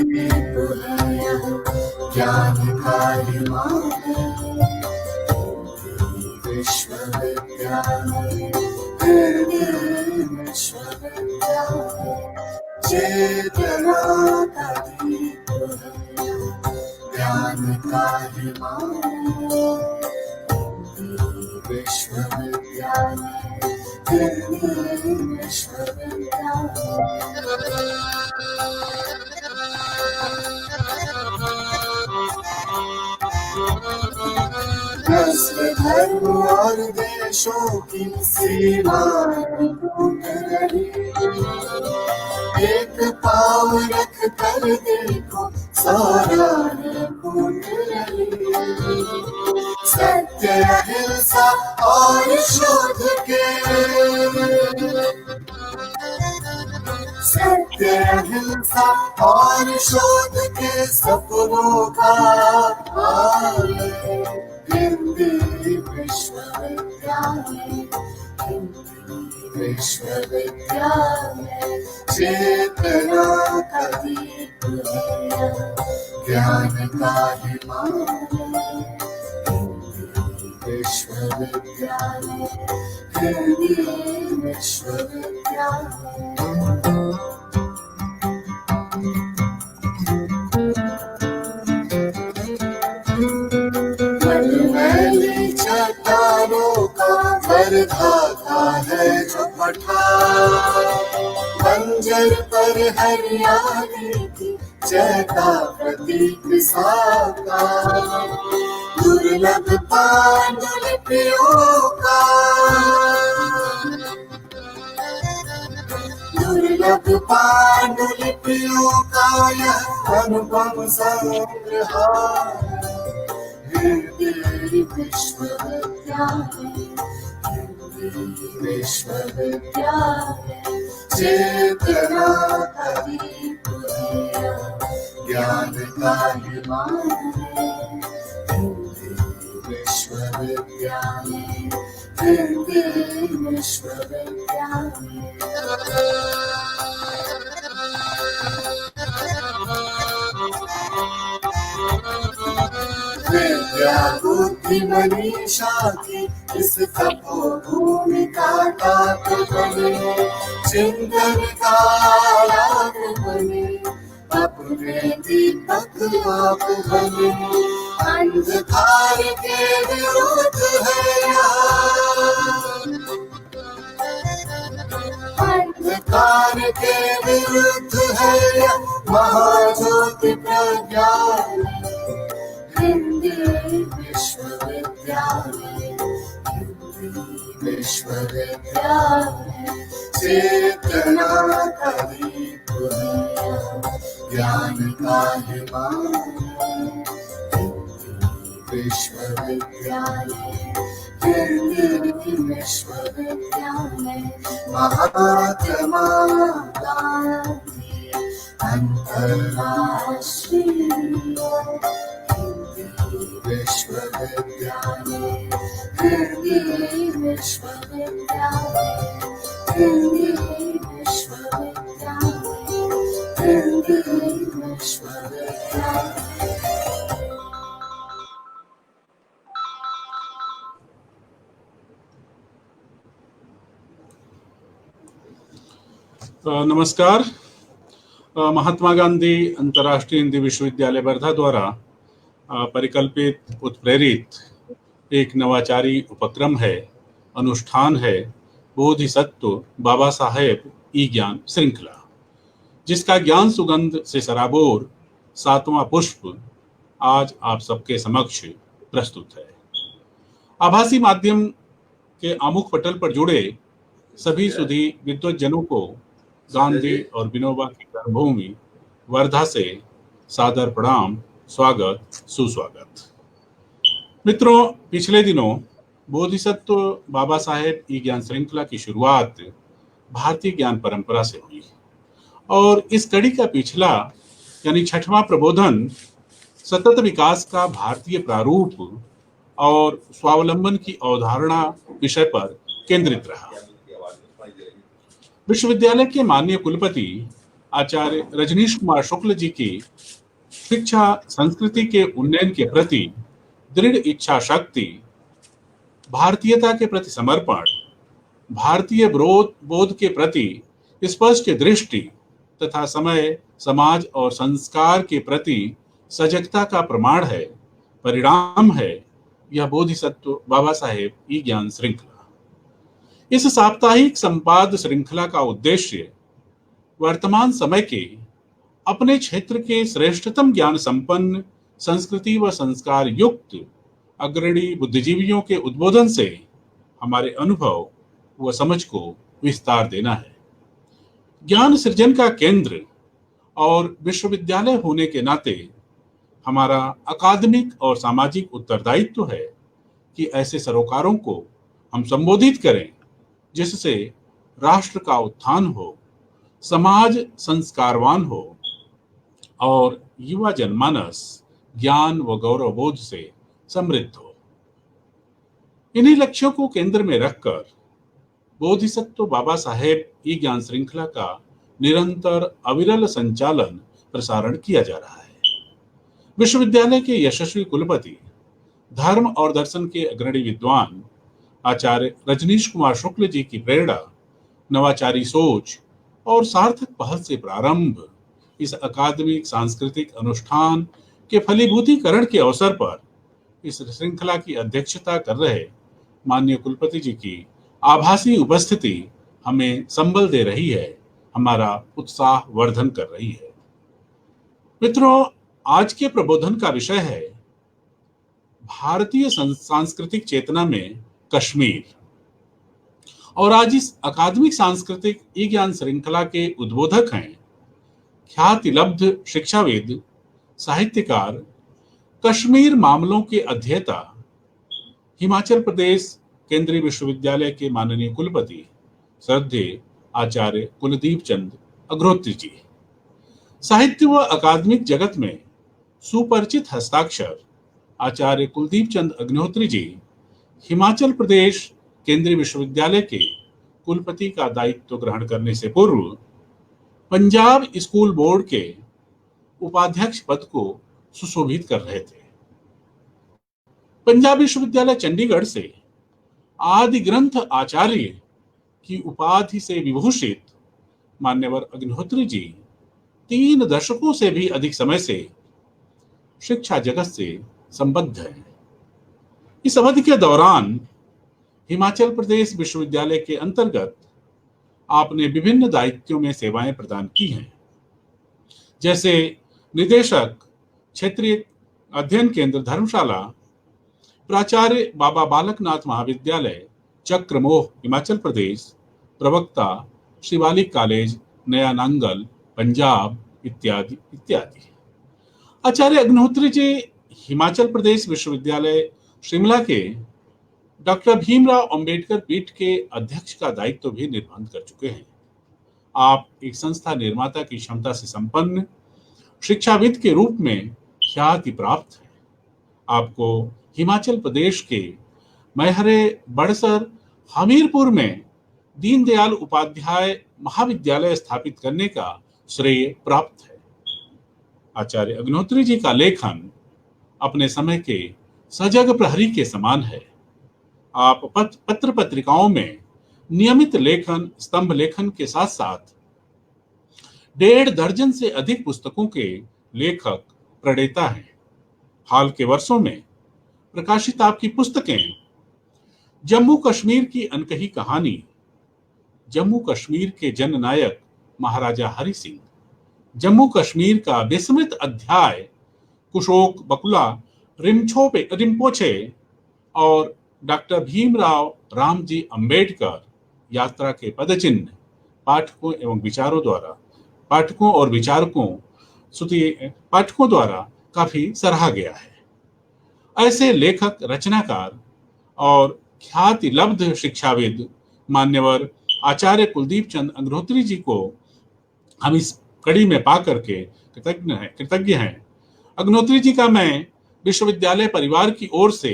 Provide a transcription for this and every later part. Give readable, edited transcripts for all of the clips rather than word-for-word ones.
दीप है यह ज्ञान का हिमालय, विश्वविद्यालय विश्वविद्यालय, चेतना का दीप है यह ज्ञान का हिमालय, विश्वविद्यालय धर्म और देशों की सीमाएं टूट रही, एक पाँव रख कर देखो सारा फूट रही। सत्य अहिंसा और शोध के, सत्य अहिंसा और शोध के सपनों का हिंदी विश्वविद्यालय, हिंदी विश्वविद्यालय, चेतना का दीप है ज्ञान का हिमालय, विश्वविद्यालय, हिंदी विश्वविद्यालय। मलमली चट्टानों का बरखाता है जो पठार, बंजर पर हरियाली की जय का प्रतीक साकार, दुर्लभ पांडुलिपियों का, दुर्लभ पांडुलिपियों का यह अनुपम संग्रहार, हिंदी विश्वविद्यालय, हिंदी विश्वविद्यालय, चेतना का दीप है ज्ञान का हिमालय, विश्वविद्यालय, हिंदी विश्वविद्यालय। विद्या बुद्धि मनीषा की इस तपोभूमि का ताप बने, चिंतन का आलाप बने, अपने दीपक आप बने, अंधकार के विरुद्ध है अंधकार के विरुद्ध है महाज्योति प्रज्ञालय, हिंदी विश्वविद्यालय, हिंदी विश्वविद्यालय, चेतना का दीप है ज्ञान का हिमालय, विश्वविद्यालय, हिंदी विश्वविद्यालय। महात्मा गांधी अंतर्राष्ट्रीय हिंदी विश्वविद्यालय, हिंदी विश्वविद्यालय, हिंदी विश्वविद्यालय, हिंदी विश्वविद्यालय। नमस्कार। महात्मा गांधी अंतर्राष्ट्रीय हिंदी विश्वविद्यालय वर्धा द्वारा परिकल्पित उत्प्रेरित एक नवाचारी उपक्रम है, अनुष्ठान है बोधिसत्व बाबा साहेब ई ज्ञान श्रृंखला, जिसका ज्ञान सुगंध से सराबोर 7वां पुष्प आज आप सबके समक्ष प्रस्तुत है। आभासी माध्यम के आमुख पटल पर जुड़े सभी सुधी विद्वज्जनों को गांधी और विनोबा की कर्मभूमि वर्धा से सादर प्रणाम, स्वागत, सुस्वागत। मित्रों, पिछले दिनों बोधिसत्व बाबा साहेब ई ज्ञान श्रृंखला की शुरुआत भारतीय ज्ञान परंपरा से हुई और इस कड़ी का पिछला यानी 6वां प्रबोधन सतत विकास का भारतीय प्रारूप और स्वावलंबन की अवधारणा विषय पर केंद्रित रहा। विश्वविद्यालय के माननीय कुलपति आचार्य रजनीश कुमार शुक्ल जी की शिक्षा संस्कृति के उन्नयन के प्रति दृढ़ इच्छा शक्ति, भारतीयता के प्रति समर्पण, भारतीय बोध के प्रति स्पष्ट दृष्टि तथा समय, समाज और संस्कार के प्रति सजगता का प्रमाण है, परिणाम है यह बोधिसत्व बाबा साहेब ई ज्ञान श्रृंखला। इस साप्ताहिक संवाद श्रृंखला का उद्देश्य वर्तमान समय के अपने क्षेत्र के श्रेष्ठतम ज्ञान संपन्न, संस्कृति व संस्कार युक्त अग्रणी बुद्धिजीवियों के उद्बोधन से हमारे अनुभव व समझ को विस्तार देना है। ज्ञान सृजन का केंद्र और विश्वविद्यालय होने के नाते हमारा अकादमिक और सामाजिक उत्तरदायित्व है कि ऐसे सरोकारों को हम संबोधित करें जिससे राष्ट्र का उत्थान हो, समाज संस्कारवान हो और युवा जनमानस ज्ञान व गौरव बोध से समृद्ध हो। इन्हीं लक्ष्यों को केंद्र में रखकर बोधिसत्व बाबा साहेब ई ज्ञान श्रृंखला का निरंतर अविरल संचालन प्रसारण किया जा रहा है। विश्वविद्यालय के यशस्वी कुलपति, धर्म और दर्शन के अग्रणी विद्वान आचार्य रजनीश कुमार शुक्ल जी की प्रेरणा, नवाचारी सोच और सार्थक पहल से प्रारंभ इस अकादमिक सांस्कृतिक अनुष्ठान के फलीभूतीकरण के अवसर पर इस श्रृंखला की अध्यक्षता कर रहे माननीय कुलपति जी की आभासी उपस्थिति हमें संबल दे रही है, हमारा उत्साह वर्धन कर रही है। मित्रों, आज के प्रबोधन का विषय है भारतीय सांस्कृतिक चेतना में कश्मीर। और आज इस अकादमिक सांस्कृतिक ई ज्ञान श्रृंखला के उद्बोधक हैं ख्यातिलब्ध शिक्षाविद, साहित्यकार, कश्मीर मामलों के अध्येता, हिमाचल प्रदेश केंद्रीय विश्वविद्यालय के माननीय कुलपति श्रद्धेय आचार्य कुलदीप चंद अग्निहोत्री जी। साहित्य व अकादमिक जगत में सुपरिचित हस्ताक्षर आचार्य कुलदीप चंद अग्निहोत्री जी हिमाचल प्रदेश केंद्रीय विश्वविद्यालय के कुलपति का दायित्व ग्रहण करने से पूर्व पंजाब स्कूल बोर्ड के उपाध्यक्ष पद को सुशोभित कर रहे थे। पंजाब विश्वविद्यालय चंडीगढ़ से आदि ग्रंथ आचार्य की उपाधि से विभूषित मान्यवर अग्निहोत्री जी 3 दशकों से भी अधिक समय से शिक्षा जगत से संबद्ध हैं। इस अवधि के दौरान हिमाचल प्रदेश विश्वविद्यालय के अंतर्गत आपने विभिन्न दायित्वों में सेवाएं प्रदान की हैं, जैसे निदेशक क्षेत्रीय अध्ययन केंद्र धर्मशाला, प्राचार्य बाबा बालकनाथ महाविद्यालय चक्रमोह हिमाचल प्रदेश, प्रवक्ता शिवालिक कॉलेज नया नांगल पंजाब, इत्यादि इत्यादि। आचार्य अग्निहोत्री जी हिमाचल प्रदेश विश्वविद्यालय शिमला के डॉक्टर भीमराव अंबेडकर पीठ के अध्यक्ष का दायित्व भी निर्वहन कर चुके हैं। आप एक संस्था निर्माता की क्षमता से संपन्न शिक्षाविद के रूप में ख्याति प्राप्त है। आपको हिमाचल प्रदेश के मैहरे बड़सर हमीरपुर में दीनदयाल उपाध्याय महाविद्यालय स्थापित करने का श्रेय प्राप्त है। आचार्य अग्निहोत्री जी का लेखन अपने समय के सजग प्रहरी के समान है। आप पत्र पत्रिकाओं में नियमित लेखन, स्तंभ लेखन के साथ साथ 1.5 दर्जन से अधिक पुस्तकों के लेखक प्रणेता हैं। हाल के वर्षों में प्रकाशित आपकी पुस्तकें जम्मू कश्मीर की अनकही कहानी, जम्मू कश्मीर के जननायक महाराजा हरि सिंह, जम्मू कश्मीर का विस्मृत अध्याय कुशोक बकुला रिम्पोछे और डॉक्टर भीमराव रामजी अंबेडकर यात्रा के पदचिन्ह पाठकों और विचारकों पाठकों द्वारा काफी सराहा गया है। ऐसे लेखक, रचनाकार और ख्यातिलब्ध शिक्षाविद मान्यवर आचार्य कुलदीप चंद अग्निहोत्री जी को हम इस कड़ी में पा करके कृतज्ञ हैं। अग्निहोत्री जी का मैं विश्वविद्यालय परिवार की ओर से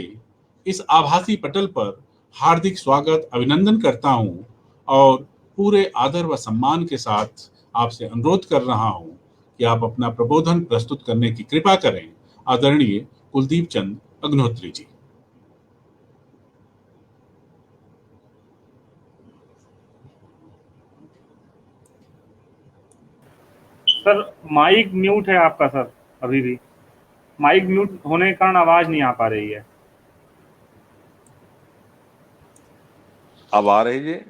इस आभासी पटल पर हार्दिक स्वागत, अभिनंदन करता हूं और पूरे आदर व सम्मान के साथ आपसे अनुरोध कर रहा हूं कि आप अपना प्रबोधन प्रस्तुत करने की कृपा करें। आदरणीय कुलदीप चंद Agnihotri ji. Sir mic mute है आपका सर, अभी भी माइक म्यूट होने के कारण आवाज नहीं आ पा रही है। अब आ रही है?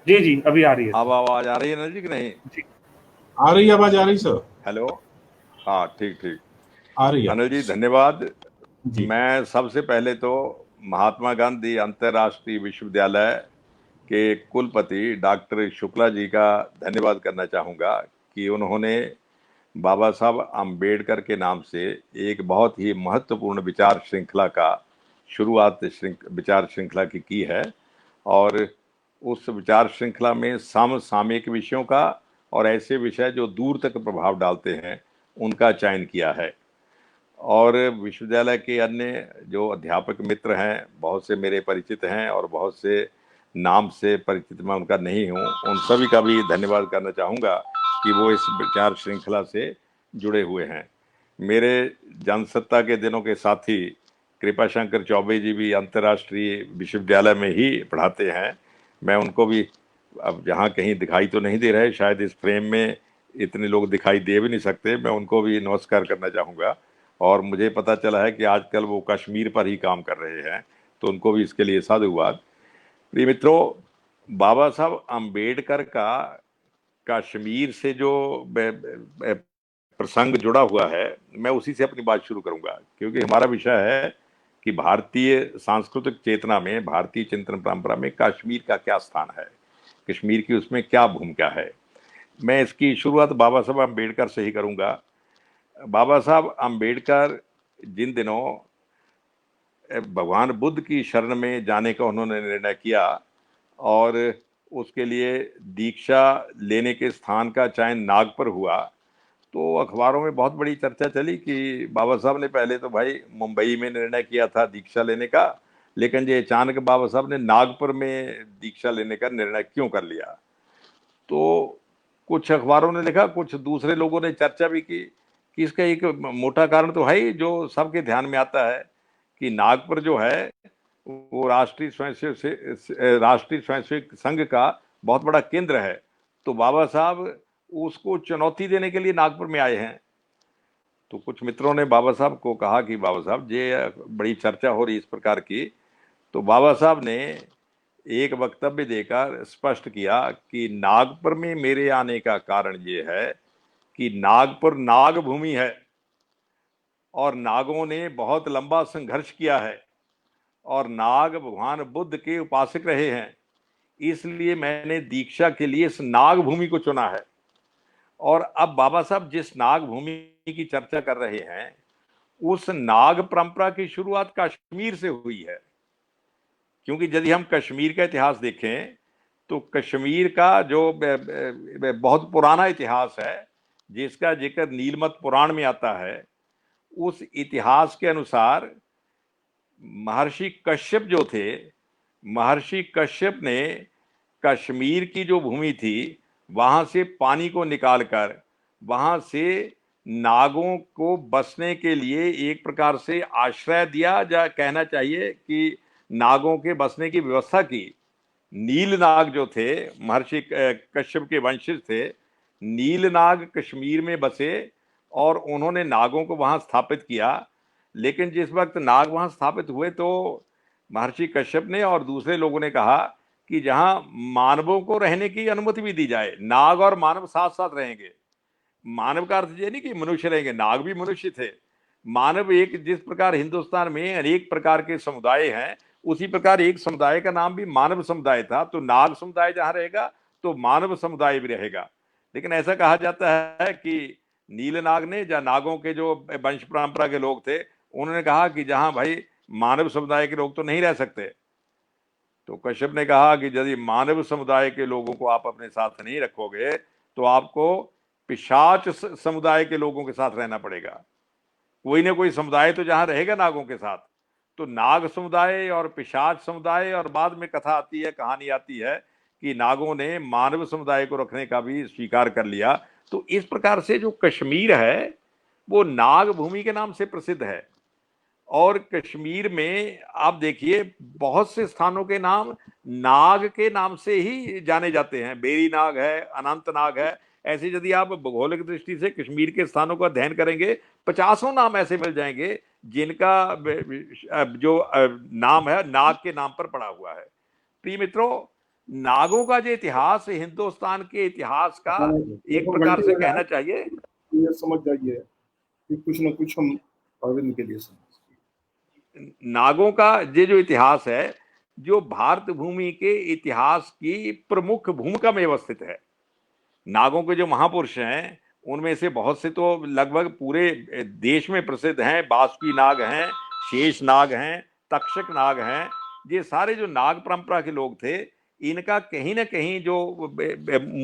जी जी अभी आ रही है। अब आवाज आ रही है ना जी कि नहीं? जी आ रही आवाज, आ रही सर? हेलो, हाँ ठीक ठीक। आ रही है अनिल जी धन्यवाद। जी। मैं सबसे पहले तो महात्मा गांधी अंतर्राष्ट्रीय विश्वविद्यालय के कुलपति डॉक्टर शुक्ला जी का धन्यवाद करना चाहूँगा कि उन्होंने बाबा साहब आम्बेडकर के नाम से एक बहुत ही महत्वपूर्ण विचार श्रृंखला का शुरुआत विचार श्रृंखला की है और उस विचार श्रृंखला में समसामयिक विषयों का और ऐसे विषय जो दूर तक प्रभाव डालते हैं उनका चयन किया है। और विश्वविद्यालय के अन्य जो अध्यापक मित्र हैं, बहुत से मेरे परिचित हैं और बहुत से नाम से परिचित मैं उनका नहीं हूँ, उन सभी का भी धन्यवाद करना चाहूँगा कि वो इस विचार श्रृंखला से जुड़े हुए हैं। मेरे जनसत्ता के दिनों के साथी कृपा शंकर चौबे जी भी अंतर्राष्ट्रीय विश्वविद्यालय में ही पढ़ाते हैं। मैं उनको भी, अब जहाँ कहीं दिखाई तो नहीं दे रहे, शायद इस फ्रेम में इतने लोग दिखाई दे भी नहीं सकते, मैं उनको भी नमस्कार करना चाहूँगा। और मुझे पता चला है कि आजकल वो कश्मीर पर ही काम कर रहे हैं, तो उनको भी इसके लिए साधुवाद। प्रिय मित्रों, बाबा साहब आम्बेडकर का कश्मीर से जो प्रसंग जुड़ा हुआ है, मैं उसी से अपनी बात शुरू करूंगा, क्योंकि हमारा विषय है कि भारतीय सांस्कृतिक चेतना में, भारतीय चिंतन परंपरा में कश्मीर का क्या स्थान है, कश्मीर की उसमें क्या भूमिका है। मैं इसकी शुरुआत बाबा साहब आम्बेडकर से ही करूंगा। बाबा साहब आम्बेडकर जिन दिनों भगवान बुद्ध की शरण में जाने का उन्होंने निर्णय किया और उसके लिए दीक्षा लेने के स्थान का चयन नागपुर हुआ, तो अखबारों में बहुत बड़ी चर्चा चली कि बाबा साहब ने पहले तो भाई मुंबई में निर्णय किया था दीक्षा लेने का, लेकिन ये अचानक बाबा साहब ने नागपुर में दीक्षा लेने का निर्णय क्यों कर लिया। तो कुछ अखबारों ने लिखा, कुछ दूसरे लोगों ने चर्चा भी की कि इसका एक मोटा कारण तो है ही, जो सबके ध्यान में आता है कि नागपुर जो है वो राष्ट्रीय स्वयंसेवक संघ का बहुत बड़ा केंद्र है, तो बाबा साहब उसको चुनौती देने के लिए नागपुर में आए हैं। तो कुछ मित्रों ने बाबा साहब को कहा कि बाबा साहब, ये बड़ी चर्चा हो रही इस प्रकार की, तो बाबा साहब ने एक वक्तव्य देकर स्पष्ट किया कि नागपुर में मेरे आने का कारण ये है कि नागपुर नाग भूमि है और नागों ने बहुत लंबा संघर्ष किया है और नाग भगवान बुद्ध के उपासक रहे हैं, इसलिए मैंने दीक्षा के लिए इस नाग भूमि को चुना है। और अब बाबा साहब जिस नाग भूमि की चर्चा कर रहे हैं, उस नाग परंपरा की शुरुआत कश्मीर से हुई है। क्योंकि यदि हम कश्मीर का इतिहास देखें तो कश्मीर का जो बहुत पुराना इतिहास है, जिसका जिक्र नीलमत पुराण में आता है, उस इतिहास के अनुसार महर्षि कश्यप जो थे, महर्षि कश्यप ने कश्मीर की जो भूमि थी वहां से पानी को निकालकर वहां से नागों को बसने के लिए एक प्रकार से आश्रय दिया, या कहना चाहिए कि नागों के बसने की व्यवस्था की। नीलनाग जो थे, महर्षि कश्यप के वंशज थे, नीलनाग कश्मीर में बसे और उन्होंने नागों को वहां स्थापित किया। लेकिन जिस वक्त नाग वहां स्थापित हुए तो महर्षि कश्यप ने और दूसरे लोगों ने कहा कि जहां मानवों को रहने की अनुमति भी दी जाए, नाग और मानव साथ साथ रहेंगे। मानव का अर्थ ये नहीं कि मनुष्य रहेंगे, नाग भी मनुष्य थे। मानव एक, जिस प्रकार हिंदुस्तान में अनेक प्रकार के समुदाय हैं, उसी प्रकार एक समुदाय का नाम भी मानव समुदाय था। तो नाग समुदाय जहां रहेगा तो मानव समुदाय भी रहेगा। लेकिन ऐसा कहा जाता है कि नीलनाग ने, या नागों के जो वंश परंपरा के लोग थे, उन्होंने कहा कि जहां भाई मानव समुदाय के लोग तो नहीं रह सकते। तो कश्यप ने कहा कि यदि मानव समुदाय के लोगों को आप अपने साथ नहीं रखोगे तो आपको पिशाच समुदाय के लोगों के साथ रहना पड़ेगा। कोई ना कोई समुदाय तो जहां रहेगा नागों के साथ। तो नाग समुदाय और पिशाच समुदाय, और बाद में कथा आती है, कहानी आती है कि नागों ने मानव समुदाय को रखने का भी स्वीकार कर लिया। तो इस प्रकार से जो कश्मीर है वो नाग भूमि के नाम से प्रसिद्ध है। और कश्मीर में आप देखिए बहुत से स्थानों के नाम नाग के नाम से ही जाने जाते हैं। बेरी नाग है, अनंत नाग है। ऐसे यदि आप भौगोलिक दृष्टि से कश्मीर के स्थानों का अध्ययन करेंगे 50 नाम ऐसे मिल जाएंगे जिनका जो नाम है नाग के नाम पर पड़ा हुआ है। प्रिय मित्रों, नागों का जो इतिहास है हिंदुस्तान के इतिहास का एक प्रकार से कहना चाहिए, ये समझ जाइए कि कुछ न कुछ हम आगे के लिए नागों का ये जो इतिहास है जो भारत भूमि के इतिहास की प्रमुख भूमिका में अवस्थित है। नागों के जो महापुरुष हैं उनमें से बहुत से तो लगभग पूरे देश में प्रसिद्ध हैं। बासुकी नाग हैं, शेष नाग हैं, तक्षक नाग हैं। ये सारे जो नाग परंपरा के लोग थे, इनका कहीं ना कहीं जो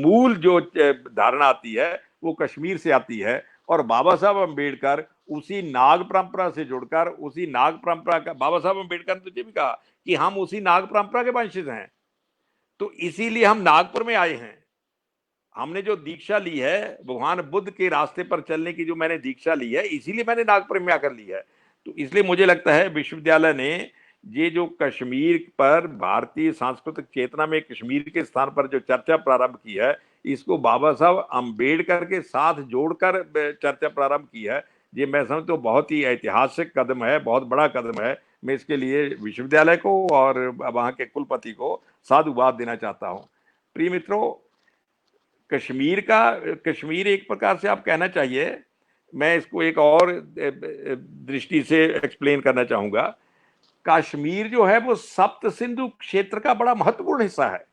मूल जो धारणा आती है वो कश्मीर से आती है। और बाबा साहब अम्बेडकर उसी नाग परंपरा से जुड़कर उसी नाग परंपरा का, बाबा साहब अम्बेडकर ने तो ये भी कहा कि हम उसी नाग परंपरा के वंशज हैं, तो इसीलिए हम नागपुर में आए हैं। हमने जो दीक्षा ली है भगवान बुद्ध के रास्ते पर चलने की, जो मैंने दीक्षा ली है, इसीलिए मैंने नागपुर में आकर ली है। तो इसलिए मुझे लगता है विश्वविद्यालय ने ये जो कश्मीर पर भारतीय सांस्कृतिक चेतना में कश्मीर के स्थान पर जो चर्चा प्रारंभ की है, इसको बाबा साहब अम्बेडकर के साथ जोड़कर चर्चा प्रारंभ की है। ये मैं समझता हूँ बहुत ही ऐतिहासिक कदम है, बहुत बड़ा कदम है। मैं इसके लिए विश्वविद्यालय को और वहाँ के कुलपति को साधुवाद देना चाहता हूँ। प्रिय मित्रों, कश्मीर एक प्रकार से आप कहना चाहिए, मैं इसको एक और दृष्टि से एक्सप्लेन करना चाहूंगा। कश्मीर जो है वो सप्त सिंधु क्षेत्र का बड़ा महत्वपूर्ण हिस्सा है।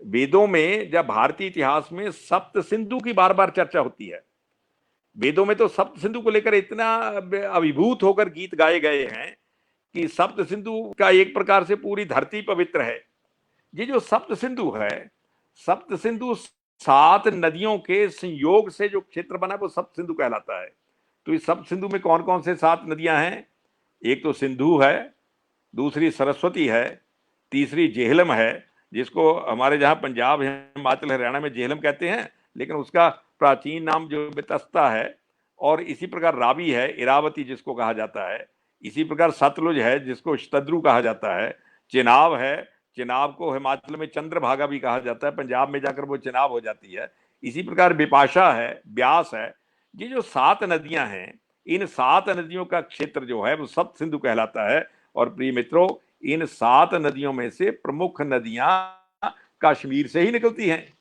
वेदों में जब भारतीय इतिहास में सप्त सिंधु की बार बार चर्चा होती है, वेदों में तो सप्त सिंधु को लेकर इतना अभिभूत होकर गीत गाए गए हैं कि सप्त सिंधु का एक प्रकार से पूरी धरती पवित्र है। ये जो सप्त सिंधु है, सप्त सिंधु 7 नदियों के संयोग से जो क्षेत्र बना है वो सप्त सिंधु कहलाता है। तो इस सप्त सिंधु में कौन कौन से 7 नदियां हैं? एक तो सिंधु है, दूसरी सरस्वती है, तीसरी जेहलम है, जिसको हमारे जहाँ पंजाब, हिमाचल, हरियाणा में जेहलम कहते हैं, लेकिन उसका प्राचीन नाम जो बेतस्ता है। और इसी प्रकार रावी है, इरावती जिसको कहा जाता है। इसी प्रकार सतलुज है जिसको शतद्रु कहा जाता है। चिनाब है, चिनाब को हिमाचल में चंद्रभागा भी कहा जाता है, पंजाब में जाकर वो चिनाब हो जाती है। इसी प्रकार बिपाशा है, ब्यास है। ये जो 7 नदियां हैं, इन 7 नदियों का क्षेत्र जो है वो सप्त सिंधु कहलाता है। और प्रिय मित्रों, इन 7 नदियों में से प्रमुख नदियां कश्मीर से ही निकलती हैं।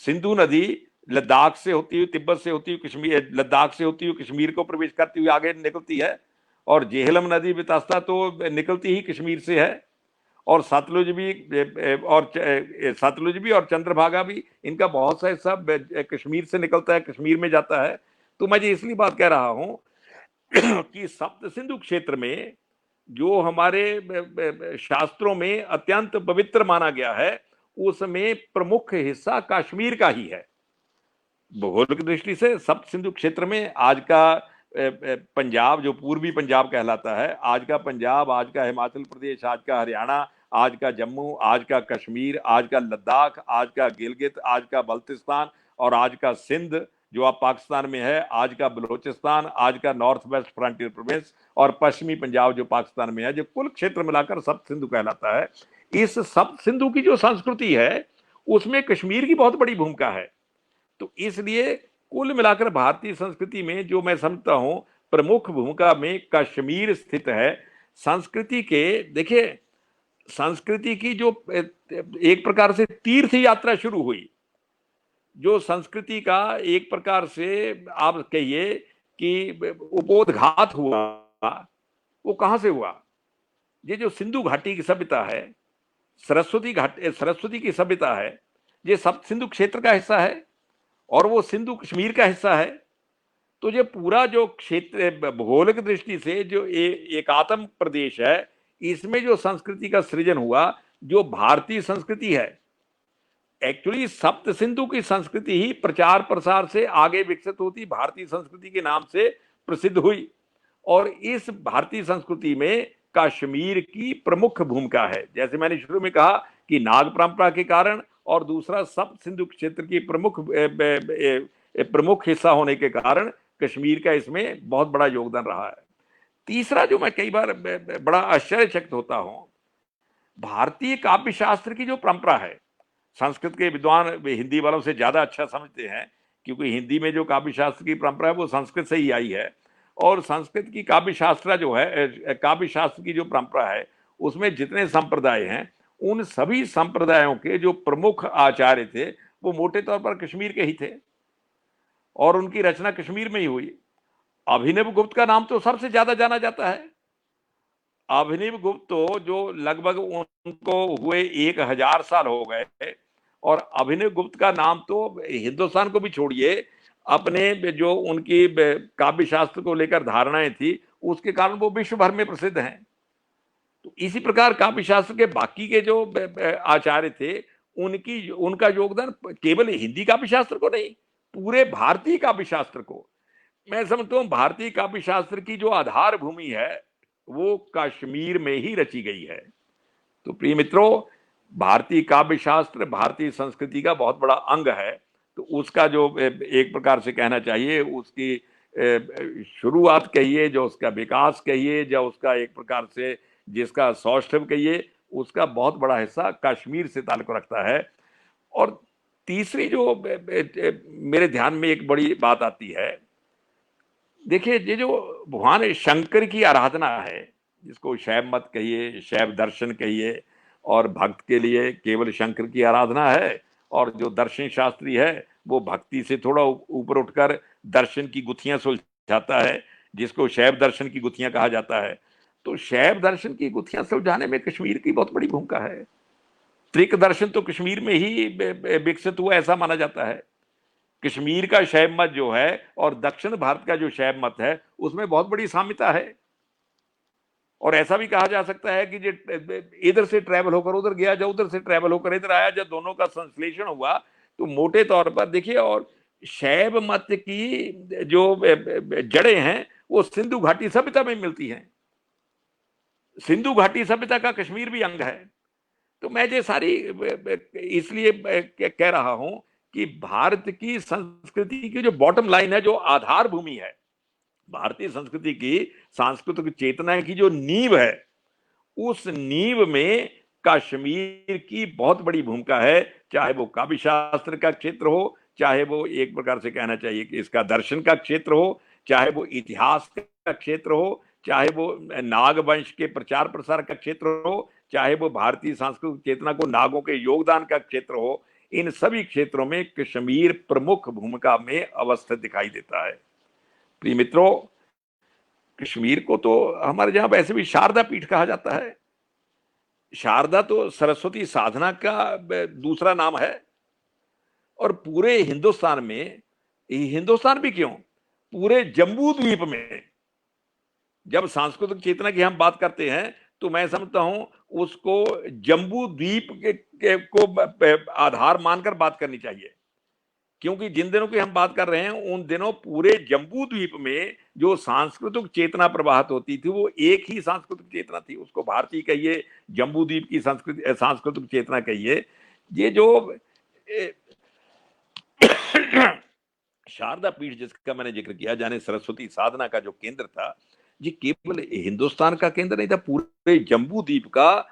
सिंधु नदी लद्दाख से होती हुई, तिब्बत से होती हुई कश्मीर, लद्दाख से होती हुई कश्मीर को प्रवेश करती हुई आगे निकलती है। और जेहलम नदी बेतस्ता तो निकलती ही कश्मीर से है। और सतलुज भी और चंद्रभागा भी, इनका बहुत सा हिस्सा कश्मीर से निकलता है, कश्मीर में जाता है। तो मैं ये इसलिए बात कह रहा हूं कि सप्त सिंधु क्षेत्र में जो हमारे शास्त्रों में अत्यंत पवित्र माना गया है, उसमें प्रमुख हिस्सा कश्मीर का ही है। भौगोलिक दृष्टि से सप्त सिंधु क्षेत्र में आज का पंजाब, जो पूर्वी पंजाब कहलाता है, आज का पंजाब, आज का हिमाचल प्रदेश, आज का हरियाणा, आज का जम्मू, आज का कश्मीर, आज का लद्दाख, आज का गिलगित, आज का बल्तिस्तान और आज का सिंध जो आप पाकिस्तान में है, आज का बलोचिस्तान, आज का नॉर्थ वेस्ट फ्रंटियर प्रोविंस और पश्चिमी पंजाब जो पाकिस्तान में है, जो कुल क्षेत्र मिलाकर सप्त सिंधु कहलाता है। इस सप्त सिंधु की जो संस्कृति है उसमें कश्मीर की बहुत बड़ी भूमिका है। तो इसलिए कुल मिलाकर भारतीय संस्कृति में जो मैं समझता हूं प्रमुख भूमिका में कश्मीर स्थित है। संस्कृति के, देखिए, संस्कृति की जो एक प्रकार से तीर्थ यात्रा शुरू हुई, जो संस्कृति का एक प्रकार से आप कहिए कि उपोद्घात हुआ, वो कहां से हुआ? ये जो सिंधु घाटी की सभ्यता है, सरस्वती की सभ्यता है, ये सप्त सिंधु क्षेत्र का हिस्सा है और वो सिंधु कश्मीर का हिस्सा है। तो ये पूरा जो क्षेत्र भौगोलिक दृष्टि से जो एकात्म प्रदेश है, इसमें जो संस्कृति का सृजन हुआ, जो भारतीय संस्कृति है, एक्चुअली सप्त सिंधु की संस्कृति ही प्रचार प्रसार से आगे विकसित होती भारतीय संस्कृति के नाम से प्रसिद्ध हुई। और इस भारतीय संस्कृति में कश्मीर की प्रमुख भूमिका है। जैसे मैंने शुरू में कहा कि नाग परंपरा के कारण, और दूसरा सप्त सिंधु क्षेत्र की प्रमुख हिस्सा होने के कारण कश्मीर का इसमें बहुत बड़ा योगदान रहा है। तीसरा जो मैं कई बार बड़ा आश्चर्यचकित होता हूं, भारतीय काव्य शास्त्र की जो परंपरा है, संस्कृत के विद्वान हिंदी वालों से ज्यादा अच्छा समझते हैं, क्योंकि हिंदी में जो काव्य शास्त्र की परंपरा है वो संस्कृत से ही आई है। और संस्कृत की काव्य शास्त्र जो है, काव्य शास्त्र की जो परंपरा है, उसमें जितने संप्रदाय हैं, उन सभी संप्रदायों के जो प्रमुख आचार्य थे वो मोटे तौर पर कश्मीर के ही थे, और उनकी रचना कश्मीर में ही हुई। अभिनव गुप्त का नाम तो सबसे ज्यादा जाना जाता है। अभिनव गुप्त तो जो लगभग उनको हुए 1000 साल हो गए, और अभिनव गुप्त का नाम तो हिंदुस्तान को भी छोड़िए, अपने जो उनकी काव्य शास्त्र को लेकर धारणाएं थी उसके कारण वो विश्व भर में प्रसिद्ध हैं। तो इसी प्रकार काव्य शास्त्र के बाकी के जो आचार्य थे, उनका योगदान केवल हिंदी काव्य शास्त्र को नहीं, पूरे भारतीय काव्य शास्त्र को, मैं समझता हूं भारतीय काव्य शास्त्र की जो आधार भूमि है वो कश्मीर में ही रची गई है। तो प्रिय मित्रों, भारतीय काव्य शास्त्र भारतीय संस्कृति का बहुत बड़ा अंग है। तो उसका जो एक प्रकार से कहना चाहिए, उसकी शुरुआत कहिए, जो उसका विकास कहिए, जो उसका एक प्रकार से जिसका सौष्ठव कहिए, उसका बहुत बड़ा हिस्सा कश्मीर से ताल्लुक रखता है। और तीसरी जो मेरे ध्यान में एक बड़ी बात आती है, देखिए ये जो भगवान शंकर की आराधना है, जिसको शैव मत कहिए, शैव दर्शन कहिए, और भक्त के लिए केवल शंकर की आराधना है, और जो दर्शन शास्त्री है वो भक्ति से थोड़ा ऊपर उठकर दर्शन की गुत्थियां सुलझाता है, जिसको शैव दर्शन की गुत्थियां कहा जाता है। तो शैव दर्शन की गुत्थियां सुलझाने में कश्मीर की बहुत बड़ी भूमिका है। त्रिक दर्शन तो कश्मीर में ही विकसित हुआ ऐसा माना जाता है। कश्मीर का शैव मत जो है और दक्षिण भारत का जो शैव मत है उसमें बहुत बड़ी साम्यता है। और ऐसा भी कहा जा सकता है कि इधर से ट्रैवल होकर उधर गया, जब उधर से ट्रैवल होकर इधर आया, जब दोनों का संश्लेषण हुआ तो मोटे तौर पर देखिए, और शैव मत की जो जड़ें हैं वो सिंधु घाटी सभ्यता में मिलती हैं। सिंधु घाटी सभ्यता का कश्मीर भी अंग है। तो मैं ये सारी इसलिए कह रहा हूं कि भारत की संस्कृति की जो बॉटम लाइन है, जो आधार भूमि है, भारतीय संस्कृति की सांस्कृतिक चेतना की जो नींव है, उस नींव में कश्मीर की बहुत बड़ी भूमिका है। चाहे वो काव्य शास्त्र का क्षेत्र हो, चाहे वो एक प्रकार से कहना चाहिए कि इसका दर्शन का क्षेत्र हो, चाहे वो इतिहास का क्षेत्र हो, चाहे वो नाग वंश के प्रचार प्रसार का क्षेत्र हो, चाहे वो भारतीय सांस्कृतिक चेतना को नागों के योगदान का क्षेत्र हो, इन सभी क्षेत्रों में कश्मीर प्रमुख भूमिका में अवस्थित दिखाई देता है। प्रिय मित्रों, कश्मीर को तो हमारे यहां वैसे भी शारदा पीठ कहा जाता है। शारदा तो सरस्वती साधना का दूसरा नाम है। और पूरे हिंदुस्तान में, हिंदुस्तान भी क्यों, पूरे जम्बू द्वीप में जब सांस्कृतिक चेतना की हम बात करते हैं तो मैं समझता हूं उसको जम्बू द्वीप को आधार मानकर बात करनी चाहिए। क्योंकि जिन दिनों की हम बात कर रहे हैं उन दिनों पूरे जम्बू द्वीप में जो सांस्कृतिक चेतना प्रवाहित होती थी वो एक ही सांस्कृतिक चेतना थी। उसको भारतीय कहिए, जम्बू द्वीप की सांस्कृतिक चेतना कहिए। ये जो शारदा पीठ जिसका मैंने जिक्र किया, जाने सरस्वती साधना का जो केंद्र था, ये केवल हिंदुस्तान का केंद्र नहीं था, पूरे जम्बू द्वीप का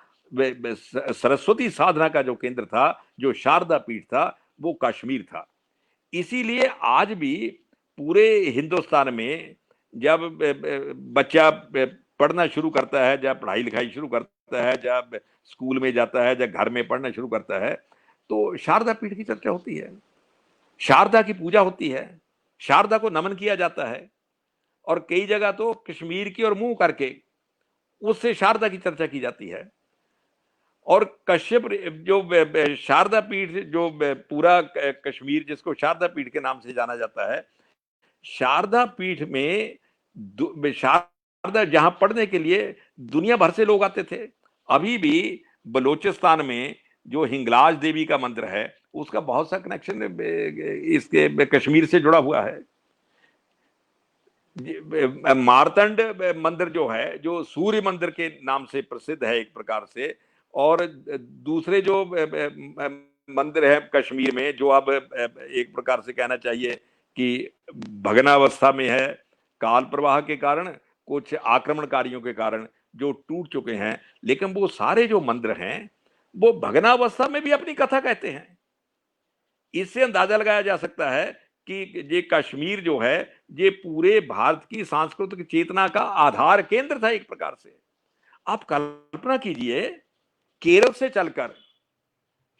सरस्वती साधना का जो केंद्र था, जो शारदा पीठ था, वो कश्मीर था। इसीलिए आज भी पूरे हिंदुस्तान में जब बच्चा पढ़ना शुरू करता है, जब पढ़ाई लिखाई शुरू करता है, जब स्कूल में जाता है, जब घर में पढ़ना शुरू करता है, तो शारदा पीठ की चर्चा होती है, शारदा की पूजा होती है, शारदा को नमन किया जाता है। और कई जगह तो कश्मीर की और मुंह करके उससे शारदा की चर्चा की जाती है। और कश्यप जो शारदा पीठ, जो पूरा कश्मीर जिसको शारदा पीठ के नाम से जाना जाता है, शारदा पीठ में शारदा जहां पढ़ने के लिए दुनिया भर से लोग आते थे। अभी भी बलोचिस्तान में जो हिंगलाज देवी का मंदिर है उसका बहुत सा कनेक्शन इसके कश्मीर से जुड़ा हुआ है। मारतंड मंदिर जो है, जो सूर्य मंदिर के नाम से प्रसिद्ध है एक प्रकार से, और दूसरे जो मंदिर है कश्मीर में, जो अब एक प्रकार से कहना चाहिए कि भग्नावस्था में है, काल प्रवाह के कारण, कुछ आक्रमणकारियों के कारण जो टूट चुके हैं, लेकिन वो सारे जो मंदिर हैं वो भग्नावस्था में भी अपनी कथा कहते हैं। इससे अंदाजा लगाया जा सकता है कि ये कश्मीर जो है ये पूरे भारत की सांस्कृतिक चेतना का आधार केंद्र था एक प्रकार से। आप कल्पना कीजिए, केरल से चलकर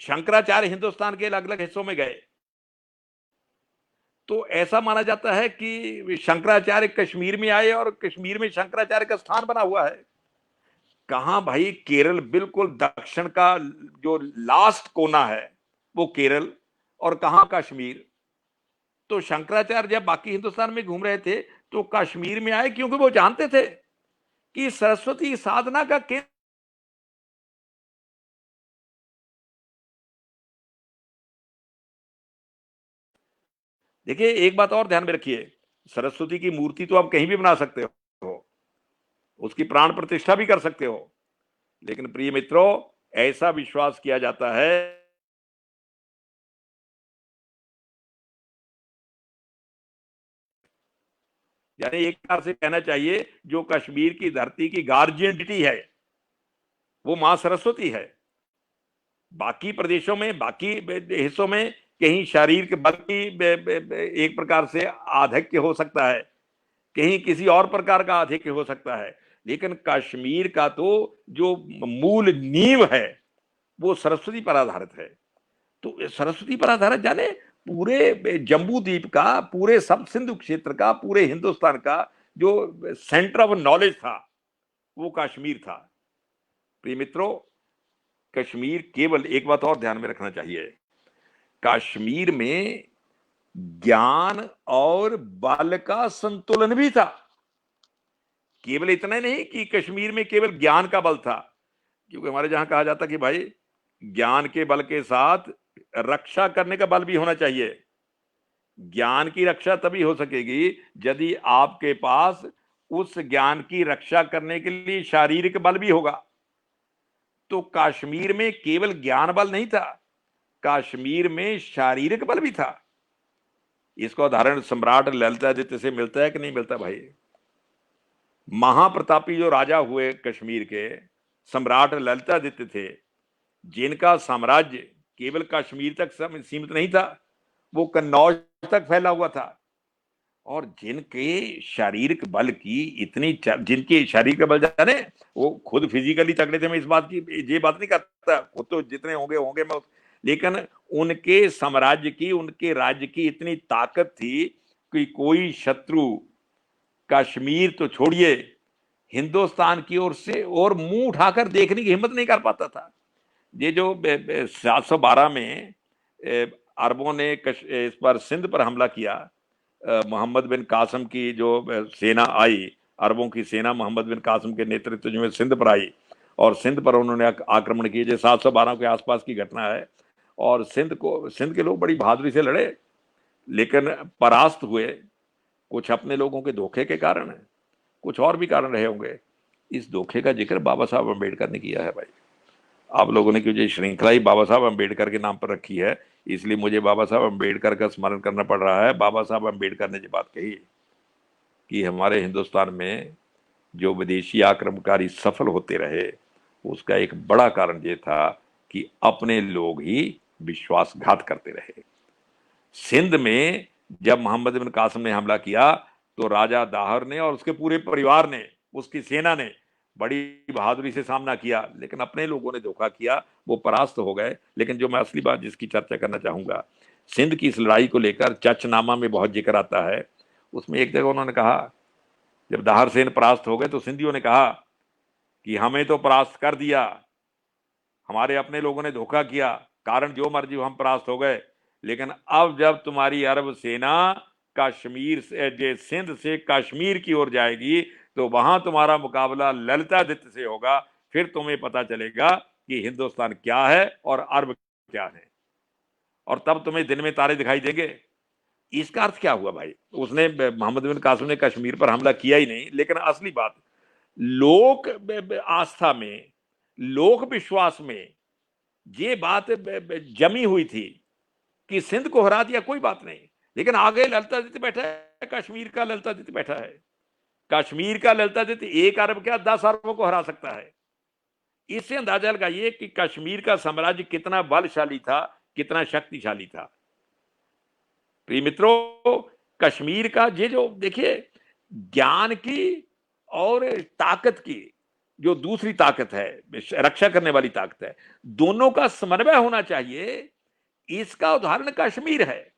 शंकराचार्य हिंदुस्तान के अलग अलग हिस्सों में गए, तो ऐसा माना जाता है कि शंकराचार्य कश्मीर में आए और कश्मीर में शंकराचार्य का स्थान बना हुआ है। कहां भाई, केरल बिल्कुल दक्षिण का जो लास्ट कोना है वो केरल, और कहां कश्मीर। तो शंकराचार्य जब बाकी हिंदुस्तान में घूम रहे थे तो कश्मीर में आए, क्योंकि वो जानते थे कि सरस्वती साधना का केंद्र। देखिए, एक बात और ध्यान में रखिए, सरस्वती की मूर्ति तो आप कहीं भी बना सकते हो, उसकी प्राण प्रतिष्ठा भी कर सकते हो, लेकिन प्रिय मित्रों, ऐसा विश्वास किया जाता है यानी एक प्रकार से कहना चाहिए जो कश्मीर की धरती की गार्जियन डिटी है वो मां सरस्वती है। बाकी प्रदेशों में, बाकी हिस्सों में कहीं शारीरिक बल की एक प्रकार से आधिक्य हो सकता है, कहीं किसी और प्रकार का आधिक्य हो सकता है, लेकिन कश्मीर का तो जो मूल नींव है वो सरस्वती पर आधारित है। तो सरस्वती पर आधारित जाने पूरे जम्बू द्वीप का, पूरे सब सिंधु क्षेत्र का, पूरे हिंदुस्तान का जो सेंटर ऑफ नॉलेज था वो कश्मीर था। प्रिय मित्रों, कश्मीर केवल एक बात और ध्यान में रखना चाहिए, कश्मीर में ज्ञान और बल का संतुलन भी था। केवल इतना नहीं कि कश्मीर में केवल ज्ञान का बल था, क्योंकि हमारे जहां कहा जाता कि भाई ज्ञान के बल के साथ रक्षा करने का बल भी होना चाहिए। ज्ञान की रक्षा तभी हो सकेगी यदि आपके पास उस ज्ञान की रक्षा करने के लिए शारीरिक बल भी होगा। तो कश्मीर में केवल ज्ञान बल नहीं था, कश्मीर में शारीरिक बल भी था। इसका उदाहरण सम्राट ललितादित्य से मिलता है कि नहीं मिलता भाई? महाप्रतापी जो राजा हुए कश्मीर के, सम्राट ललितादित्य थे, जिनका साम्राज्य केवल कश्मीर तक सीमित नहीं था, वो कन्नौज तक फैला हुआ था, और जिनके शारीरिक बल की इतनी जिनके शारीरिक बल जाने वो खुद फिजिकली तगड़े थे, मैं इस बात की ये बात नहीं करता, खुद तो जितने होंगे मैं, लेकिन उनके साम्राज्य की, उनके राज्य की इतनी ताकत थी कि कोई शत्रु कश्मीर तो छोड़िए हिंदुस्तान की ओर से और मुंह उठाकर देखने की हिम्मत नहीं कर पाता था। ये जो 712 में अरबों ने इस पर सिंध पर हमला किया, मोहम्मद बिन कासिम की जो सेना आई, अरबों की सेना मोहम्मद बिन कासिम के नेतृत्व में सिंध पर आई और सिंध पर उन्होंने आक्रमण किए। जो 712 के आसपास की घटना है, और सिंध के लोग बड़ी बहादुरी से लड़े, लेकिन परास्त हुए, कुछ अपने लोगों के धोखे के कारण, कुछ और भी कारण रहे होंगे। इस धोखे का जिक्र बाबा साहब अम्बेडकर ने किया है भाई। आप लोगों ने क्योंकि श्रृंखला ही बाबा साहब अम्बेडकर के नाम पर रखी है, इसलिए मुझे बाबा साहब अम्बेडकर का स्मरण करना पड़ रहा है। बाबा साहब अम्बेडकर ने जो बात कही कि हमारे हिंदुस्तान में जो विदेशी आक्रमणकारी सफल होते रहे, उसका एक बड़ा कारण ये था कि अपने लोग ही विश्वासघात करते रहे। सिंध में जब मोहम्मद बिन कासिम ने हमला किया तो राजा दाहर ने और उसके पूरे परिवार ने, उसकी सेना ने बड़ी बहादुरी से सामना किया, लेकिन अपने लोगों ने धोखा किया, वो परास्त हो गए। लेकिन जो मैं असली बात जिसकी चर्चा करना चाहूंगा, सिंध की इस लड़ाई को लेकर चचनामा में बहुत जिक्र आता है। उसमें एक जगह उन्होंने कहा, जब दाहर सेन परास्त हो गए तो सिंधियों ने कहा कि हमें तो परास्त कर दिया, हमारे अपने लोगों ने धोखा किया, कारण जो मर्जी हम परास्त हो गए, लेकिन अब जब तुम्हारी अरब सेना कश्मीर से, सिंध से कश्मीर की ओर जाएगी तो वहां तुम्हारा मुकाबला ललितादित्य से होगा, फिर तुम्हें पता चलेगा कि हिंदुस्तान क्या है और अरब क्या है, और तब तुम्हें दिन में तारे दिखाई देंगे। इसका अर्थ क्या हुआ भाई? उसने, मोहम्मद बिन कासिम ने कश्मीर पर हमला किया ही नहीं, लेकिन असली बात लोक आस्था में, लोक विश्वास में ये बात जमी हुई थी कि सिंध को हरा दिया कोई बात नहीं, लेकिन आगे ललितादित्य बैठा है, कश्मीर का ललितादित्य बैठा है। कश्मीर का ललितादित्य 1 अरब क्या 10 अरबों को हरा सकता है। इससे अंदाजा लगाइए कि कश्मीर का साम्राज्य कितना बलशाली था, कितना शक्तिशाली था। प्रिय मित्रों, कश्मीर का ये जो देखिए ज्ञान की और ताकत की जो दूसरी ताकत है, रक्षा करने वाली ताकत है, दोनों का समन्वय होना चाहिए, इसका उदाहरण कश्मीर है।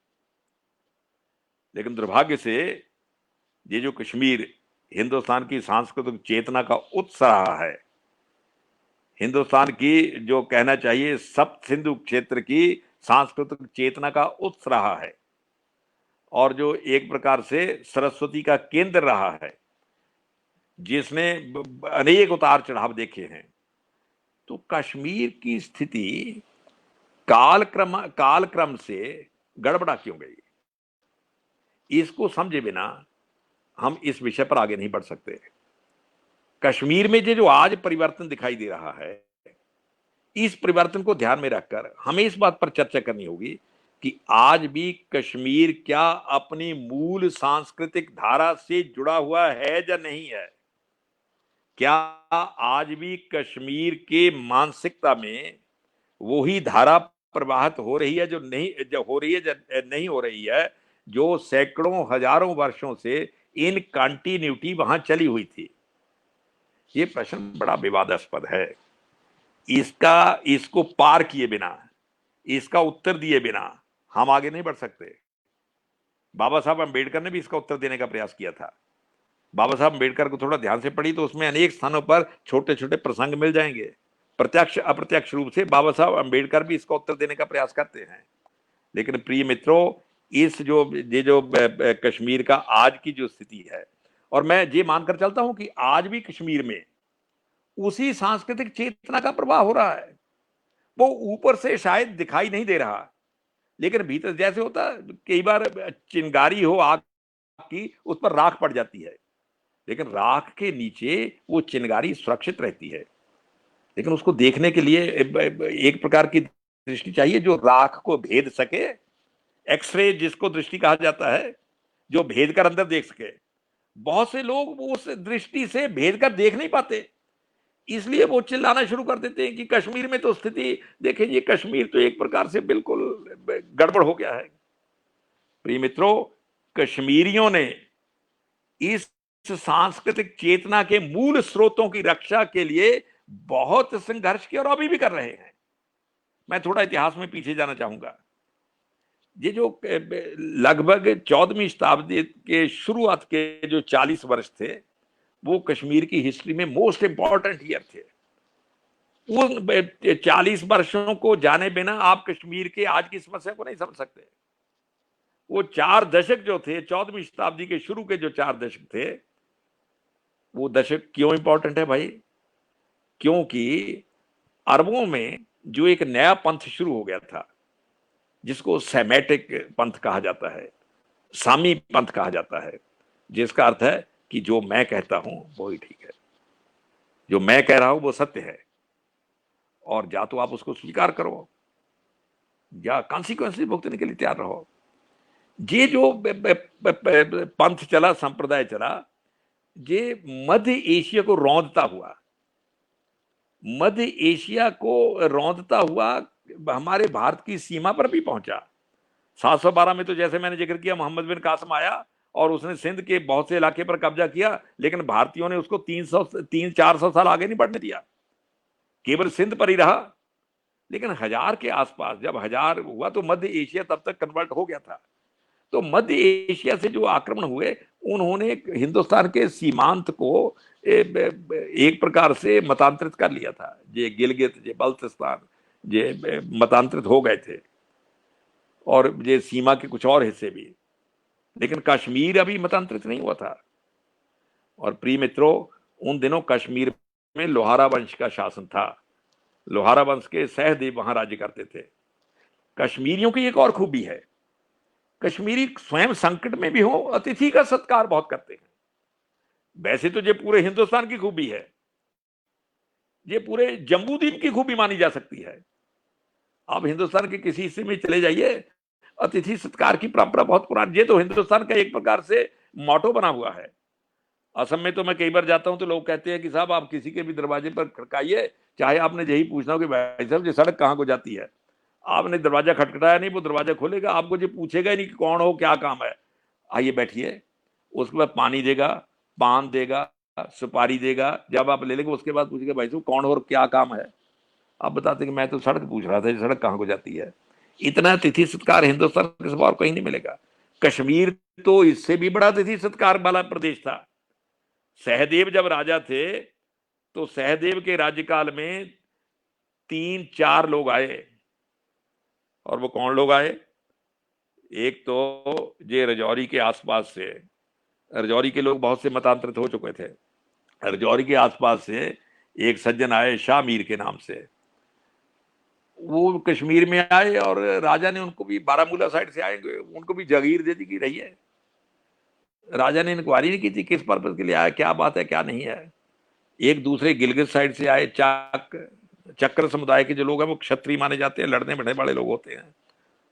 लेकिन दुर्भाग्य से ये जो कश्मीर हिंदुस्तान की सांस्कृतिक चेतना का उत्स रहा है, हिंदुस्तान की जो कहना चाहिए सप्त सिंधु क्षेत्र की सांस्कृतिक चेतना का उत्स रहा है, और जो एक प्रकार से सरस्वती का केंद्र रहा है, जिसने अनेक उतार चढ़ाव देखे हैं, तो कश्मीर की स्थिति कालक्रम से गड़बड़ा क्यों गई, इसको समझे बिना हम इस विषय पर आगे नहीं बढ़ सकते। कश्मीर में जो आज परिवर्तन दिखाई दे रहा है, इस परिवर्तन को ध्यान में रखकर हमें इस बात पर चर्चा करनी होगी कि आज भी कश्मीर क्या अपनी मूल सांस्कृतिक धारा से जुड़ा हुआ है या नहीं है। क्या आज भी कश्मीर के मानसिकता में वही धारा प्रवाहित हो रही है जो नहीं हो रही है, जो सैकड़ों हजारों वर्षों से इन कंटिन्यूटी वहां चली हुई थी। ये प्रश्न बड़ा विवादास्पद है। इसको पार किए बिना, इसका उत्तर दिए बिना हम आगे नहीं बढ़ सकते। बाबा साहब अम्बेडकर ने भी इसका उत्तर देने का प्रयास किया था। बाबा साहब अम्बेडकर को थोड़ा ध्यान से पढ़ी तो उसमें अनेक स्थानों पर छोटे छोटे प्रसंग मिल जाएंगे। प्रत्यक्ष अप्रत्यक्ष रूप से बाबा साहब अम्बेडकर भी इसका उत्तर देने का प्रयास करते हैं। लेकिन प्रिय मित्रों, इस जो कश्मीर का आज की जो स्थिति है, और मैं ये मानकर चलता हूं कि आज भी कश्मीर में उसी सांस्कृतिक चेतना का प्रवाह हो रहा है। वो ऊपर से शायद दिखाई नहीं दे रहा, लेकिन भीतर जैसे होता कई बार चिंगारी हो आग की, उस पर राख पड़ जाती है, लेकिन राख के नीचे वो चिंगारी सुरक्षित रहती है। लेकिन उसको देखने के लिए एक प्रकार की दृष्टि चाहिए जो राख को भेद सके, एक्सरे जिसको दृष्टि कहा जाता है, जो भेद कर अंदर देख सके। बहुत से लोग उस दृष्टि से भेद कर देख नहीं पाते, इसलिए वो चिल्लाना शुरू कर देते हैं कि कश्मीर में तो स्थिति देखें, ये कश्मीर तो एक प्रकार से बिल्कुल गड़बड़ हो गया है। प्रिय मित्रों, कश्मीरियों ने इस सांस्कृतिक चेतना के मूल स्रोतों की रक्षा के लिए बहुत संघर्ष किया और अभी भी कर रहे हैं। मैं थोड़ा इतिहास में पीछे जाना चाहूंगा। ये जो लगभग 14वीं शताब्दी के शुरुआत के जो 40 वर्ष थे, वो कश्मीर की हिस्ट्री में मोस्ट इंपॉर्टेंट ईयर थे। उन 40 वर्षों को जाने बिना आप कश्मीर के आज की समस्या को नहीं समझ सकते। वो 4 दशक जो थे, 14वीं शताब्दी के शुरू के जो 4 दशक थे, वो दशक क्यों इंपॉर्टेंट है भाई? क्योंकि अरबों में जो एक नया पंथ शुरू हो गया था, जिसको सेमेटिक पंथ कहा जाता है, सामी पंथ कहा जाता है, जिसका अर्थ है कि जो मैं कहता हूं वो ही ठीक है, जो मैं कह रहा हूं वो सत्य है, और या तो आप उसको स्वीकार करो या कॉन्सिक्वेंसेस भुगतने के लिए तैयार रहो। ये जो पंथ चला, संप्रदाय चला, ये मध्य एशिया को रौंदता हुआ हमारे भारत की सीमा पर भी पहुंचा। 712 में तो जैसे मैंने जिक्र किया, मोहम्मद बिन कासिम आया और उसने सिंध के बहुत से इलाके पर कब्जा किया, लेकिन भारतीयों ने उसको 300-400 साल आगे नहीं बढ़ने दिया, केवल सिंध पर ही रहा। लेकिन 1000 के आसपास जब 1000 हुआ तो मध्य एशिया तब तक कन्वर्ट हो गया था। तो मध्य एशिया से जो आक्रमण हुए, उन्होंने हिंदुस्तान के सीमांत को एक प्रकार से मतांतरित कर लिया था। ये गिलगित, ये बल्तिस्तान, ये मतांतरित हो गए थे, और ये सीमा के कुछ और हिस्से भी, लेकिन कश्मीर अभी मतांतरित नहीं हुआ था। और प्रिय मित्रों, उन दिनों कश्मीर में लोहारा वंश का शासन था। लोहारा वंश के सहदेव वहां राज्य करते थे। कश्मीरियों की एक और खूबी है, कश्मीरी स्वयं संकट में भी हो अतिथि का सत्कार बहुत करते हैं। वैसे तो ये पूरे हिंदुस्तान की खूबी है, ये पूरे जम्बू द्वीप की खूबी मानी जा सकती है। आप हिंदुस्तान के किसी हिस्से में चले जाइए, अतिथि सत्कार की परंपरा बहुत पुरानी, ये तो हिंदुस्तान का एक प्रकार से मोटो बना हुआ है। असम में तो मैं कई बार जाता हूं तो लोग कहते हैं कि साहब आप किसी के भी दरवाजे पर खड़काइए, चाहे आपने यही पूछना हो कि भाई साहब ये सड़क कहाँ को जाती है, आपने दरवाजा खटखटाया नहीं, वो दरवाजा खोलेगा, आपको ये पूछेगा ही नहीं कि कौन हो, क्या काम है, आइए बैठिए। उसके बाद पानी देगा, पान देगा, सुपारी देगा, जब आप ले लेंगे उसके बाद पूछेगा भाई साहब कौन हो और क्या काम है। आप बताते कि मैं तो सड़क पूछ रहा था, ये सड़क कहाँ को जाती है। इतना अतिथि सत्कार हिंदुस्तान के सिवा और कहीं नहीं मिलेगा। कश्मीर तो इससे भी बड़ा अतिथि सत्कार वाला प्रदेश था। सहदेव जब राजा थे तो सहदेव के राज्यकाल में 3-4 लोग आए, और वो कौन लोग आए? एक तो ये रजौरी के आसपास से, रजौरी के लोग बहुत से मतांतरित हो चुके थे, रजौरी के आसपास से एक सज्जन आए शाह मीर के नाम से, वो कश्मीर में आए और राजा ने उनको भी, बारामूला साइड से आएंगे, उनको भी जागीर दे दी कि रहिए। राजा ने इंक्वायरी नहीं की थी किस पर्पज के लिए आया, क्या बात है क्या नहीं है। एक दूसरे गिलगित साइड से आए, चक्र समुदाय के जो लोग हैं वो क्षत्रिय माने जाते हैं, लड़ने बढ़ने वाले लोग होते हैं,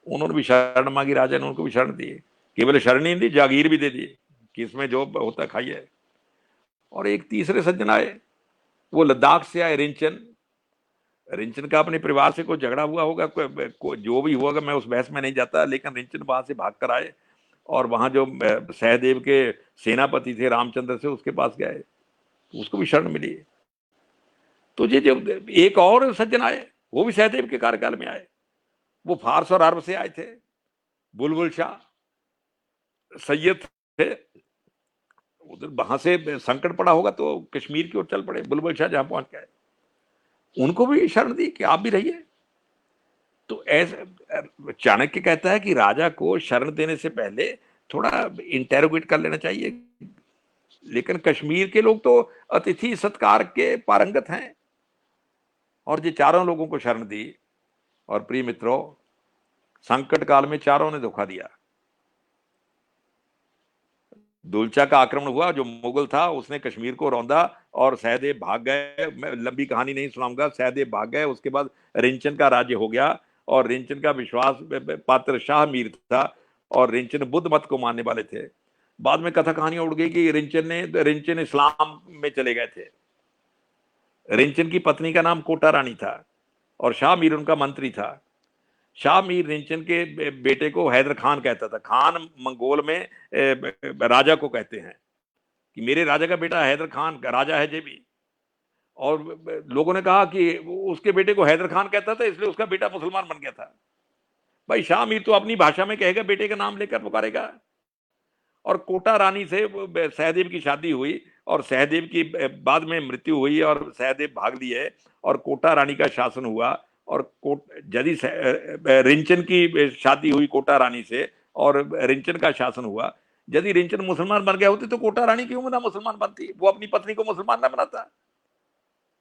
उन्होंने भी शरण मांगी, राजा ने उनको भी शरण दी, केवल शरण ही दी, जागीर भी दे दी कि इसमें जो होता खाइए। और एक तीसरे सज्जन आए, वो लद्दाख से आए, रिंचन का अपने परिवार से कोई झगड़ा हुआ होगा, जो भी हुआ, मैं उस बहस में नहीं जाता, लेकिन रिंचन वहां से भाग कर आए और वहां जो सहदेव के सेनापति थे रामचंद्र से, उसके पास गए, उसको भी शरण मिली। तो ये जो एक और सज्जन आए, वो भी सहदेव के कार्यकाल में आए, वो फारस और अरब से आए थे, बुलबुल शाह सैयद थे। उधर वहां से संकट पड़ा होगा तो कश्मीर की ओर चल पड़े, बुलबुल शाह जहां पहुंच गए, उनको भी शरण दी कि आप भी रहिए। तो ऐसे चाणक्य कहता है कि राजा को शरण देने से पहले थोड़ा इंटेरोगेट कर लेना चाहिए। लेकिन कश्मीर के लोग तो अतिथि सत्कार के पारंगत हैं, और ये चारों लोगों को शरण दी। और प्रिय मित्रों, संकट काल में चारों ने धोखा दिया। दुलचा का आक्रमण हुआ, जो मुगल था उसने कश्मीर को रौंदा और सहदेव भाग गए। मैं लंबी कहानी नहीं सुनाऊंगा, सहदेव भाग गए। उसके बाद रिंचन का राज्य हो गया, और रिंचन का विश्वास पात्र शाह मीर था, और रिंचन बुद्ध मत को मानने वाले थे। बाद में कथा कहानियां उड़ गई कि रिंचन इस्लाम में चले गए थे। रिंचन की पत्नी का नाम कोटा रानी था, और शाह मीर उनका मंत्री था। शाह मीर रिंचन के बेटे को हैदर खान कहता था। खान मंगोल में राजा को कहते हैं कि मेरे राजा का बेटा हैदर खान राजा है जे भी। और लोगों ने कहा कि उसके बेटे को हैदर खान कहता था, इसलिए उसका बेटा मुसलमान बन गया था। भाई शाह मीर तो अपनी भाषा में कहेगा, बेटे का नाम लेकर पुकारेगा। और कोटा रानी से सहदेव की शादी हुई, और सहदेव की बाद में मृत्यु हुई, और सहदेव भाग लिए, और कोटा रानी का शासन हुआ। और यदि रिंचन की शादी हुई कोटा रानी से, और रिंचन का शासन हुआ, यदि रिंचन मुसलमान बन गया होते तो कोटा रानी क्यों ना मुसलमान बनती, वो अपनी पत्नी को मुसलमान ना बनाता।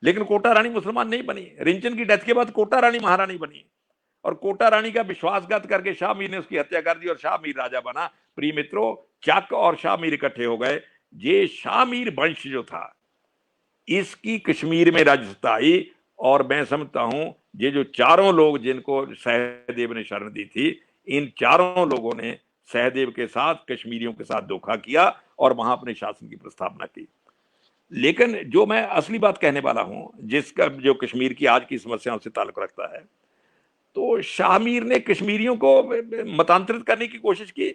लेकिन कोटा रानी मुसलमान नहीं बनी। रिंचन की डेथ के बाद कोटा रानी महारानी बनी, और कोटा रानी का विश्वासघात करके शाह मीर ने उसकी हत्या कर दी, और शाह मीर राजा बना। प्रिय मित्रों, चक और शाह मीर इकट्ठे हो गए। ये शाह मीर वंश जो था, इसकी कश्मीर में राजसत्ता आई। और मैं समझता हूं ये जो चारों लोग जिनको सहदेव ने शरण दी थी, इन चारों लोगों ने सहदेव के साथ, कश्मीरियों के साथ धोखा किया और वहां अपने शासन की प्रस्तावना की। लेकिन जो मैं असली बात कहने वाला हूं, जिसका जो कश्मीर की आज की समस्याओं से ताल्लुक रखता है, तो शाह मीर ने कश्मीरियों को मतांतरित करने की कोशिश की।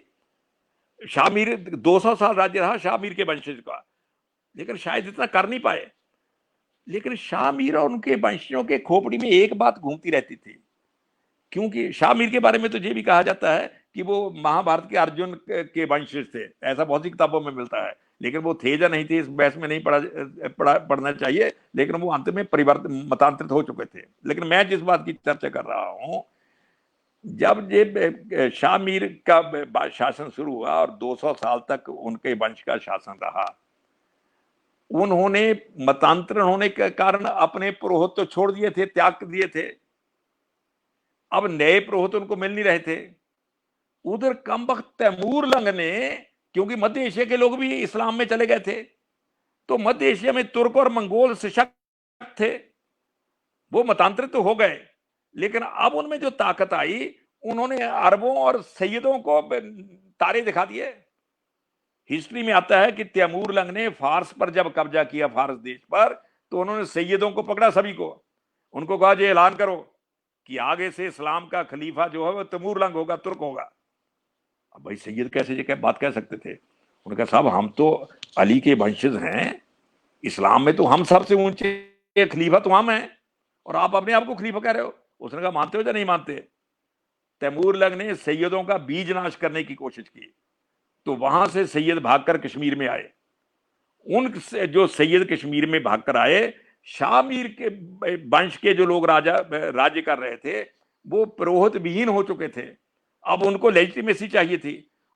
शाह मीर 200 साल राज्य रहा शाह मीर के वंशज का, लेकिन शायद इतना कर नहीं पाए। लेकिन शाह मीर और उनके वंशजों के खोपड़ी में एक बात घूमती रहती थी, क्योंकि शाह मीर के बारे में तो ये भी कहा जाता है कि वो महाभारत के अर्जुन के वंशज थे, ऐसा बहुत सी किताबों में मिलता है। लेकिन वो थे या नहीं थे, इस बहस में नहीं पढ़ना चाहिए। लेकिन वो अंत में मतांतरित हो चुके थे। लेकिन मैं जिस बात की चर्चा कर रहा हूं, जब ये शाह मीर का शासन शुरू हुआ और 200 साल तक उनके वंश का शासन रहा, उन्होंने मतांतरण होने के कारण अपने पुरोहित तो छोड़ दिए थे, त्याग दिए थे। अब नए पुरोहित उनको मिल नहीं रहे थे। उधर कमबख्त तैमूर लंग ने, क्योंकि मध्य एशिया के लोग भी इस्लाम में चले गए थे, तो मध्य एशिया में तुर्क और मंगोल सशक्त थे, वो मतांतरित तो हो गए, लेकिन अब उनमें जो ताकत आई, उन्होंने अरबों और सैयदों को तारे दिखा दिए। हिस्ट्री में आता है कि तैमूर लंग ने फारस पर जब कब्जा किया, फारस देश पर, तो उन्होंने सैयदों को पकड़ा, सभी को, उनको कहा जे ऐलान करो कि आगे से इस्लाम का खलीफा जो है वो तैमूर लंग होगा, तुर्क होगा। अब भाई सैयद कैसे ये बात कह सकते थे? उन्होंने कहा साहब हम तो अली के वंशज हैं, इस्लाम में तो हम सबसे ऊंचे खलीफा तो हम हैं, और आप अपने आप को खलीफा कह रहे हो। उसने कहा मानते हो या नहीं मानते? तैमूर लंग ने सैयदों का बीज नाश करने की कोशिश की, तो वहां से सैयद भागकर कश्मीर में आए। उन जो सैयद कश्मीर में भागकर आए, शाह मीर के वंश के जो लोग राज्य कर रहे थे, वो पुरोहित विहीन हो चुके थे। अब उनको लेजिटिमेसी चाहिए थी।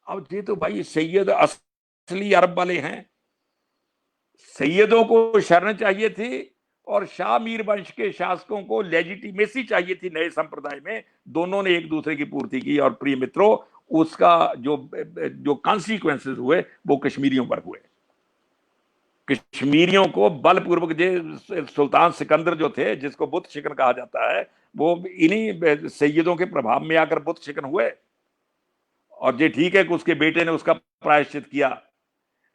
अब ये तो भाई सैयद असली अरब वाले हैं, सैयदों को शरण चाहिए थी और शाह मीर वंश के शासकों को लेजिटिमेसी चाहिए थी नए संप्रदाय में। दोनों ने एक दूसरे की पूर्ति की, और प्रिय मित्रों, उसका जो कॉन्सिक्वेंसेस हुए वो कश्मीरियों पर हुए। कश्मीरियों को बलपूर्वक, जो सुल्तान सिकंदर जो थे, जिसको बुत शिकन कहा जाता है, वो इन्हीं सैयदों के प्रभाव में आकर बुत शिकन हुए। और ये ठीक है कि उसके बेटे ने उसका प्रायश्चित किया,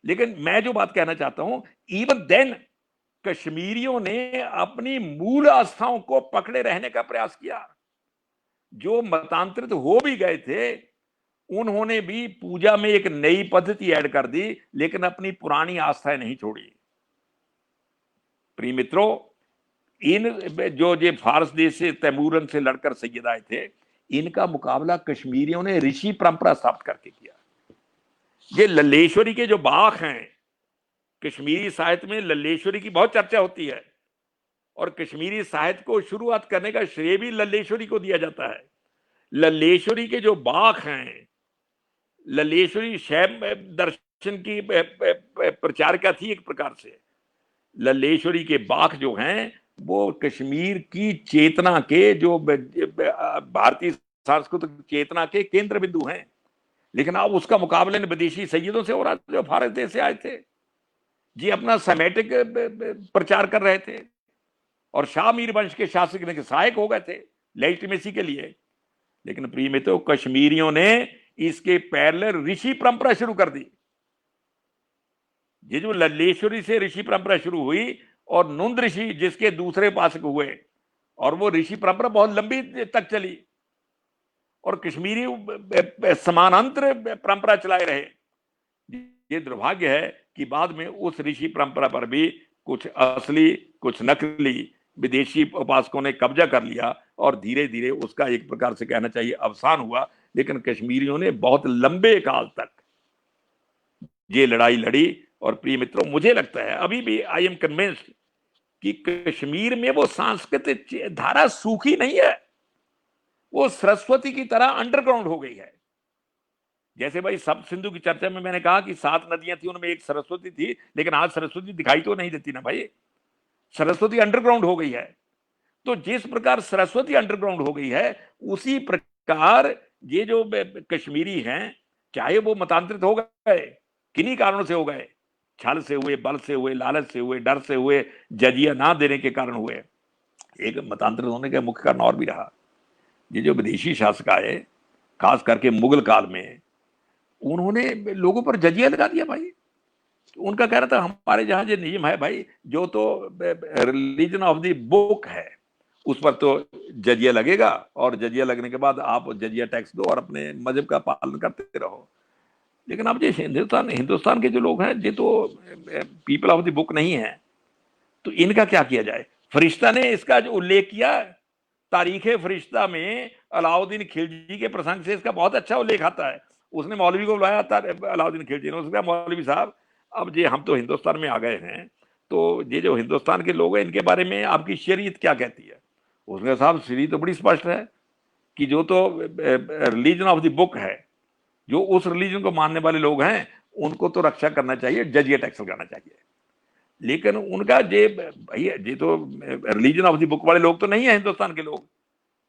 लेकिन मैं जो बात कहना चाहता हूं, इवन देन कश्मीरियों ने अपनी मूल आस्थाओं को पकड़े रहने का प्रयास किया। जो मतांतरित हो भी गए थे, उन्होंने भी पूजा में एक नई पद्धति ऐड कर दी, लेकिन अपनी पुरानी आस्थाएं नहीं छोड़ी। प्रिय मित्रों, इन जो ये फारस देश से तैमूरन से लड़कर सैयद आए थे, इनका मुकाबला कश्मीरियों ने ऋषि परंपरा स्थापित करके किया। ये लल्लेश्वरी के जो बाग हैं, कश्मीरी साहित्य में लल्लेश्वरी की बहुत चर्चा होती है, और कश्मीरी साहित्य को शुरुआत करने का श्रेय भी लल्लेश्वरी को दिया जाता है। लल्लेश्वरी के जो बाग हैं, लल्लेश्वरी शैव दर्शन की प्रचारिका थी एक प्रकार से। लल्लेश्वरी के बाग जो हैं वो कश्मीर की चेतना के, जो भारतीय सांस्कृतिक चेतना के केंद्र बिंदु हैं। लेकिन अब उसका मुकाबला विदेशी सैयदों से हो रहा, जो फारस देश से आए थे, जी अपना सेमेटिक प्रचार कर रहे थे, और शाह मीर वंश के शासक ने सहायक हो गए थे लेजिटिमेसी के लिए। लेकिन प्रिय मित्रों, कश्मीरियों ने इसके पैरेलल ऋषि परंपरा शुरू कर दी। ये जो लल्लेश्वरी से ऋषि परंपरा शुरू हुई, और नुंद ऋषि जिसके दूसरे उपासक हुए, और वो ऋषि परंपरा बहुत लंबी तक चली, और कश्मीरी समानांतर परंपरा चलाए रहे। ये दुर्भाग्य है कि बाद में उस ऋषि परंपरा पर भी कुछ असली कुछ नकली विदेशी उपासकों ने कब्जा कर लिया, और धीरे धीरे उसका एक प्रकार से कहना चाहिए अवसान हुआ। लेकिन कश्मीरियों ने बहुत लंबे काल तक ये लड़ाई लड़ी। और प्रिय मित्रों, मुझे लगता है अभी भी आई एम कन्विंस्ड कि कश्मीर में वो सांस्कृतिक धारा सूखी नहीं है, वो सरस्वती की तरह अंडरग्राउंड हो गई है। जैसे भाई सब सिंधु की चर्चा में मैंने कहा कि 7 नदियां थी, उनमें एक सरस्वती थी, लेकिन आज सरस्वती दिखाई तो नहीं देती ना भाई, सरस्वती अंडरग्राउंड हो गई है। तो जिस प्रकार सरस्वती अंडरग्राउंड हो गई है, उसी प्रकार ये जो कश्मीरी हैं, चाहे वो मतांतरित हो गए, किन्हीं कारणों से हो गए, छल से हुए, बल से हुए, लालच से हुए, डर से हुए, जजिया ना देने के कारण हुए। एक मतांतरित होने का मुख्य कारण और भी रहा, ये जो विदेशी शासक आए, खास करके मुगल काल में, उन्होंने लोगों पर जजिया लगा दिया भाई। उनका कहना था हमारे जहां जो नियम है भाई, जो तो रिलीजन ऑफ द बुक है, उस पर तो जजिया लगेगा, और जजिया लगने के बाद आप जजिया टैक्स दो और अपने मजहब का पालन करते रहो। लेकिन अब जो हिंदुस्तान के जो लोग हैं, ये तो पीपल ऑफ द बुक नहीं है, तो इनका क्या किया जाए? फरिश्ता ने इसका जो उल्लेख किया, तारीख फरिश्ता में अलाउद्दीन खिलजी के प्रसंग से इसका बहुत अच्छा उल्लेख आता है। उसने मौलवी को बुलाया था, अलाउद्दीन खिलजी ने, उसने कहा मौलवी साहब, अब ये हम तो हिंदुस्तान में आ गए हैं, तो ये जो हिंदुस्तान के लोग हैं, इनके बारे में आपकी शरीयत क्या कहती है? उसने कहा साहब शरीयत तो बड़ी स्पष्ट है कि जो तो रिलीजन ऑफ द बुक है, जो उस रिलीजन को मानने वाले लोग हैं, उनको तो रक्षा करना चाहिए, जजिया टैक्स लगाना चाहिए। लेकिन उनका ये भैया, ये तो रिलीजन ऑफ द बुक वाले लोग तो नहीं है हिंदुस्तान के लोग,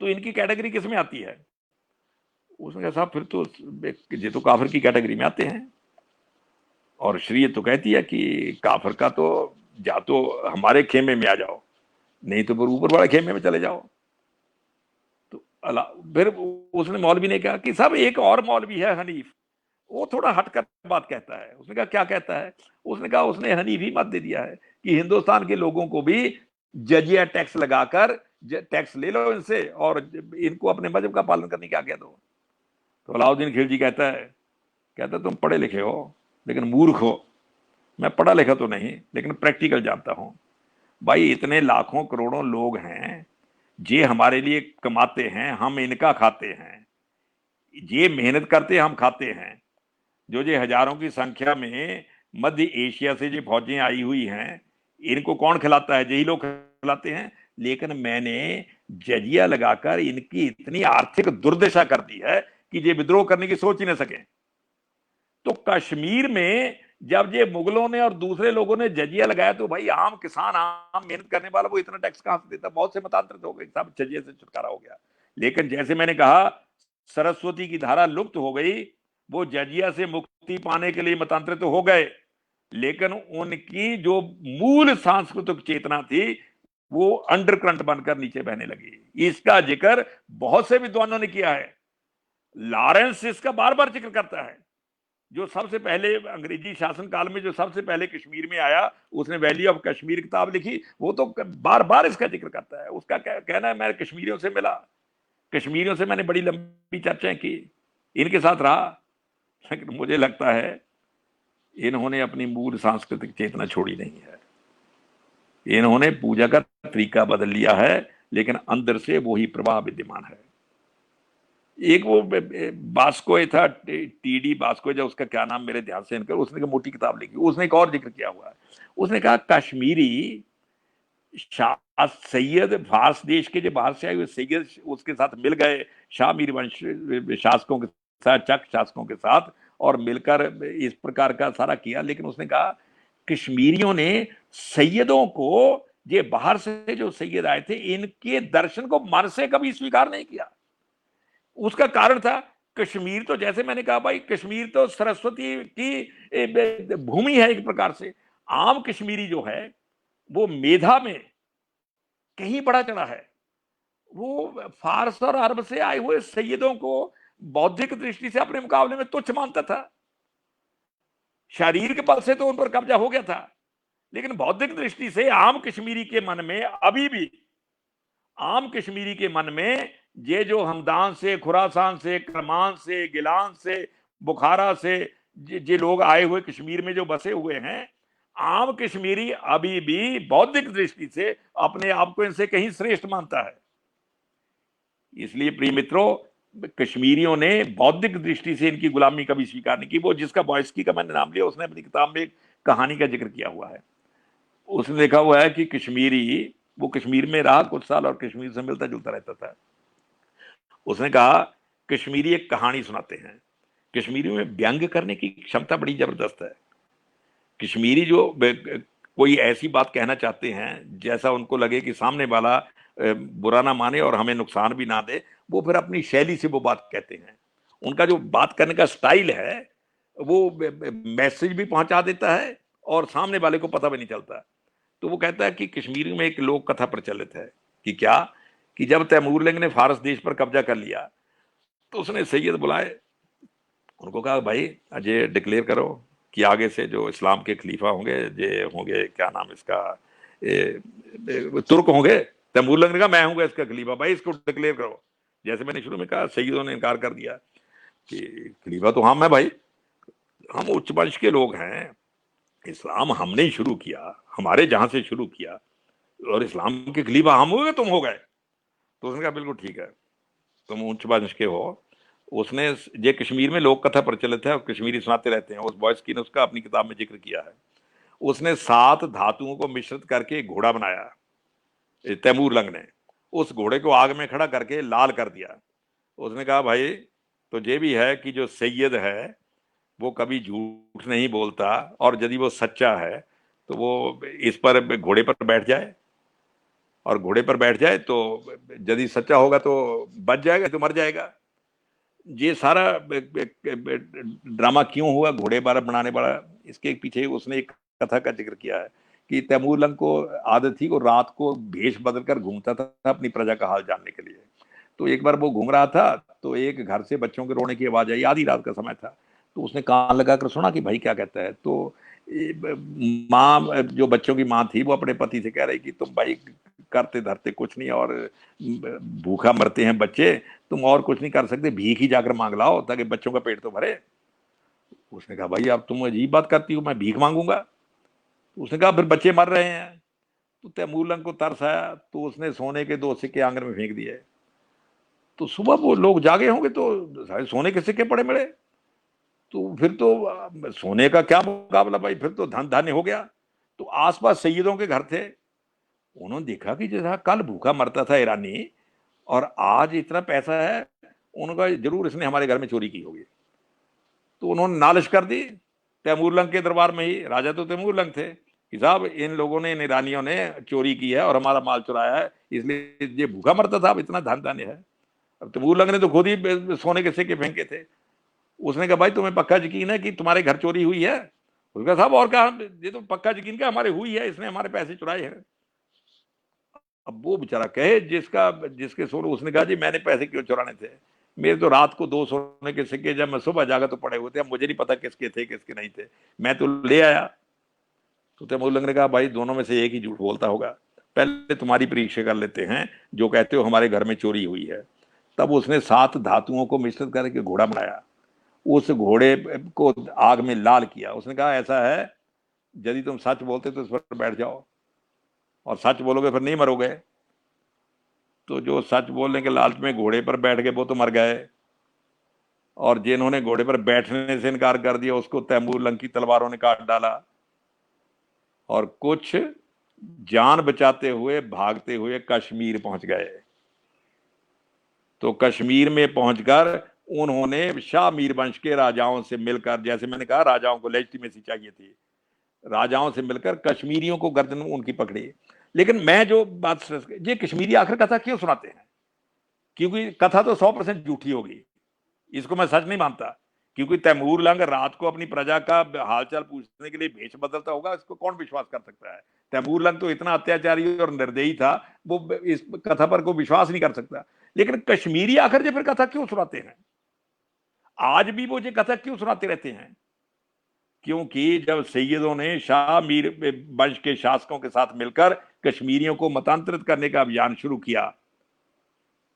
तो इनकी कैटेगरी किस में आती है? उसने कहा साहब फिर तो ये तो काफिर की कैटेगरी में आते हैं, और शरीयत तो कहती है कि काफिर का तो या तो हमारे खेमे में आ जाओ, नहीं तो फिर ऊपर बड़े खेमे में चले जाओ। तो फिर उसने मौलवी ने कहा कि साहब एक और मौलवी है हनीफ, वो थोड़ा हटकर बात कहता है। उसने कहा क्या कहता है? उसने कहा उसने हनीफी मत दे दिया है कि हिंदुस्तान के लोगों को भी जजिया टैक्स लगाकर टैक्स ले लो इनसे और इनको अपने मजहब का पालन करने की आज्ञा दो। तो अलाउद्दीन खिलजी कहता तुम पढ़े लिखे हो लेकिन मूर्ख हो। मैं पढ़ा लिखा तो नहीं लेकिन प्रैक्टिकल जानता हूं। भाई इतने लाखों करोड़ों लोग हैं, ये हमारे लिए कमाते हैं, हम इनका खाते हैं, ये मेहनत करते हम खाते हैं। जो ये हजारों की संख्या में मध्य एशिया से जो फौजें आई हुई हैं, इनको कौन खिलाता है? यही लोग खिलाते हैं। लेकिन मैंने जजिया लगाकर इनकी इतनी आर्थिक दुर्दशा कर दी है कि ये विद्रोह करने की सोच ही न सके। तो कश्मीर में जब ये मुगलों ने और दूसरे लोगों ने जजिया लगाया तो भाई आम किसान, आम मेहनत करने वाला वो इतना टैक्स कहां से देता? बहुत से मतांतर हो गए, सब जजिया से छुटकारा हो गया। लेकिन जैसे मैंने कहा सरस्वती की धारा लुप्त हो गई, वो जजिया से मुक्ति पाने के लिए मतांतरित हो गए, लेकिन उनकी जो मूल सांस्कृतिक चेतना थी वो अंडरकरंट बनकर नीचे बहने लगी। इसका जिक्र बहुत से विद्वानों ने किया है। लॉरेंस इसका बार बार जिक्र करता है। जो सबसे पहले अंग्रेजी शासन काल में जो सबसे पहले कश्मीर में आया, उसने वैली ऑफ कश्मीर किताब लिखी, वो तो बार बार इसका जिक्र करता है। उसका कहना है मैं कश्मीरियों से मिला, कश्मीरियों से मैंने बड़ी लंबी चर्चाएं की, इनके साथ रहा, लेकिन मुझे लगता है इन्होंने अपनी मूल सांस्कृतिक चेतना छोड़ी नहीं है। इन्होंने पूजा का तरीका बदल लिया है, लेकिन अंदर से वही प्रवाह विद्यमान है। एक वो बास्कोय था, टीडी बास्कोय, जो उसका क्या नाम मेरे ध्यान से इनका, उसने एक मोटी किताब लिखी, उसने एक और जिक्र किया हुआ है। उसने कहा कश्मीरी सैयद फारस देश के जो बाहर से आए हुए सैयद उसके साथ मिल गए, शाह मीर वंश शासकों के साथ, चक शासकों के साथ, और मिलकर इस प्रकार का सारा किया। लेकिन उसने कहा कश्मीरियों ने सैयदों को, ये बाहर से जो सैयद आए थे, इनके दर्शन को मन से कभी स्वीकार नहीं किया। उसका कारण था कश्मीर तो, जैसे मैंने कहा भाई, कश्मीर तो सरस्वती की भूमि है एक प्रकार से। आम कश्मीरी जो है वो मेधा में कहीं बड़ा चढ़ा है। वो फारस और अरब से आए हुए सैयदों को बौद्धिक दृष्टि से अपने मुकाबले में तुच्छ मानता था। शरीर के बल से तो उन पर कब्जा हो गया था, लेकिन बौद्धिक दृष्टि से आम कश्मीरी के मन में अभी भी, आम कश्मीरी के मन में ये जो हमदान से, खुरासान से, करमान से, गिलान से, बुखारा से जे लोग आए हुए कश्मीर में जो बसे हुए हैं, आम कश्मीरी अभी भी बौद्धिक दृष्टि से अपने आप को इनसे कहीं श्रेष्ठ मानता है। इसलिए प्रिय मित्रों, कश्मीरियों ने बौद्धिक दृष्टि से इनकी गुलामी कभी स्वीकार नहीं की। वो जिसका बॉयस्की का मैंने नाम लिया, उसने अपनी किताब में एक कहानी का जिक्र किया हुआ है। उसने देखा हुआ है कि कश्मीरी, वो कश्मीर में रहा कुछ साल और कश्मीर से मिलता जुलता रहता था। उसने कहा कश्मीरी एक कहानी सुनाते हैं। कश्मीरी में व्यंग करने की क्षमता बड़ी जबरदस्त है। कश्मीरी जो कोई ऐसी बात कहना चाहते हैं जैसा उनको लगे कि सामने वाला बुरा ना माने और हमें नुकसान भी ना दे, वो फिर अपनी शैली से वो बात कहते हैं। उनका जो बात करने का स्टाइल है वो मैसेज भी पहुंचा देता है और सामने वाले को पता भी नहीं चलता। तो वो कहता है कि कश्मीर में एक लोक कथा प्रचलित है कि क्या, कि जब तैमूरलंग ने फारस देश पर कब्जा कर लिया तो उसने सैयद बुलाए, उनको कहा भाई अजय डिक्लेयर करो कि आगे से जो इस्लाम के खलीफा होंगे, ये होंगे, क्या नाम इसका, तुर्क होंगे। तैमूरलंग ने कहा मैं हूंगा इसका खलीफा, भाई इसको डिक्लेयर करो। जैसे मैंने शुरू में कहा, सैयदों ने इनकार कर दिया कि खलीफा तो हम है भाई, हम उच्च वंश के लोग हैं, इस्लाम हमने ही शुरू किया, हमारे जहां से शुरू किया, और इस्लाम के खलीफा हम हो गए, तुम हो गए। तो उसने कहा बिल्कुल ठीक है, तुम उच्च वंश के हो। उसने, ये कश्मीर में लोक कथा प्रचलित है और कश्मीरी सुनाते रहते हैं, उस बॉयस्की ने उसका अपनी किताब में जिक्र किया है। उसने 7 धातुओं को मिश्रित करके एक घोड़ा बनाया तैमूरलंग ने, उस घोड़े को आग में खड़ा करके लाल कर दिया। उसने कहा भाई तो ये भी है कि जो सैयद है वो कभी झूठ नहीं बोलता, और यदि वो सच्चा है तो वो इस पर घोड़े पर बैठ जाए, और घोड़े पर बैठ जाए तो यदि सच्चा होगा तो बच जाएगा, तो मर जाएगा। ये सारा ड्रामा क्यों हुआ घोड़े बार बनाने वाला, इसके पीछे उसने एक कथा का जिक्र किया है कि तैमूरलंग को आदत थी, वो रात को भेष बदलकर घूमता था अपनी प्रजा का हाल जानने के लिए। तो एक बार वो घूम रहा था तो एक घर से बच्चों के रोने की आवाज आई, आधी रात का समय था। तो उसने कान लगाकर सुना कि भाई क्या कहता है। तो माँ, जो बच्चों की माँ थी, वो अपने पति से कह रही कि तुम भाई करते धरते कुछ नहीं और भूखा मरते हैं बच्चे, तुम और कुछ नहीं कर सकते, भीख ही जाकर मांग लाओ ताकि बच्चों का पेट तो भरे। उसने कहा भाई अब तुम अजीब बात करती हो, मैं भीख मांगूंगा। उसने कहा फिर बच्चे मर रहे हैं। तो तैमूरलंग को तरस आया, तो उसने सोने के 2 सिक्के आंगन में फेंक दिए। तो सुबह वो लोग जागे होंगे तो सारे सोने के सिक्के पड़े मिले। तो फिर तो सोने का क्या मुकाबला भाई, फिर तो धन धान्य हो गया। तो आसपास सैयदों के घर थे, उन्होंने देखा कि जैसा कल भूखा मरता था ईरानी और आज इतना पैसा है, उनका जरूर इसने हमारे घर में चोरी की होगी। तो उन्होंने नालिश कर दी तैमूरलंग के दरबार में ही। राजा तो तैमूरलंग थे कि साहब इन लोगों ने, इन ईरानियों ने चोरी की है और हमारा माल चुराया है, इसलिए ये भूखा मरता था, अब इतना धन धान्य है। अब तैमूरलंग ने तो खुद ही सोने के सिक्के फेंके थे। उसने कहा भाई तुम्हें पक्का यकीन है कि तुम्हारे घर चोरी हुई है? उसने कहा साहब और कहा, ये तो पक्का यकीन का हमारे हुई है, इसने हमारे पैसे चुराए हैं। अब वो बेचारा कहे जिसके सोने, उसने कहा जी मैंने पैसे क्यों चुराने थे, मेरे तो रात को 2 सोने के सिक्के जब मैं सुबह जागा तो पड़े हुए थे, अब मुझे नहीं पता किसके थे किसके नहीं थे, मैं तो ले आया। तो तैमूरलंग ने कहा भाई दोनों में से एक ही झूठ बोलता होगा, पहले तुम्हारी परीक्षा कर लेते हैं, जो कहते हो हमारे घर में चोरी हुई है। तब उसने 7 धातुओं को मिश्रित करके घोड़ा बनाया, उस घोड़े को आग में लाल किया। उसने कहा ऐसा है यदि तुम सच बोलते तो इस पर बैठ जाओ, और सच बोलोगे फिर नहीं मरोगे। तो जो सच बोलने के लालच में घोड़े पर बैठ गए वो तो मर गए, और जिन्होंने घोड़े पर बैठने से इनकार कर दिया उसको तैमूरलंग की तलवारों ने काट डाला। और कुछ जान बचाते हुए भागते हुए कश्मीर पहुंच गए। तो कश्मीर में पहुंचकर उन्होंने शाह मीर वंश के राजाओं से मिलकर, जैसे मैंने कहा राजाओं को लेजिटिमेसी चाहिए थी, राजाओं से मिलकर कश्मीरियों को गर्दन उनकी पकड़ी। लेकिन मैं जो बात, ये कश्मीरी आखिर कथा क्यों सुनाते हैं? क्योंकि कथा तो 100% झूठी होगी, इसको मैं सच नहीं मानता। क्योंकि तैमूरलंग रात को अपनी प्रजा का हालचाल पूछने के लिए भेष बदलता होगा, इसको कौन विश्वास कर सकता है? तैमूरलंग तो इतना अत्याचारी और निर्दयी था, वो इस कथा पर कोई विश्वास नहीं कर सकता। लेकिन कश्मीरी आखिर ये फिर कथा क्यों सुनाते हैं? आज भी वो ये कथा क्यों सुनाते रहते हैं? क्योंकि जब सैयदों ने शाह मीर वंश के शासकों के साथ मिलकर कश्मीरियों को मतांतरित करने का अभियान शुरू किया,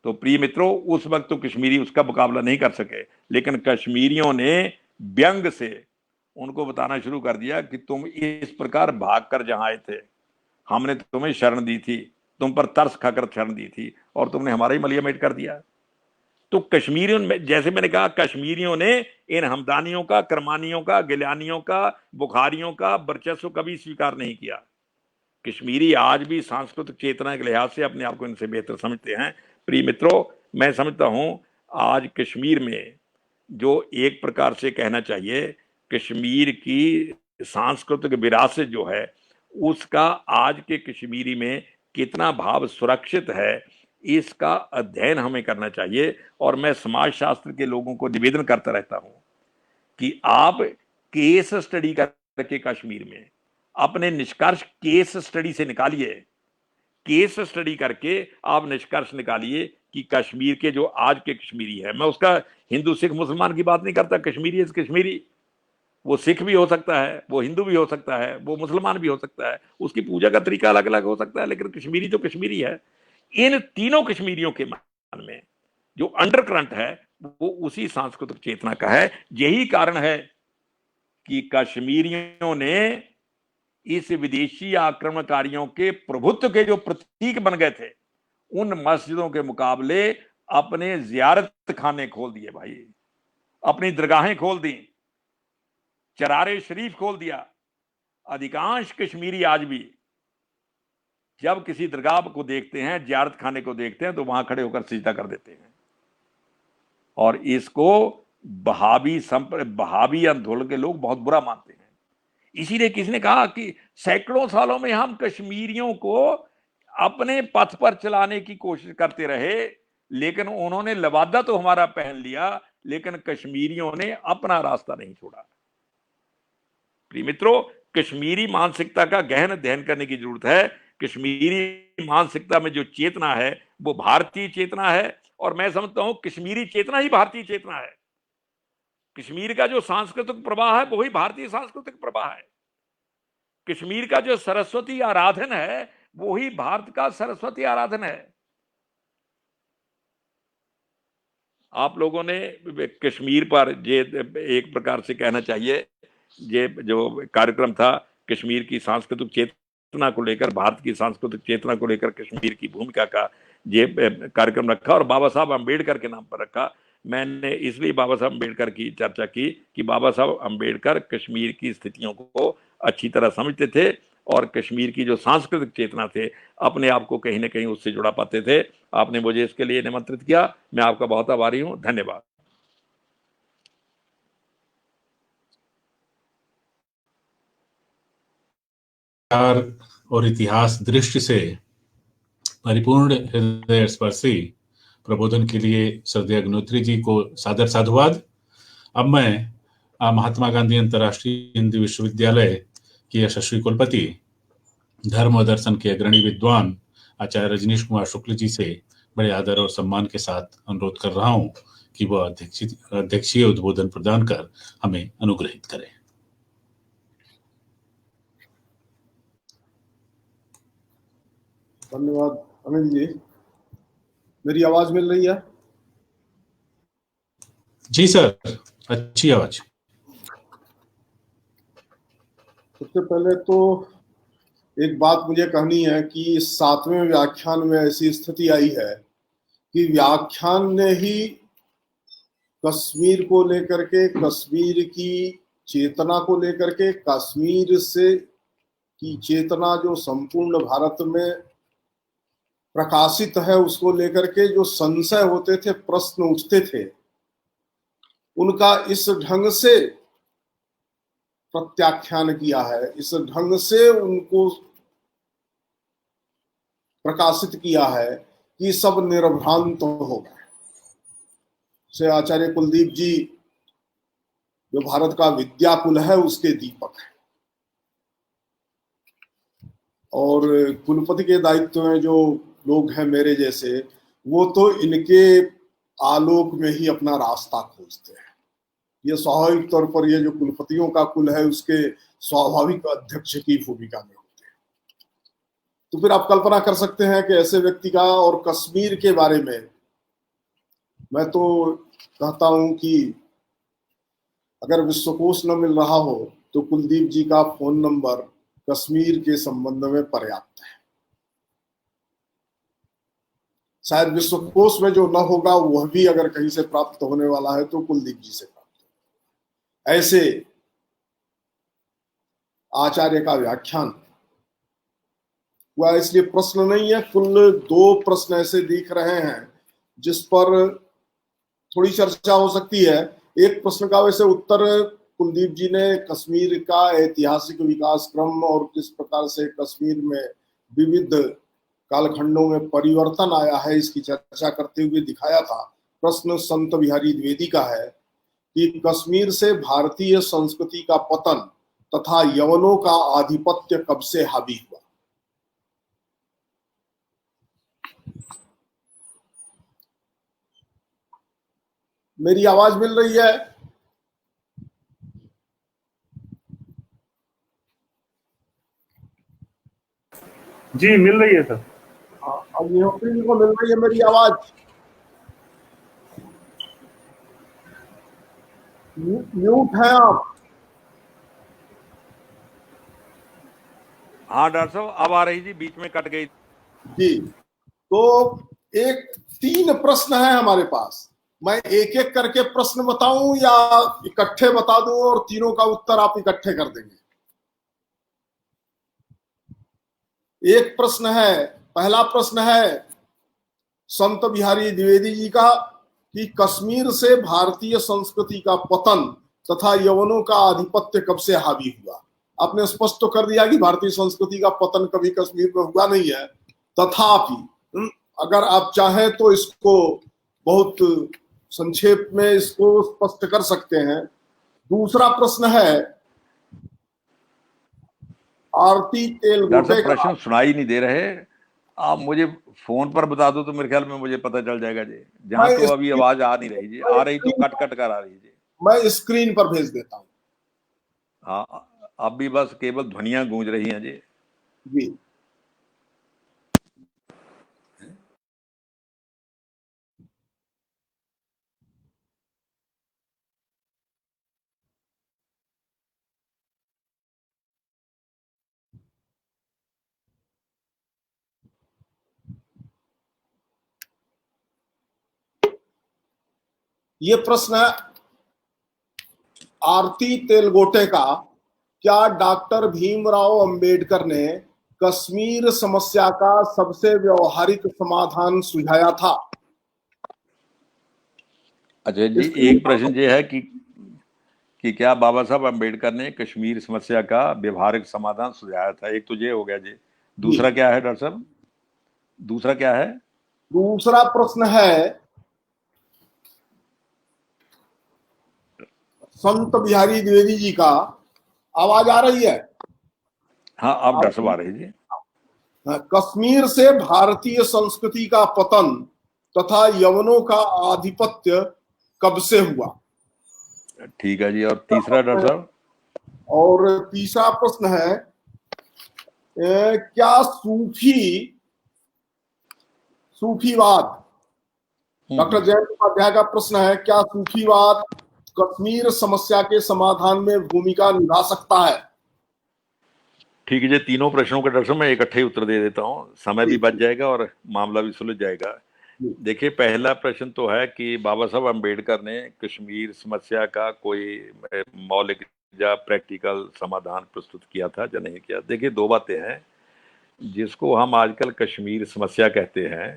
तो प्रिय मित्रों उस वक्त तो कश्मीरी उसका मुकाबला नहीं कर सके, लेकिन कश्मीरियों ने व्यंग से उनको बताना शुरू कर दिया कि तुम इस प्रकार भागकर जहां आए थे, हमने तुम्हें शरण दी थी, तुम पर तरस खाकर शरण दी थी, और तुमने हमारा ही मलिया मेट कर दिया। तो कश्मीरियों में, जैसे मैंने कहा, कश्मीरियों ने इन हमदानियों का, करमानियों का, गिलानियों का, बुखारियों का वर्चस्व कभी स्वीकार नहीं किया। कश्मीरी आज भी सांस्कृतिक चेतना के लिहाज से अपने आप को इनसे बेहतर समझते हैं। प्रिय मित्रों, मैं समझता हूं आज कश्मीर में जो एक प्रकार से कहना चाहिए कश्मीर की सांस्कृतिक विरासत जो है, उसका आज के कश्मीरी में कितना भाव सुरक्षित है, इसका अध्ययन हमें करना चाहिए। और मैं समाज शास्त्र के लोगों को निवेदन करता रहता हूं कि आप केस स्टडी करके कश्मीर में अपने निष्कर्ष केस स्टडी से निकालिए। केस स्टडी करके आप निष्कर्ष निकालिए कि कश्मीर के जो आज के कश्मीरी है, मैं उसका हिंदू सिख मुसलमान की बात नहीं करता, कश्मीरी इज कश्मीरी, वो सिख भी हो सकता है, वो हिंदू भी हो सकता है, वो मुसलमान भी हो सकता है, उसकी पूजा का तरीका अलग अलग हो सकता है, लेकिन कश्मीरी तो कश्मीरी है। इन तीनों कश्मीरियों के मन में जो अंडरकरंट है वो उसी सांस्कृतिक चेतना का है। यही कारण है कि कश्मीरियों ने इस विदेशी आक्रमणकारियों के प्रभुत्व के जो प्रतीक बन गए थे, उन मस्जिदों के मुकाबले अपने जियारत खाने खोल दिए भाई, अपनी दरगाहें खोल दी, चरारे शरीफ खोल दिया। अधिकांश कश्मीरी आज भी जब किसी दरगाह को देखते हैं, जियारत खाने को देखते हैं, तो वहां खड़े होकर सिजदा कर देते हैं। और इसको बहावी आंदोलन के लोग बहुत बुरा मानते हैं। इसीलिए किसी ने कहा कि सैकड़ों सालों में हम कश्मीरियों को अपने पथ पर चलाने की कोशिश करते रहे, लेकिन उन्होंने लवादा तो हमारा पहन लिया, लेकिन कश्मीरियों ने अपना रास्ता नहीं छोड़ा। प्रिय मित्रों, कश्मीरी मानसिकता का गहन अध्ययन करने की जरूरत है। कश्मीरी मानसिकता में जो चेतना है वो भारतीय चेतना है, और मैं समझता हूं कश्मीरी चेतना ही भारतीय चेतना है। कश्मीर का जो सांस्कृतिक प्रवाह है वही भारतीय सांस्कृतिक प्रवाह है। कश्मीर का जो सरस्वती आराधन है वही भारत का सरस्वती आराधन है। आप लोगों ने कश्मीर पर ये एक प्रकार से कहना चाहिए, ये जो कार्यक्रम था कश्मीर की सांस्कृतिक चेतना को लेकर, भारत की सांस्कृतिक चेतना को लेकर कश्मीर की भूमिका का ये कार्यक्रम रखा और बाबा साहब अम्बेडकर के नाम पर रखा। मैंने इसलिए बाबा साहब अम्बेडकर की चर्चा की कि बाबा साहब अम्बेडकर कश्मीर की स्थितियों को अच्छी तरह समझते थे और कश्मीर की जो सांस्कृतिक चेतना थे अपने आप को कहीं ना कहीं उससे जुड़ा पाते थे। आपने मुझे इसके लिए निमंत्रित किया, मैं आपका बहुत आभारी हूं। धन्यवाद। और इतिहास दृष्टि से परिपूर्ण हृदय स्पर्शी प्रबोधन के लिए श्रद्धेय अग्निहोत्री जी को सादर साधुवाद। अब मैं महात्मा गांधी अंतर्राष्ट्रीय हिंदी विश्वविद्यालय के यशस्वी कुलपति, धर्म और दर्शन के अग्रणी विद्वान आचार्य रजनीश कुमार शुक्ल जी से बड़े आदर और सम्मान के साथ अनुरोध कर रहा हूं कि वह अध्यक्षीय उद्बोधन प्रदान कर हमें अनुग्रहित करें। धन्यवाद अनिल जी। मेरी आवाज मिल रही है? जी सर, अच्छी आवाज। सबसे पहले तो एक बात मुझे कहनी है कि इस 7वें व्याख्यान में ऐसी स्थिति आई है कि व्याख्यान ने ही कश्मीर को लेकर के, कश्मीर की चेतना को लेकर के, कश्मीर से की चेतना जो संपूर्ण भारत में प्रकाशित है उसको लेकर के जो संशय होते थे, प्रश्न उठते थे, उनका इस ढंग से प्रत्याख्यान किया है, इस ढंग से उनको प्रकाशित किया है कि सब निर्भ्रांत हो गए। से आचार्य कुलदीप जी जो भारत का विद्या कुल है उसके दीपक है, और कुलपति के दायित्व में जो लोग हैं मेरे जैसे, वो तो इनके आलोक में ही अपना रास्ता खोजते हैं। ये स्वाभाविक तौर पर ये जो कुलपतियों का कुल है उसके स्वाभाविक अध्यक्ष की भूमिका में होते हैं। तो फिर आप कल्पना कर सकते हैं कि ऐसे व्यक्ति का, और कश्मीर के बारे में मैं तो कहता हूं कि अगर विश्वकोश न मिल रहा हो तो कुलदीप जी का फोन नंबर कश्मीर के संबंध में पर्याप्त है। शायद विश्वकोश में जो न होगा वह भी अगर कहीं से प्राप्त होने वाला है तो कुलदीप जी से प्राप्त होगा। ऐसे आचार्य का व्याख्यान हुआ, इसलिए प्रश्न नहीं है, कुल 2 प्रश्न ऐसे दिख रहे हैं जिस पर थोड़ी चर्चा हो सकती है। एक प्रश्न का वैसे उत्तर कुलदीप जी ने कश्मीर का ऐतिहासिक विकास क्रम और किस प्रकार से कश्मीर में विविध कालखंडों में परिवर्तन आया है इसकी चर्चा करते हुए दिखाया था। प्रश्न संत बिहारी द्विवेदी का है कि कश्मीर से भारतीय संस्कृति का पतन तथा यवनों का आधिपत्य कब से हावी हुआ। मेरी आवाज मिल रही है? जी मिल रही है सर। अग्निहोत्री जी को मिल रही है मेरी आवाज? म्यूट है आप? हाँ डॉक्टर साहब अब आ रही जी, बीच में कट गई जी। तो 3 प्रश्न है हमारे पास। मैं एक एक करके प्रश्न बताऊं या इकट्ठे बता दूं और तीनों का उत्तर आप इकट्ठे कर देंगे? एक प्रश्न है, पहला प्रश्न है संत बिहारी द्विवेदी जी का कि कश्मीर से भारतीय संस्कृति का पतन तथा यवनों का आधिपत्य कब से हावी हुआ। आपने स्पष्ट तो कर दिया कि भारतीय संस्कृति का पतन कभी कश्मीर में हुआ नहीं है, तथापि अगर आप चाहें तो इसको बहुत संक्षेप में इसको स्पष्ट कर सकते हैं। दूसरा प्रश्न है आरती डॉक्टर तेलगोटे साहब का, प्रश्न सुनाई नहीं दे रहे, आप मुझे फोन पर बता दो तो मेरे ख्याल में मुझे पता चल जाएगा जी। जहां तो अभी आवाज आ नहीं रही जी, आ रही तो कट कट कर आ रही जी। मैं स्क्रीन पर भेज देता हूं। हाँ, अब भी बस केवल ध्वनियां गूंज रही हैं जी। जी, ये प्रश्न है आरती तेलगोटे का, क्या डॉक्टर भीमराव अंबेडकर ने कश्मीर समस्या का सबसे व्यवहारिक समाधान सुझाया था? अच्छा जी, एक प्रश्न ये है कि क्या बाबा साहब अम्बेडकर ने कश्मीर समस्या का व्यवहारिक समाधान सुझाया था? एक तो ये हो गया जी। दूसरा क्या है डॉक्टर साहब? दूसरा क्या है? दूसरा प्रश्न है संत बिहारी द्विवेदी जी का, आवाज आ रही है? हाँ, अब डॉक्टर साहब आ रही जी। कश्मीर से भारतीय संस्कृति का पतन तथा यवनों का आधिपत्य कब से हुआ? ठीक है जी। और तीसरा डॉक्टर साहब? और तीसरा प्रश्न है क्या सूफीवाद, डॉक्टर जयंत उपाध्याय का प्रश्न है, क्या सूफीवाद कश्मीर समस्या के समाधान में भूमिका निभा सकता है? ठीक है जी, तीनों प्रश्नों का डॉक्टर साहब मैं इकट्ठे ही उत्तर दे देता हूँ, समय भी बच जाएगा और मामला भी सुलझ जाएगा। देखिए, पहला प्रश्न तो है कि बाबा साहब अम्बेडकर ने कश्मीर समस्या का कोई मौलिक या प्रैक्टिकल समाधान प्रस्तुत किया था या नहीं किया। देखिए, दो बातें हैं। जिसको हम आजकल कश्मीर समस्या कहते हैं,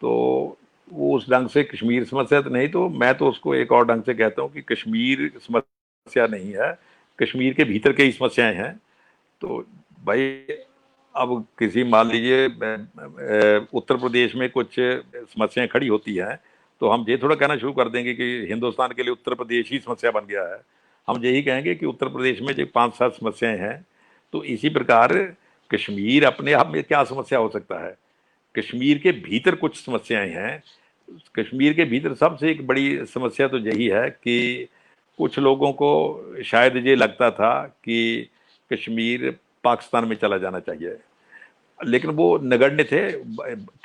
तो वो उस ढंग से कश्मीर समस्या तो नहीं, तो मैं तो उसको एक और ढंग से कहता हूँ कि कश्मीर समस्या नहीं है, कश्मीर के भीतर कई समस्याएं हैं। तो भाई, अब किसी मान लीजिए उत्तर प्रदेश में कुछ समस्याएं खड़ी होती हैं, तो हम ये थोड़ा कहना शुरू कर देंगे कि हिंदुस्तान के लिए उत्तर प्रदेश ही समस्या बन गया है। हम यही कहेंगे कि उत्तर प्रदेश में जो 5-7 समस्याएं हैं, तो इसी प्रकार कश्मीर अपने आप में क्या समस्या हो सकता है। कश्मीर के भीतर कुछ समस्याएं हैं। कश्मीर के भीतर सबसे एक बड़ी समस्या तो यही है कि कुछ लोगों को शायद ये लगता था कि कश्मीर पाकिस्तान में चला जाना चाहिए, लेकिन वो नगण्य थे।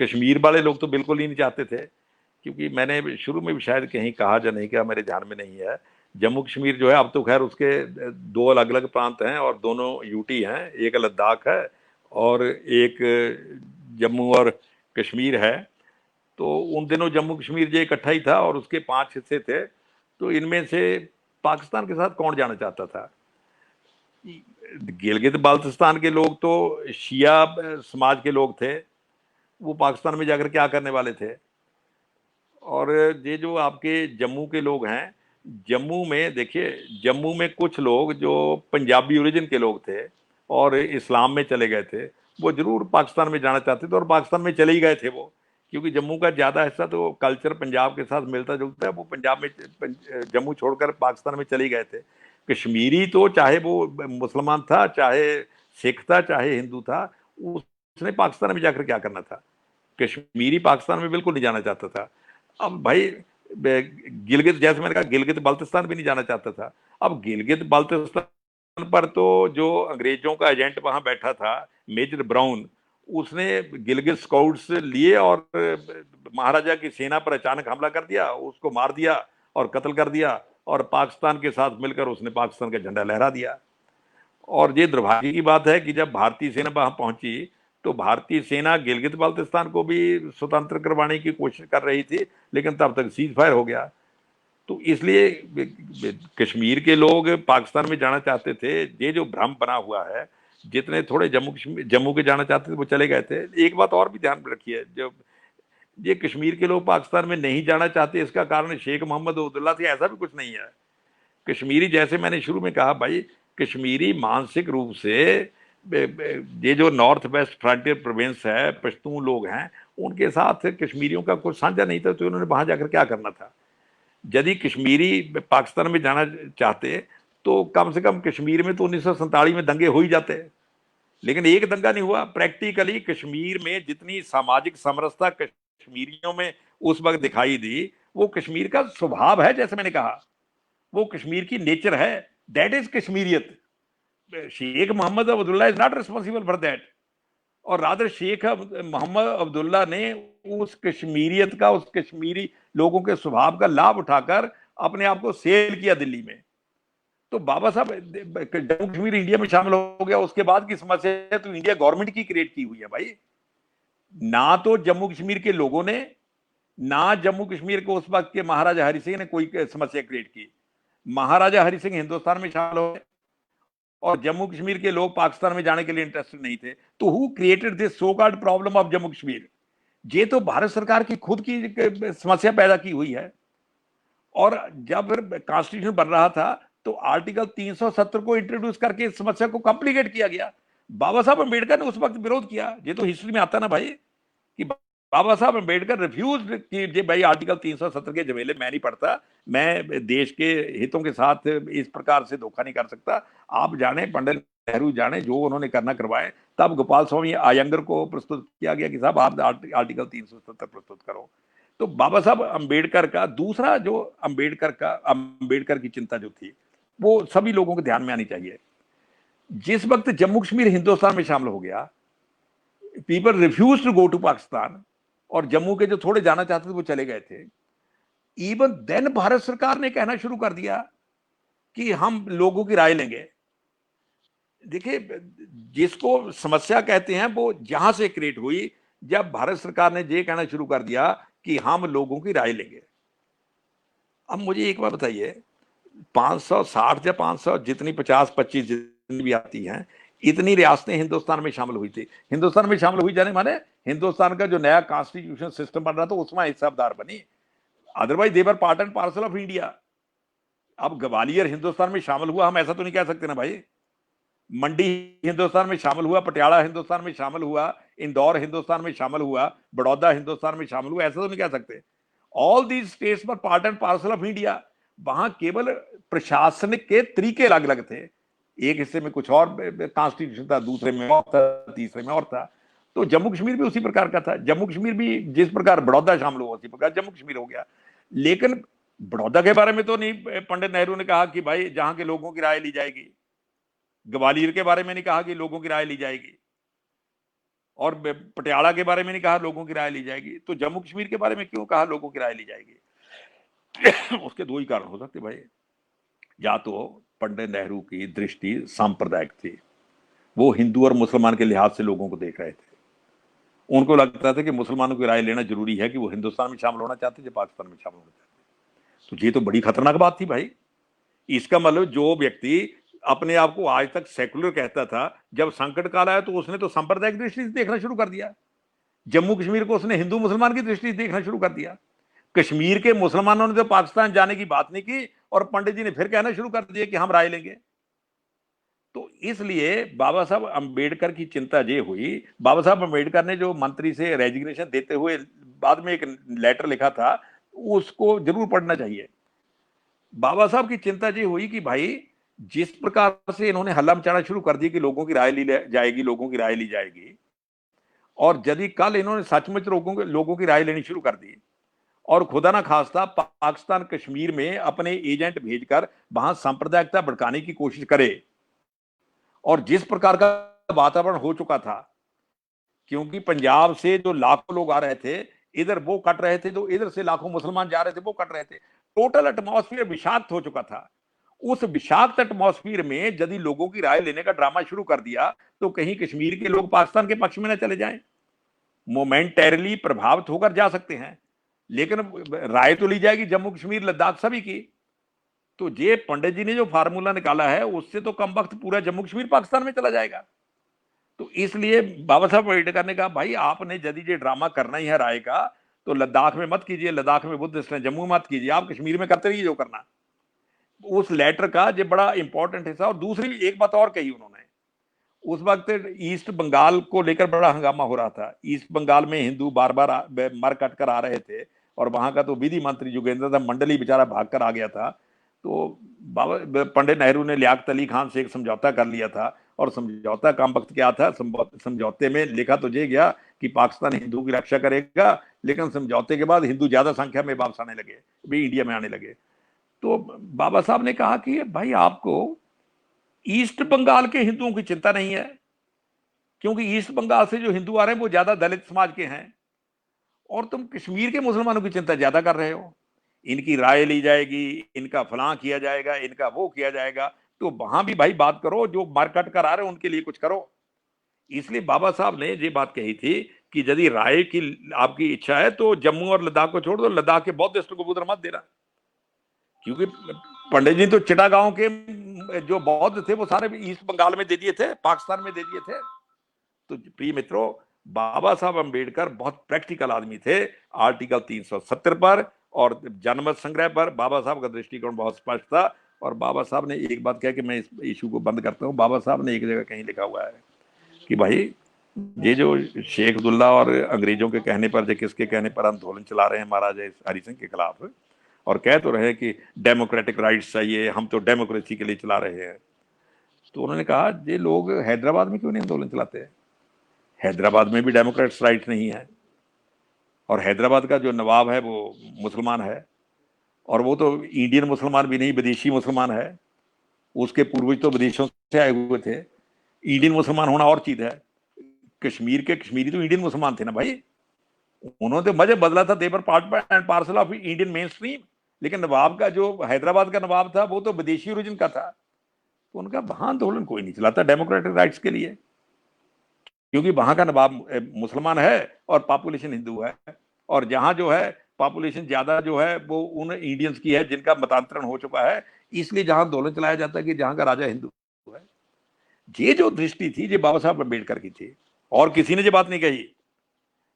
कश्मीर वाले लोग तो बिल्कुल ही नहीं चाहते थे, क्योंकि मैंने शुरू में भी शायद कहीं कहा या नहीं कहा, मेरे ध्यान में नहीं है। जम्मू कश्मीर जो है, अब तो खैर उसके 2 अलग अलग प्रांत हैं और दोनों यूटी हैं, एक लद्दाख है और एक जम्मू और कश्मीर है। तो उन दिनों जम्मू कश्मीर जो इकट्ठा ही था और उसके 5 हिस्से थे। तो इनमें से पाकिस्तान के साथ कौन जाना चाहता था? गिलगित बाल्टिस्तान के लोग तो शिया समाज के लोग थे, वो पाकिस्तान में जाकर क्या करने वाले थे। और ये जो आपके जम्मू के लोग हैं, जम्मू में देखिए, जम्मू में कुछ लोग जो पंजाबी ओरिजिन के लोग थे और इस्लाम में चले गए थे, वो जरूर पाकिस्तान में जाना चाहते थे और पाकिस्तान में चले ही गए थे वो, क्योंकि जम्मू का ज़्यादा हिस्सा तो कल्चर पंजाब के साथ मिलता जुलता है। वो पंजाब में, जम्मू छोड़कर पाकिस्तान में चले गए थे। कश्मीरी तो चाहे वो मुसलमान था, चाहे सिख था, चाहे हिंदू था, उसने पाकिस्तान में जाकर क्या करना था। कश्मीरी पाकिस्तान में बिल्कुल नहीं जाना चाहता था। अब भाई, गिलगित, जैसे मैंने कहा, गिलगित बाल्टिस्तान भी नहीं जाना चाहता था। अब गिलगित बाल्टिस्तान पर तो जो अंग्रेजों का एजेंट वहां बैठा था, मेजर ब्राउन, उसने गिलगित स्काउट्स लिए और महाराजा की सेना पर अचानक हमला कर दिया, उसको मार दिया और कत्ल कर दिया, और पाकिस्तान के साथ मिलकर उसने पाकिस्तान का झंडा लहरा दिया। और ये दुर्भाग्य की बात है कि जब भारतीय सेना वहां पहुंची, तो भारतीय सेना गिलगित बाल्टिस्तान को भी स्वतंत्र करवाने की कोशिश कर रही थी, लेकिन तब तक सीज फायर हो गया। तो इसलिए कश्मीर के लोग पाकिस्तान में जाना चाहते थे। ये जो भ्रम बना हुआ है, जितने थोड़े जम्मू के जाना चाहते थे वो चले गए थे। एक बात और भी ध्यान में रखिए, जो ये कश्मीर के लोग पाकिस्तान में नहीं जाना चाहते, इसका कारण शेख मोहम्मद अब्दुल्ला थे, ऐसा भी कुछ नहीं है। कश्मीरी, जैसे मैंने शुरू में कहा भाई, कश्मीरी मानसिक रूप से, ये जो नॉर्थ वेस्ट फ्रंटियर प्रोविंस है, पश्तून लोग हैं, उनके साथ कश्मीरियों का कुछ साझा नहीं था, तो उन्होंने वहां जाकर क्या करना था। यदि कश्मीरी पाकिस्तान में जाना चाहते, तो कम से कम कश्मीर में तो 1947 में दंगे हो ही जाते। लेकिन एक दंगा नहीं हुआ। प्रैक्टिकली कश्मीर में जितनी सामाजिक समरसता कश्मीरियों में उस वक्त दिखाई दी, वो कश्मीर का स्वभाव है, जैसे मैंने कहा, वो कश्मीर की नेचर है, that is Kashmiriyat. Sheikh Mohammad Abdullah is not responsible for that, और रादर शेख मोहम्मद अब्दुल्ला ने उस कश्मीरियत का, उस कश्मीरी लोगों के स्वभाव का लाभ उठाकर अपने आप को सेल किया दिल्ली में। तो बाबा साहब, जम्मू कश्मीर इंडिया में शामिल हो गया, उसके बाद की समस्या तो इंडिया गवर्नमेंट की क्रिएट की हुई है भाई। ना तो जम्मू कश्मीर के लोगों ने, ना जम्मू कश्मीर को उस वक्त के महाराजा हरि सिंह ने कोई समस्या क्रिएट की। महाराजा हरि सिंह हिंदुस्तान में शामिल हो और जम्मू कश्मीर के लोग पाकिस्तान में जाने के लिए इंटरेस्टेड नहीं थे। तो who created this so called problem of Jammu Kashmir? ये तो भारत सरकार की खुद की समस्या पैदा की हुई है। और जब फिर कॉन्स्टिट्यूशन बन रहा था तो आर्टिकल 370 को इंट्रोड्यूस करके इस समस्या को कॉम्प्लिकेट किया गया। बाबा साहब अम्बेडकर ने उस वक्त विरोध किया। ये तो हिस्ट्री में आता ना भाई, कि बाबा साहब अम्बेडकर रिफ्यूज कि भाई आर्टिकल 370 के झमेले मैं नहीं पढ़ता, मैं देश के हितों के साथ इस प्रकार से धोखा नहीं कर सकता। आप जाने, पंडित नेहरू जाने, जो उन्होंने करना करवाए। तब गोपाल स्वामी अयंगर को प्रस्तुत किया गया कि साहब आप आर्टिकल 370 प्रस्तुत करो। तो बाबा साहब अम्बेडकर का दूसरा जो अम्बेडकर की चिंता जो थी, वो सभी लोगों के ध्यान में आनी चाहिए। जिस वक्त जम्मू कश्मीर हिंदुस्तान में शामिल हो गया, people refuse to go to Pakistan, और जम्मू के जो थोड़े जाना चाहते थे वो चले गए थे। इवन देन भारत सरकार ने कहना शुरू कर दिया कि हम लोगों की राय लेंगे। देखिए, जिसको समस्या कहते हैं वो जहां से क्रिएट हुई, जब भारत सरकार ने ये कहना शुरू कर दिया कि हम लोगों की राय लेंगे। अब मुझे एक बात बताइए, 560 या 500 जितनी 50-25 जितनी भी आती हैं, इतनी रियासतें हिंदुस्तान में शामिल हुई थी। हिंदुस्तान में शामिल हुई जाने माने हिंदुस्तान का जो नया कॉन्स्टिट्यूशन सिस्टम बन रहा था उसमें हिस्सेदार बनी, otherwise they were part and parcel of India. अब ग्वालियर हिंदुस्तान में शामिल हुआ, हम ऐसा तो नहीं कह सकते ना भाई। मंडी हिंदुस्तान में शामिल हुआ, पटियाला हिंदुस्तान में शामिल हुआ, इंदौर हिंदुस्तान में शामिल हुआ, बड़ौदा हिंदुस्तान में शामिल हुआ, ऐसा तो नहीं कह सकते। All these states were part and parcel of India. वहां केवल प्रशासनिक के तरीके अलग अलग थे। एक हिस्से में कुछ और कॉन्स्टिट्यूशन था, दूसरे में और था, तीसरे में और था। तो जम्मू कश्मीर भी उसी प्रकार का था। जम्मू कश्मीर भी जिस प्रकार बड़ौदा शामिल हुआ उसी प्रकार जम्मू कश्मीर हो गया। लेकिन बड़ौदा के बारे में तो नहीं पंडित नेहरू ने कहा कि भाई जहां के लोगों की राय ली जाएगी। ग्वालियर के बारे में नहीं कहा कि लोगों की राय ली जाएगी, और पटियाला के बारे में नहीं कहा लोगों की राय ली जाएगी। तो जम्मू कश्मीर के बारे में क्यों कहा लोगों की राय ली जाएगी? उसके दो ही कारण हो सकते भाई। या तो पंडित नेहरू की दृष्टि सांप्रदायिक थी, वो हिंदू और मुसलमान के लिहाज से लोगों को देख रहे थे। उनको लगता था कि मुसलमानों की राय लेना जरूरी है कि वो हिंदुस्तान में शामिल होना चाहते थे, पाकिस्तान में शामिल होना चाहते। तो ये तो बड़ी खतरनाक बात थी भाई। इसका मतलब जो व्यक्ति अपने आप को आज तक सेकुलर कहता था, जब संकट काल आया तो उसने तो सांप्रदायिक दृष्टि से देखना शुरू कर दिया। जम्मू कश्मीर को उसने हिंदू मुसलमान की दृष्टि से देखना शुरू कर दिया। कश्मीर के मुसलमानों ने तो पाकिस्तान जाने की बात नहीं की, और पंडित जी ने फिर कहना शुरू कर दिया कि हम राय लेंगे। तो इसलिए बाबा साहब अंबेडकर की चिंता ये हुई। बाबा साहब अंबेडकर ने जो मंत्री से रेजिग्नेशन देते हुए बाद में एक लेटर लिखा था, उसको जरूर पढ़ना चाहिए। बाबा साहब की चिंता ये हुई कि भाई जिस प्रकार से इन्होंने हल्ला मचाना शुरू कर दिया कि लोगों की राय ली जाएगी, लोगों की राय ली जाएगी, और यदि कल इन्होंने सचमुच लोगों की राय लेनी शुरू कर दी और खुदा ना खास्ता पाकिस्तान कश्मीर में अपने एजेंट भेजकर वहां सांप्रदायिकता भड़काने की कोशिश करे, और जिस प्रकार का वातावरण हो चुका था, क्योंकि पंजाब से जो लाखों लोग आ रहे थे इधर वो कट रहे थे, तो इधर से लाखों मुसलमान जा रहे थे वो कट रहे थे। टोटल एटमॉस्फेयर विषाक्त हो चुका था। उस विषाक्त एटमॉस्फेयर में यदि लोगों की राय लेने का ड्रामा शुरू कर दिया तो कहीं कश्मीर के लोग पाकिस्तान के पक्ष में न चले जाएं। मोमेंटरली प्रभावित होकर जा सकते हैं, लेकिन राय तो ली जाएगी जम्मू कश्मीर लद्दाख सभी की। तो ये पंडित जी ने जो फार्मूला निकाला है उससे तो कम वक्त पूरा जम्मू कश्मीर पाकिस्तान में चला जाएगा। तो इसलिए बाबा साहब अम्बेडकर ने कहा भाई आपने यदि ये ड्रामा करना ही है राय का तो लद्दाख में मत कीजिए, लद्दाख में बुद्धिस्ट है, जम्मू मत कीजिए, आप कश्मीर में करते रहिए जो करना। उस लेटर का ये बड़ा इंपॉर्टेंट हिस्सा। और दूसरी एक बात और कही उन्होंने, उस वक्त ईस्ट बंगाल को लेकर बड़ा हंगामा हो रहा था। ईस्ट बंगाल में हिंदू बार बार मर कट कर आ रहे थे, और वहां का तो विधि मंत्री योगेंद्र था मंडली बेचारा भाग कर आ गया था। तो बाबा पंडित नेहरू ने लियाकत अली खान से एक समझौता कर लिया था, और समझौता काम वक्त क्या था, समझौते में लिखा तो ये गया कि पाकिस्तान हिंदुओं की रक्षा करेगा, लेकिन समझौते के बाद हिंदू ज्यादा संख्या में वापस आने लगे, भी इंडिया में आने लगे। तो बाबा साहब ने कहा कि भाई आपको ईस्ट बंगाल के हिंदुओं की चिंता नहीं है, क्योंकि ईस्ट बंगाल से जो हिंदू आ रहे हैं वो ज्यादा दलित समाज के हैं, और तुम कश्मीर के मुसलमानों की चिंता ज्यादा कर रहे हो, इनकी राय ली जाएगी, इनका फलां किया जाएगा, इनका वो किया जाएगा। तो वहां भी भाई बात करो, जो मारकट कर आ रहे हैं उनके लिए कुछ करो। इसलिए बाबा साहब ने ये बात कही थी कि यदि राय की आपकी इच्छा है तो जम्मू और लद्दाख को छोड़ दो, लद्दाख के बौद्धिस्ट को उधर मत देना, क्योंकि पंडित जी तो चिटागांव के जो बौद्ध थे वो सारे ईस्ट बंगाल में दे दिए थे, पाकिस्तान में दे दिए थे। तो प्रिय मित्रों, बाबा साहब अंबेडकर बहुत प्रैक्टिकल आदमी थे। आर्टिकल 370 पर और जनमत संग्रह पर बाबा साहब का दृष्टिकोण बहुत स्पष्ट था। और बाबा साहब ने एक बात कह के मैं इस इशू को बंद करता हूँ, बाबा साहब ने एक जगह कहीं लिखा हुआ है कि भाई ये जो शेख अब्दुल्ला और अंग्रेजों के कहने पर, जो किसके कहने पर आंदोलन चला रहे हैं महाराजा हरि सिंह के खिलाफ, और कह तो रहे हैं कि डेमोक्रेटिक राइट्स चाहिए, हम तो डेमोक्रेसी के लिए चला रहे हैं। तो उन्होंने कहा ये लोग हैदराबाद में क्यों नहीं आंदोलन चलाते हैं? हैदराबाद में भी डेमोक्रेट्स राइट नहीं है, और हैदराबाद का जो नवाब है वो मुसलमान है, और वो तो इंडियन मुसलमान भी नहीं, विदेशी मुसलमान है, उसके पूर्वज तो विदेशों से आए हुए थे। इंडियन मुसलमान होना और चीज है, कश्मीर के कश्मीरी तो इंडियन मुसलमान थे ना भाई, उन्होंने तो मजहब बदला था, they were part and parcel of Indian mainstream. लेकिन नवाब का जो हैदराबाद का नवाब था वो तो विदेशी ओरिजिन का था, तो उनका वहां आंदोलन कोई नहीं चलाता डेमोक्रेटिक राइट्स के लिए, क्योंकि वहां का नवाब मुसलमान है और पॉपुलेशन हिंदू है, और जहां जो है पॉपुलेशन ज्यादा जो है वो उन इंडियंस की है जिनका मतांतरण हो चुका है, इसलिए जहां आंदोलन चलाया जाता है कि जहां का राजा हिंदू है। ये जो दृष्टि थी ये बाबा साहब अम्बेडकर की थी, और किसी ने ये बात नहीं कही।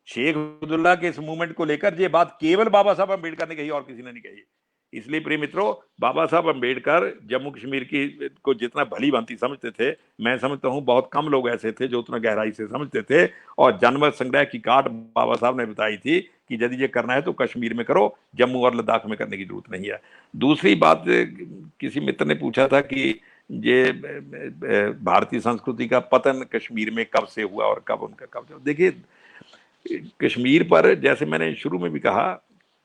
शेख अब्दुल्ला के इस मूवमेंट को लेकर ये बात केवल बाबा साहब अम्बेडकर ने कही और किसी ने नहीं कही। इसलिए प्रिय मित्रों, बाबा साहब अम्बेडकर जम्मू कश्मीर की को जितना भली भांति समझते थे, मैं समझता हूं बहुत कम लोग ऐसे थे जो उतना गहराई से समझते थे। और जनमत संग्रह की काट बाबा साहब ने बताई थी कि यदि ये करना है तो कश्मीर में करो, जम्मू और लद्दाख में करने की जरूरत नहीं है। दूसरी बात, किसी मित्र ने पूछा था कि ये भारतीय संस्कृति का पतन कश्मीर में कब से हुआ और कब उनका कब। देखिए, कश्मीर पर जैसे मैंने शुरू में भी कहा,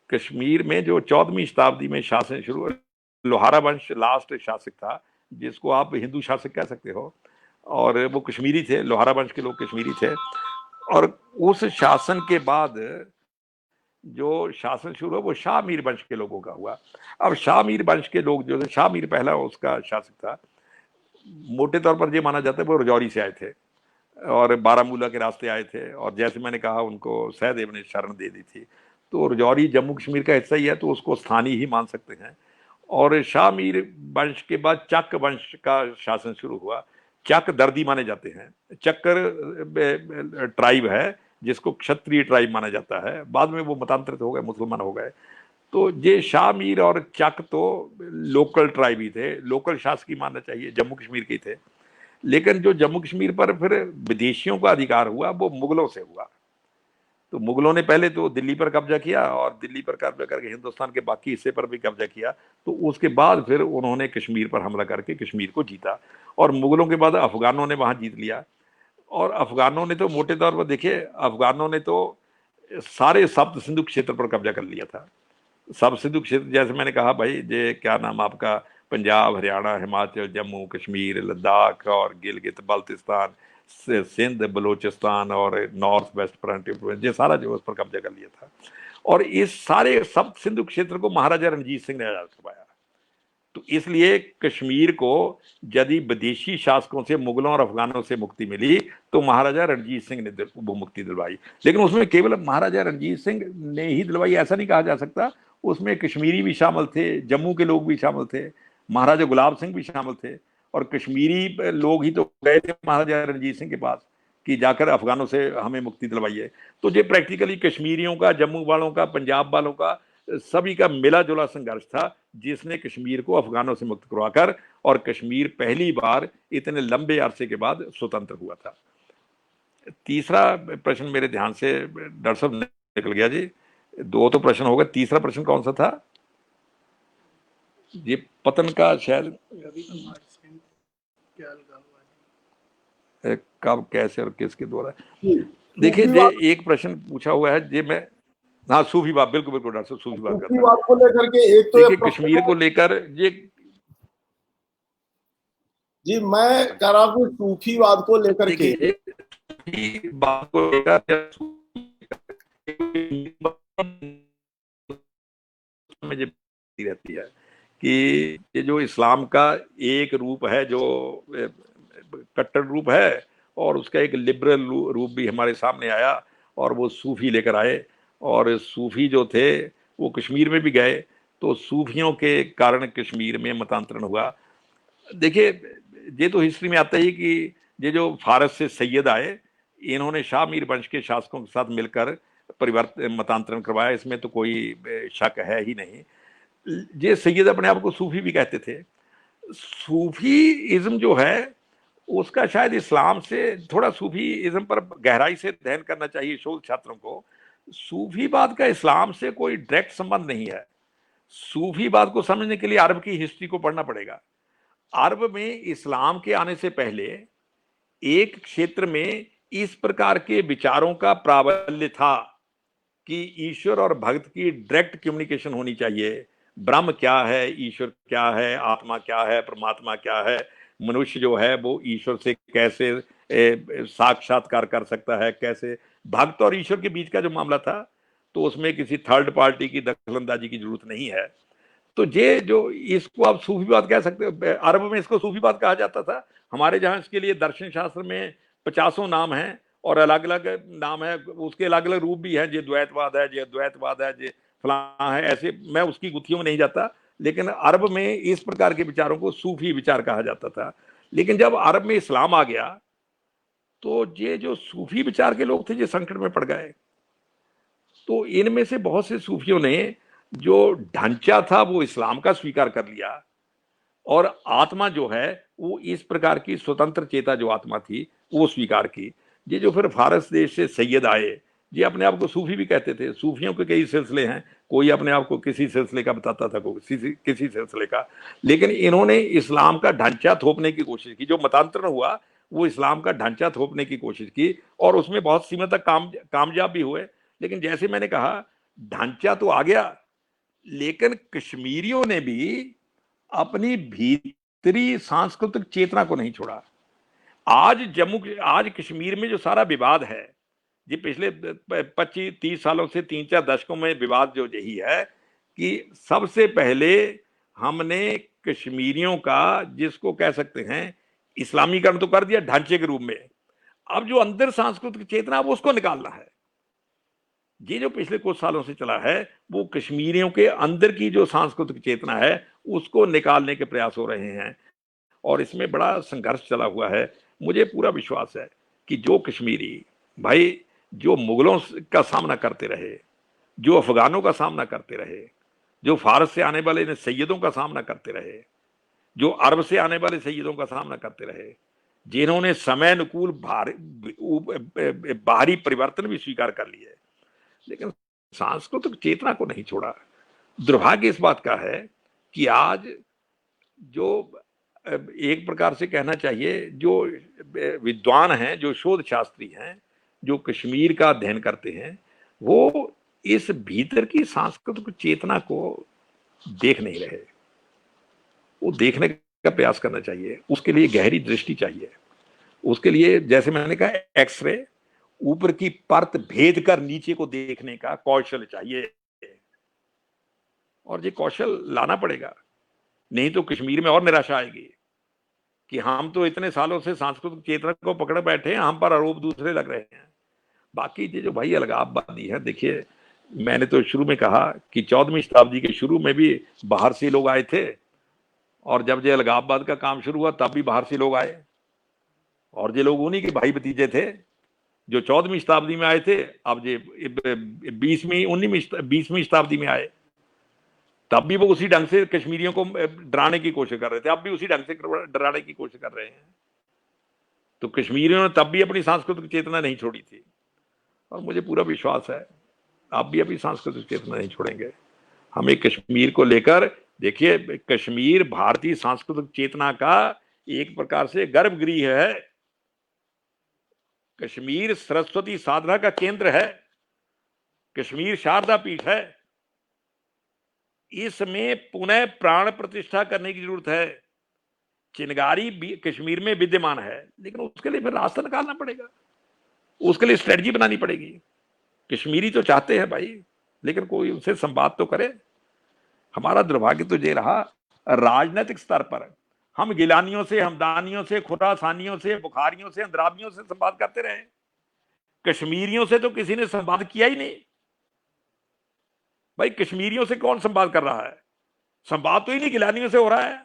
कश्मीर में जो 14वीं शताब्दी में शासन शुरू, लोहारा वंश लास्ट शासक था, जिसको आप हिंदू शासक कह सकते हो, और वो कश्मीरी थे, लोहारा वंश के लोग कश्मीरी थे। और उस शासन के बाद जो शासन शुरू हुआ वो शाह मीर वंश के लोगों का हुआ। अब शाह मीर वंश के लोग जो थे, शाह मीर पहला उसका शासक था, मोटे तौर पर ये माना जाता है वो रजौरी से आए थे और बारामूला के रास्ते आए थे, और जैसे मैंने कहा उनको सहदेव ने शरण दे दी थी। तो रजौरी जम्मू कश्मीर का हिस्सा ही है, तो उसको स्थानीय ही मान सकते हैं। और शाह मीर वंश के बाद चक वंश का शासन शुरू हुआ। चक दर्दी माने जाते हैं, चक्कर ट्राइब है जिसको क्षत्रिय ट्राइब माना जाता है, बाद में वो मतांतरित हो गए, मुसलमान हो गए। तो ये शाह मीर और चक तो लोकल ट्राइब ही थे, लोकल शासकीय मानना चाहिए, जम्मू कश्मीर के थे। लेकिन जो जम्मू कश्मीर पर फिर विदेशियों का अधिकार हुआ वो मुगलों से हुआ। तो मुगलों ने पहले तो दिल्ली पर कब्जा किया, और दिल्ली पर कब्जा करके हिंदुस्तान के बाकी हिस्से पर भी कब्जा किया। तो उसके बाद फिर उन्होंने कश्मीर पर हमला करके कश्मीर को जीता, और मुगलों के बाद अफगानों ने वहां जीत लिया। और अफगानों ने तो मोटे तौर पर देखिए, अफगानों ने तो सारे सप्त सिंधु क्षेत्र पर कब्जा कर लिया था। सब सिंधु क्षेत्र, जैसे मैंने कहा भाई, ये क्या नाम आपका, पंजाब, हरियाणा, हिमाचल, जम्मू कश्मीर, लद्दाख और गिलगित बल्तिस्तान, सिंध, बलूचिस्तान और नॉर्थ वेस्ट फ्रंटियर, ये सारा जो उस पर कब्जा कर लिया था। और इस सारे सब सिंधु क्षेत्र को महाराजा रणजीत सिंह ने आजाद करवाया। तो इसलिए कश्मीर को यदि विदेशी शासकों से, मुगलों और अफगानों से मुक्ति मिली तो महाराजा रणजीत सिंह ने वो मुक्ति दिलवाई। लेकिन उसमें केवल महाराजा रणजीत सिंह ने ही दिलवाई ऐसा नहीं कहा जा सकता, उसमें कश्मीरी भी शामिल थे, जम्मू के लोग भी शामिल थे, महाराजा गुलाब सिंह भी शामिल थे, और कश्मीरी लोग ही तो गए थे महाराजा रणजीत सिंह के पास कि जाकर अफगानों से हमें मुक्ति दिलवाइए। तो ये प्रैक्टिकली कश्मीरियों का, जम्मू वालों का, पंजाब वालों का, सभी का मिला जुला संघर्ष था, जिसने कश्मीर को अफगानों से मुक्त करवाकर, और कश्मीर पहली बार इतने लंबे अरसे के बाद स्वतंत्र हुआ था। तीसरा प्रश्न मेरे ध्यान से डॉक्टर साहब निकल गया जी, दो तो प्रश्न हो गए, तीसरा प्रश्न कौन सा था? ये पतन का शायद कब, कैसे और किसके द्वारा। जी, देखिए, सूफीवाद जे एक प्रश्न पूछा हुआ है जे मैं, हाँ सूफीवाद, बिल्कुल बिल्कुल डॉक्टर साहब, सूफीवाद का था। सूफीवाद को लेकर के एक तो ये देखिए, प्रश्न कश्मीर है। को लेकर ये, जी, मैं कह रहा हूँ सूफीवाद को लेकर के देखिए बात को लेकर में ये रहती है कि ये जो इस्लाम का एक रूप है, जो कट्टर रूप है, और उसका एक लिबरल रूप भी हमारे सामने आया, और वो सूफी लेकर आए। और सूफी जो थे वो कश्मीर में भी गए, तो सूफियों के कारण कश्मीर में मतांतरण हुआ। देखिए, ये तो हिस्ट्री में आता ही कि ये जो फारस से सैयद आए, इन्होंने शाह मीर वंश के शासकों के साथ मिलकर परिवर्तन, मतांतरण करवाया, इसमें तो कोई शक है ही नहीं। ये सैयद अपने आप को सूफी भी कहते थे। सूफीइज्म जो है उसका शायद इस्लाम से थोड़ा, सूफीइज्म पर गहराई से अध्ययन करना चाहिए शोध छात्रों को। सूफीवाद का इस्लाम से कोई डायरेक्ट संबंध नहीं है। सूफीवाद को समझने के लिए अरब की हिस्ट्री को पढ़ना पड़ेगा। अरब में इस्लाम के आने से पहले एक क्षेत्र में इस प्रकार के विचारों का प्राबल्य था कि ईश्वर और भक्त की डायरेक्ट कम्युनिकेशन होनी चाहिए। ब्रह्म क्या है, ईश्वर क्या है, आत्मा क्या है, परमात्मा क्या है, मनुष्य जो है वो ईश्वर से कैसे साक्षात्कार कर सकता है, कैसे। भक्त और ईश्वर के बीच का जो मामला था, तो उसमें किसी थर्ड पार्टी की दखलंदाजी की जरूरत नहीं है। तो ये जो, इसको आप सूफीवाद कह सकते हो। अरब में इसको सूफीवाद कहा जाता था। हमारे जहाँ इसके लिए दर्शन शास्त्र में 50 नाम हैं और अलग अलग नाम है, उसके अलग अलग रूप भी हैं। ये द्वैतवाद है, ये द्वैतवाद है, ये फलां है, ऐसे मैं उसकी गुत्थियों में नहीं जाता। लेकिन अरब में इस प्रकार के विचारों को सूफी विचार कहा जाता था। लेकिन जब अरब में इस्लाम आ गया, तो ये जो सूफी विचार के लोग थे ये संकट में पड़ गए। तो इनमें से बहुत से सूफियों ने जो ढांचा था वो इस्लाम का स्वीकार कर लिया, और आत्मा जो है वो इस प्रकार की स्वतंत्र चेता जो आत्मा थी वो स्वीकार की। ये जो फिर फारस देश से सैयद आए, ये अपने आप को सूफी भी कहते थे। सूफियों के कई सिलसिले हैं, कोई अपने आप को किसी सिलसिले का बताता था, कोई किसी सिलसिले का। लेकिन इन्होंने इस्लाम का ढांचा थोपने की कोशिश की। जो मतांतरण हुआ वो इस्लाम का ढांचा थोपने की कोशिश की, और उसमें बहुत सीमा तक कामयाब भी हुए। लेकिन जैसे मैंने कहा, ढांचा तो आ गया, लेकिन कश्मीरियों ने भी अपनी भीतरी सांस्कृतिक चेतना को नहीं छोड़ा। आज कश्मीर में जो सारा विवाद है, ये पिछले 25-30 सालों से 3-4 दशकों में विवाद जो यही है कि सबसे पहले हमने कश्मीरियों का, जिसको कह सकते हैं इस्लामीकरण तो कर दिया ढांचे के रूप में, अब जो अंदर सांस्कृतिक चेतना वो उसको निकालना है। ये जो पिछले कुछ सालों से चला है वो कश्मीरियों के अंदर की जो सांस्कृतिक चेतना है उसको निकालने के प्रयास हो रहे हैं, और इसमें बड़ा संघर्ष चला हुआ है। मुझे पूरा विश्वास है कि जो कश्मीरी भाई, जो मुगलों का सामना करते रहे, जो अफगानों का सामना करते रहे, जो फारस से आने वाले सैयदों का सामना करते रहे, जो अरब से आने वाले सैयदों का सामना करते रहे, जिन्होंने समय अनुकूल बाहरी परिवर्तन भी स्वीकार कर लिए, लेकिन सांस्कृतिक चेतना को नहीं छोड़ा। दुर्भाग्य इस बात का है कि आज जो एक प्रकार से कहना चाहिए, जो विद्वान हैं, जो शोध शास्त्री हैं, जो कश्मीर का अध्ययन करते हैं, वो इस भीतर की सांस्कृतिक चेतना को देख नहीं रहे। वो देखने का प्रयास करना चाहिए, उसके लिए गहरी दृष्टि चाहिए। उसके लिए, जैसे मैंने कहा, एक्सरे, ऊपर की परत भेद कर नीचे को देखने का कौशल चाहिए, और ये कौशल लाना पड़ेगा। नहीं तो कश्मीर में और निराशा आएगी कि हम तो इतने सालों से सांस्कृतिक चेतना को पकड़ बैठे हैं, हम पर आरोप दूसरे लग रहे हैं। बाकी ये जो भाई अलगाववादी है, देखिए मैंने तो शुरू में कहा कि 14वीं शताब्दी के शुरू में भी बाहर से लोग आए थे, और जब ये अलगाववाद का काम शुरू हुआ तब भी बाहर से लोग आए, और ये लोग उन्हीं के भाई भतीजे थे जो 14वीं शताब्दी में आए थे। अब ये 20वीं शताब्दी में आए, तब भी वो उसी ढंग से कश्मीरियों को डराने की कोशिश कर रहे थे, अब भी उसी ढंग से डराने की कोशिश कर रहे हैं। तो कश्मीरियों ने तब भी अपनी सांस्कृतिक चेतना नहीं छोड़ी थी, और मुझे पूरा विश्वास है आप भी अपनी सांस्कृतिक चेतना नहीं छोड़ेंगे। हमें कश्मीर को लेकर, देखिए कश्मीर भारतीय सांस्कृतिक चेतना का एक प्रकार से गर्भगृह है। कश्मीर सरस्वती साधना का केंद्र है, कश्मीर शारदा पीठ है, इसमें पुनः प्राण प्रतिष्ठा करने की जरूरत है। चिनगारी भी कश्मीर में विद्यमान है, लेकिन उसके लिए फिर रास्ता निकालना पड़ेगा, उसके लिए स्ट्रेटजी बनानी पड़ेगी। कश्मीरी तो चाहते हैं भाई, लेकिन कोई उनसे संवाद तो करे। हमारा दुर्भाग्य तो ये रहा, राजनीतिक स्तर पर हम गिलानियों से, हमदानियों से, खुरासानियों से, बुखारियों से, अंदराबियों से संवाद करते रहे। कश्मीरियों से तो किसी ने संवाद किया ही नहीं भाई। कश्मीरियों से कौन संवाद कर रहा है? संवाद तो इन्हीं गिलानियों से हो रहा है,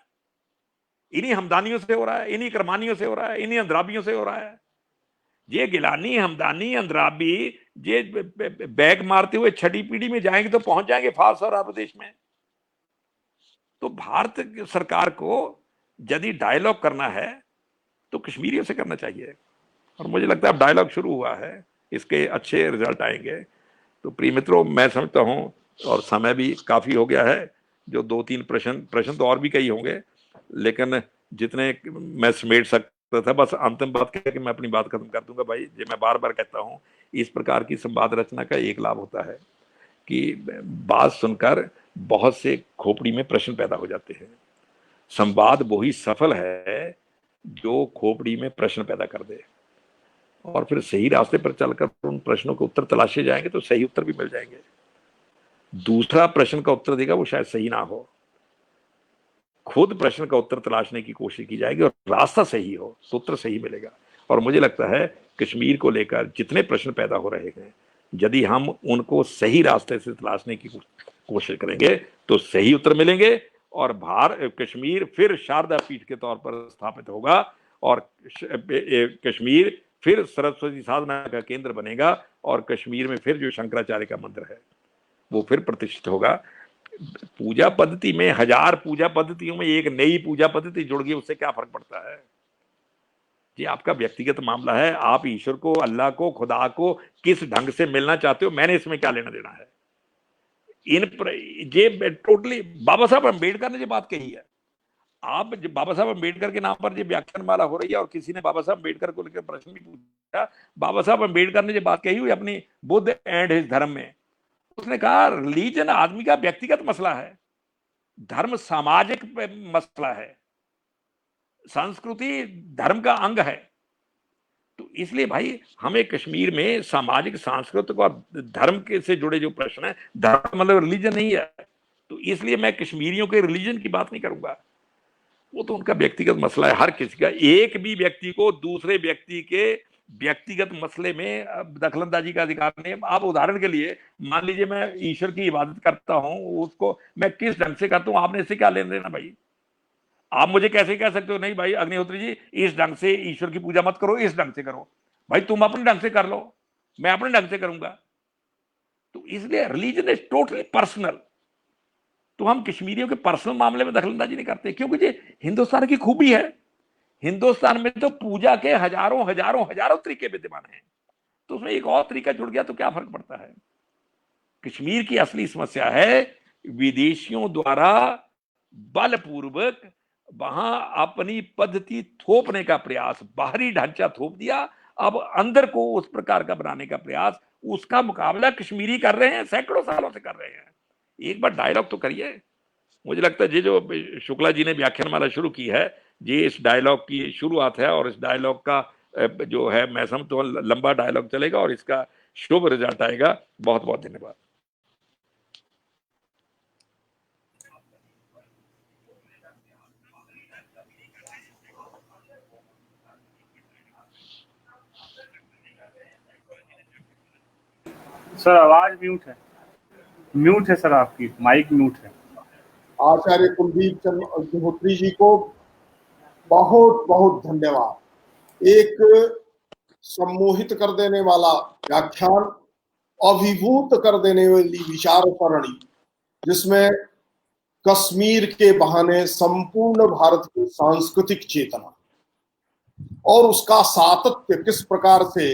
इन्हीं हमदानियों से हो रहा है, इन्हीं करमानियों से हो रहा है, इन्हीं अंदराबियों से हो रहा है। ये गिलानी, हमदानी, अंदराबी ये बैग मारते हुए छठी पीढ़ी में जाएंगे तो पहुंच जाएंगे फारस और अरब देश में। तो भारत सरकार को यदि डायलॉग करना है तो कश्मीरियों से करना चाहिए, और मुझे लगता है अब डायलॉग शुरू हुआ है, इसके अच्छे रिजल्ट आएंगे। तो प्रिय मित्रों, मैं समझता हूं, और समय भी काफी हो गया है, जो 2-3 प्रश्न तो और भी कई होंगे, लेकिन जितने मैं समेट सकता था, बस अंतिम बात कह के मैं अपनी बात खत्म कर दूंगा भाई। जो मैं बार बार कहता हूं, इस प्रकार की संवाद रचना का एक लाभ होता है कि बात सुनकर बहुत से खोपड़ी में प्रश्न पैदा हो जाते हैं। संवाद वही सफल है जो खोपड़ी में प्रश्न पैदा कर दे, और फिर सही रास्ते पर चलकर उन प्रश्नों के उत्तर तलाशे जाएंगे तो सही उत्तर भी मिल जाएंगे। दूसरा प्रश्न का उत्तर देगा वो शायद सही ना हो, खुद प्रश्न का उत्तर तलाशने की कोशिश की जाएगी और रास्ता सही हो तो उत्तर सही मिलेगा। और मुझे लगता है कश्मीर को लेकर जितने प्रश्न पैदा हो रहे हैं, यदि हम उनको सही रास्ते से तलाशने की कोशिश करेंगे तो सही उत्तर मिलेंगे, और कश्मीर फिर शारदा पीठ के तौर पर स्थापित होगा, और कश्मीर फिर सरस्वती साधना का केंद्र बनेगा, और कश्मीर में फिर जो शंकराचार्य का मंदिर है वो फिर प्रतिष्ठित होगा। पूजा पद्धति में 1000 पूजा पद्धतियों में एक नई पूजा पद्धति जुड़ गई, उससे क्या फर्क पड़ता है? ये आपका व्यक्तिगत मामला है, आप ईश्वर को, अल्लाह को, खुदा को किस ढंग से मिलना चाहते हो, मैंने इसमें क्या लेना देना है। ये टोटली बाबा साहब अम्बेडकर ने जो बात कही है, आप बाबा साहब अम्बेडकर के नाम पर जो व्याख्यान माला हो रही है, और किसी ने बाबा साहब अम्बेडकर को लेकर प्रश्न भी पूछा, बाबा साहब अम्बेडकर ने जो बात कही हुई अपनी बुद्ध एंड हिज धर्म में, उसने कहा रिलीजन आदमी का व्यक्तिगत मसला है, धर्म सामाजिक मसला है, संस्कृति धर्म का अंग है। तो इसलिए भाई हमें कश्मीर में सामाजिक, सांस्कृतिक और धर्म के से जुड़े जो प्रश्न है, धर्म मतलब रिलीजन नहीं है, तो इसलिए मैं कश्मीरियों के रिलीजन की बात नहीं करूंगा, वो तो उनका व्यक्तिगत मसला है। हर किसी का, एक भी व्यक्ति को दूसरे व्यक्ति के व्यक्तिगत मसले में दखलंदाजी का अधिकार नहीं है। आप उदाहरण के लिए मान लीजिए मैं ईश्वर की इबादत करता हूं, उसको मैं किस ढंग से करता हूं, आपने इससे क्या लेना देना भाई? आप मुझे कैसे कह सकते हो नहीं भाई अग्निहोत्री जी इस ढंग से ईश्वर की पूजा मत करो, इस ढंग से करो? भाई तुम अपने ढंग से कर लो, मैं अपने ढंग से करूंगा। तो इसलिए रिलीजन इज टोटली पर्सनल। तो हम कश्मीरियों के पर्सनल मामले में दखलंदाजी नहीं करते, क्योंकि ये हिंदुस्तान की खूबी है। हिंदुस्तान में तो पूजा के हजारों तरीके विद्यमान हैं, तो उसमें एक और तरीका जुड़ गया तो क्या फर्क पड़ता है? कश्मीर की असली समस्या है विदेशियों द्वारा बलपूर्वक वहां अपनी पद्धति थोपने का प्रयास, बाहरी ढांचा थोप दिया, अब अंदर को उस प्रकार का बनाने का प्रयास, उसका मुकाबला कश्मीरी कर रहे हैं, सैकड़ों सालों से कर रहे हैं। एक बार डायलॉग तो करिए। मुझे लगता है ये जो शुक्ला जी ने व्याख्यानमाला शुरू की है, ये इस डायलॉग की शुरुआत है, और इस डायलॉग का जो है मैं समझता हूं लंबा डायलॉग चलेगा और इसका शुभ रिजल्ट आएगा। बहुत बहुत धन्यवाद। सर आवाज म्यूट है सर, आपकी माइक म्यूट है। आचार्य कुलदीप चंद्र अग्निहोत्री जी को बहुत बहुत धन्यवाद। एक सम्मोहित कर देने वाला व्याख्यान, अभिभूत कर देने वाली विचार सरणी, जिसमें कश्मीर के बहाने संपूर्ण भारत की सांस्कृतिक चेतना और उसका सातत्य किस प्रकार से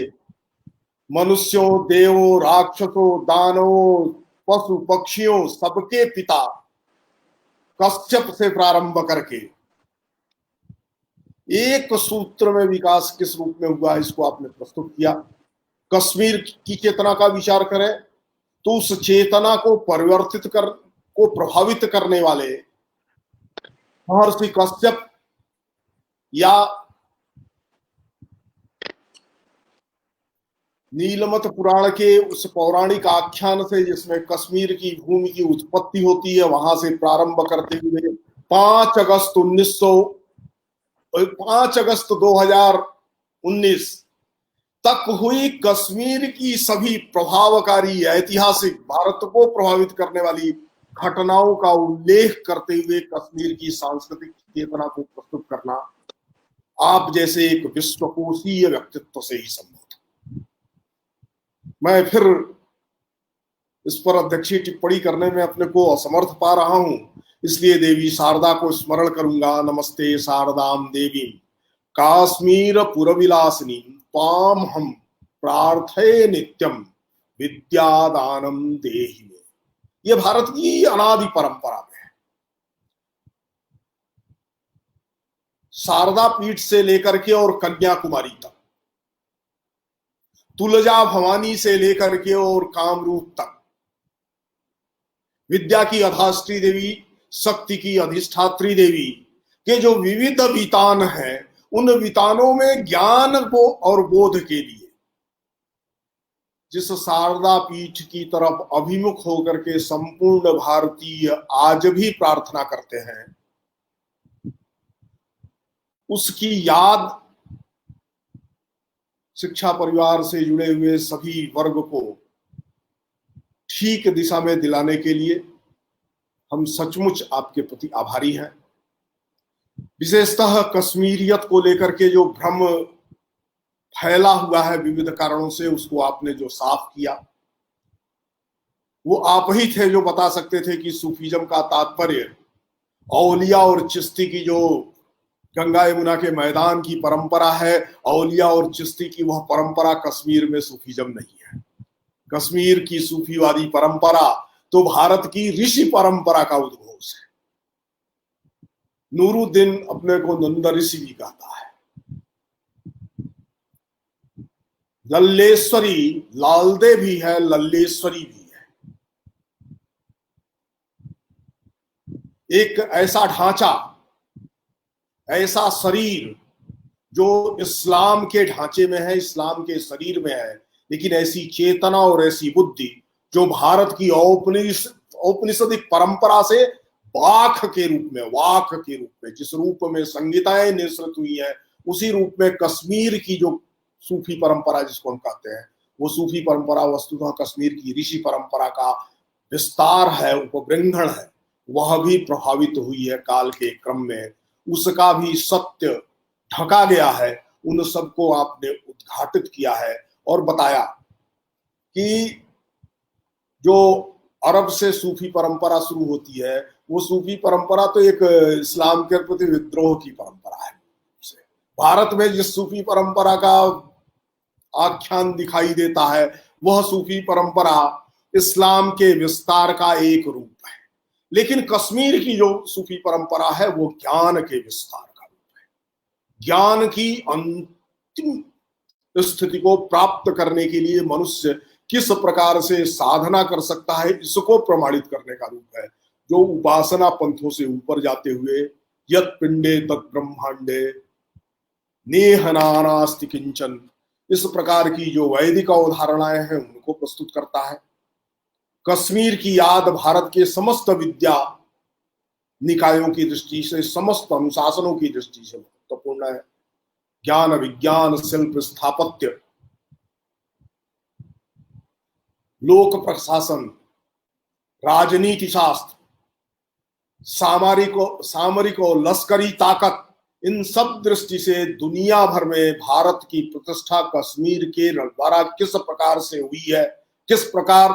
मनुष्यों, देवों, राक्षसों, दानवों, पशु पक्षियों सबके पिता कश्यप से प्रारंभ करके एक सूत्र में विकास किस रूप में हुआ इसको आपने प्रस्तुत किया। कश्मीर की चेतना का विचार करें तो उस चेतना को परिवर्तित कर को प्रभावित करने वाले महर्षि कश्यप या नीलमत पुराण के उस पौराणिक आख्यान से जिसमें कश्मीर की भूमि की उत्पत्ति होती है, वहां से प्रारंभ करते हुए 5 अगस्त 2019 तक हुई कश्मीर की सभी प्रभावकारी ऐतिहासिक भारत को प्रभावित करने वाली घटनाओं का उल्लेख करते हुए कश्मीर की सांस्कृतिक चेतना को प्रस्तुत करना आप जैसे एक विश्वकोशीय व्यक्तित्व से ही संभव था। मैं फिर इस पर अध्यक्षीय टिप्पणी करने में अपने को असमर्थ पा रहा हूं, इसलिए देवी शारदा को स्मरण करूंगा। नमस्ते शारदाम देवी काश्मीर पुरविलासिनी त्वाम हम प्रार्थये नित्यम विद्यादानम देहि मे। ये भारत की अनादि परंपरा में है। शारदा पीठ से लेकर के और कन्याकुमारी तक, तुलजा भवानी से लेकर के और कामरूप तक, विद्या की अधात्री देवी, शक्ति की अधिष्ठात्री देवी के जो विविध वितान हैं, उन वितानों में ज्ञान को और बोध के लिए जिस शारदा पीठ की तरफ अभिमुख होकर के संपूर्ण भारतीय आज भी प्रार्थना करते हैं, उसकी याद शिक्षा परिवार से जुड़े हुए सभी वर्ग को ठीक दिशा में दिलाने के लिए हम सचमुच आपके प्रति आभारी हैं। विशेषतः कश्मीरियत को लेकर के जो भ्रम फैला हुआ है विविध कारणों से, उसको आपने जो साफ किया, वो आप ही थे जो बता सकते थे कि सूफीज्म का तात्पर्य औलिया और चिश्ती की जो गंगा यमुना के मैदान की परंपरा है, औलिया और चिश्ती की वह परंपरा कश्मीर में सूफीज्म नहीं है। कश्मीर की सूफीवादी परंपरा तो भारत की ऋषि परंपरा का उद्घोष है। नूरुद्दीन अपने को नंद ऋषि भी कहता है। लल्लेश्वरी लालदे भी है, लल्लेश्वरी भी है। एक ऐसा ढांचा, ऐसा शरीर जो इस्लाम के ढांचे में है, इस्लाम के शरीर में है, लेकिन ऐसी चेतना और ऐसी बुद्धि जो भारत की औपनिषदिक परंपरा से वाक के रूप में जिस रूप में संहिताएं निसृत हुई है, उसी रूप में कश्मीर की जो सूफी परंपरा जिसको हम कहते हैं, वो सूफी परंपरा वस्तुतः कश्मीर की ऋषि परंपरा का विस्तार है, उपबृंहण है। वह भी प्रभावित हुई है काल के क्रम में, उसका भी सत्य ढका गया है। उन सबको आपने उद्घाटित किया है और बताया कि जो अरब से सूफी परंपरा शुरू होती है, वो सूफी परंपरा तो एक इस्लाम के प्रति विद्रोह की परंपरा है। भारत में जिस सूफी परंपरा का आख्यान दिखाई देता है, वह सूफी परंपरा इस्लाम के विस्तार का एक रूप है, लेकिन कश्मीर की जो सूफी परंपरा है वो ज्ञान के विस्तार का रूप है। ज्ञान की अंतिम स्थिति को प्राप्त करने के लिए मनुष्य किस प्रकार से साधना कर सकता है, इसको प्रमाणित करने का रूप है, जो उपासना पंथों से ऊपर जाते हुए यत् पिंडे तत् ब्रह्मांडे नेह नानास्ति किंचन, इस प्रकार की जो वैदिक अवधारणाएं हैं उनको प्रस्तुत करता है। कश्मीर की याद भारत के समस्त विद्या निकायों की दृष्टि से, समस्त अनुशासनों की दृष्टि से महत्वपूर्ण है। ज्ञान, विज्ञान, शिल्प, स्थापत्य, लोक प्रशासन, राजनीति शास्त्र, सामरिक और लश्करी ताकत, इन सब दृष्टि से दुनिया भर में भारत की प्रतिष्ठा कश्मीर के द्वारा किस प्रकार से हुई है, किस प्रकार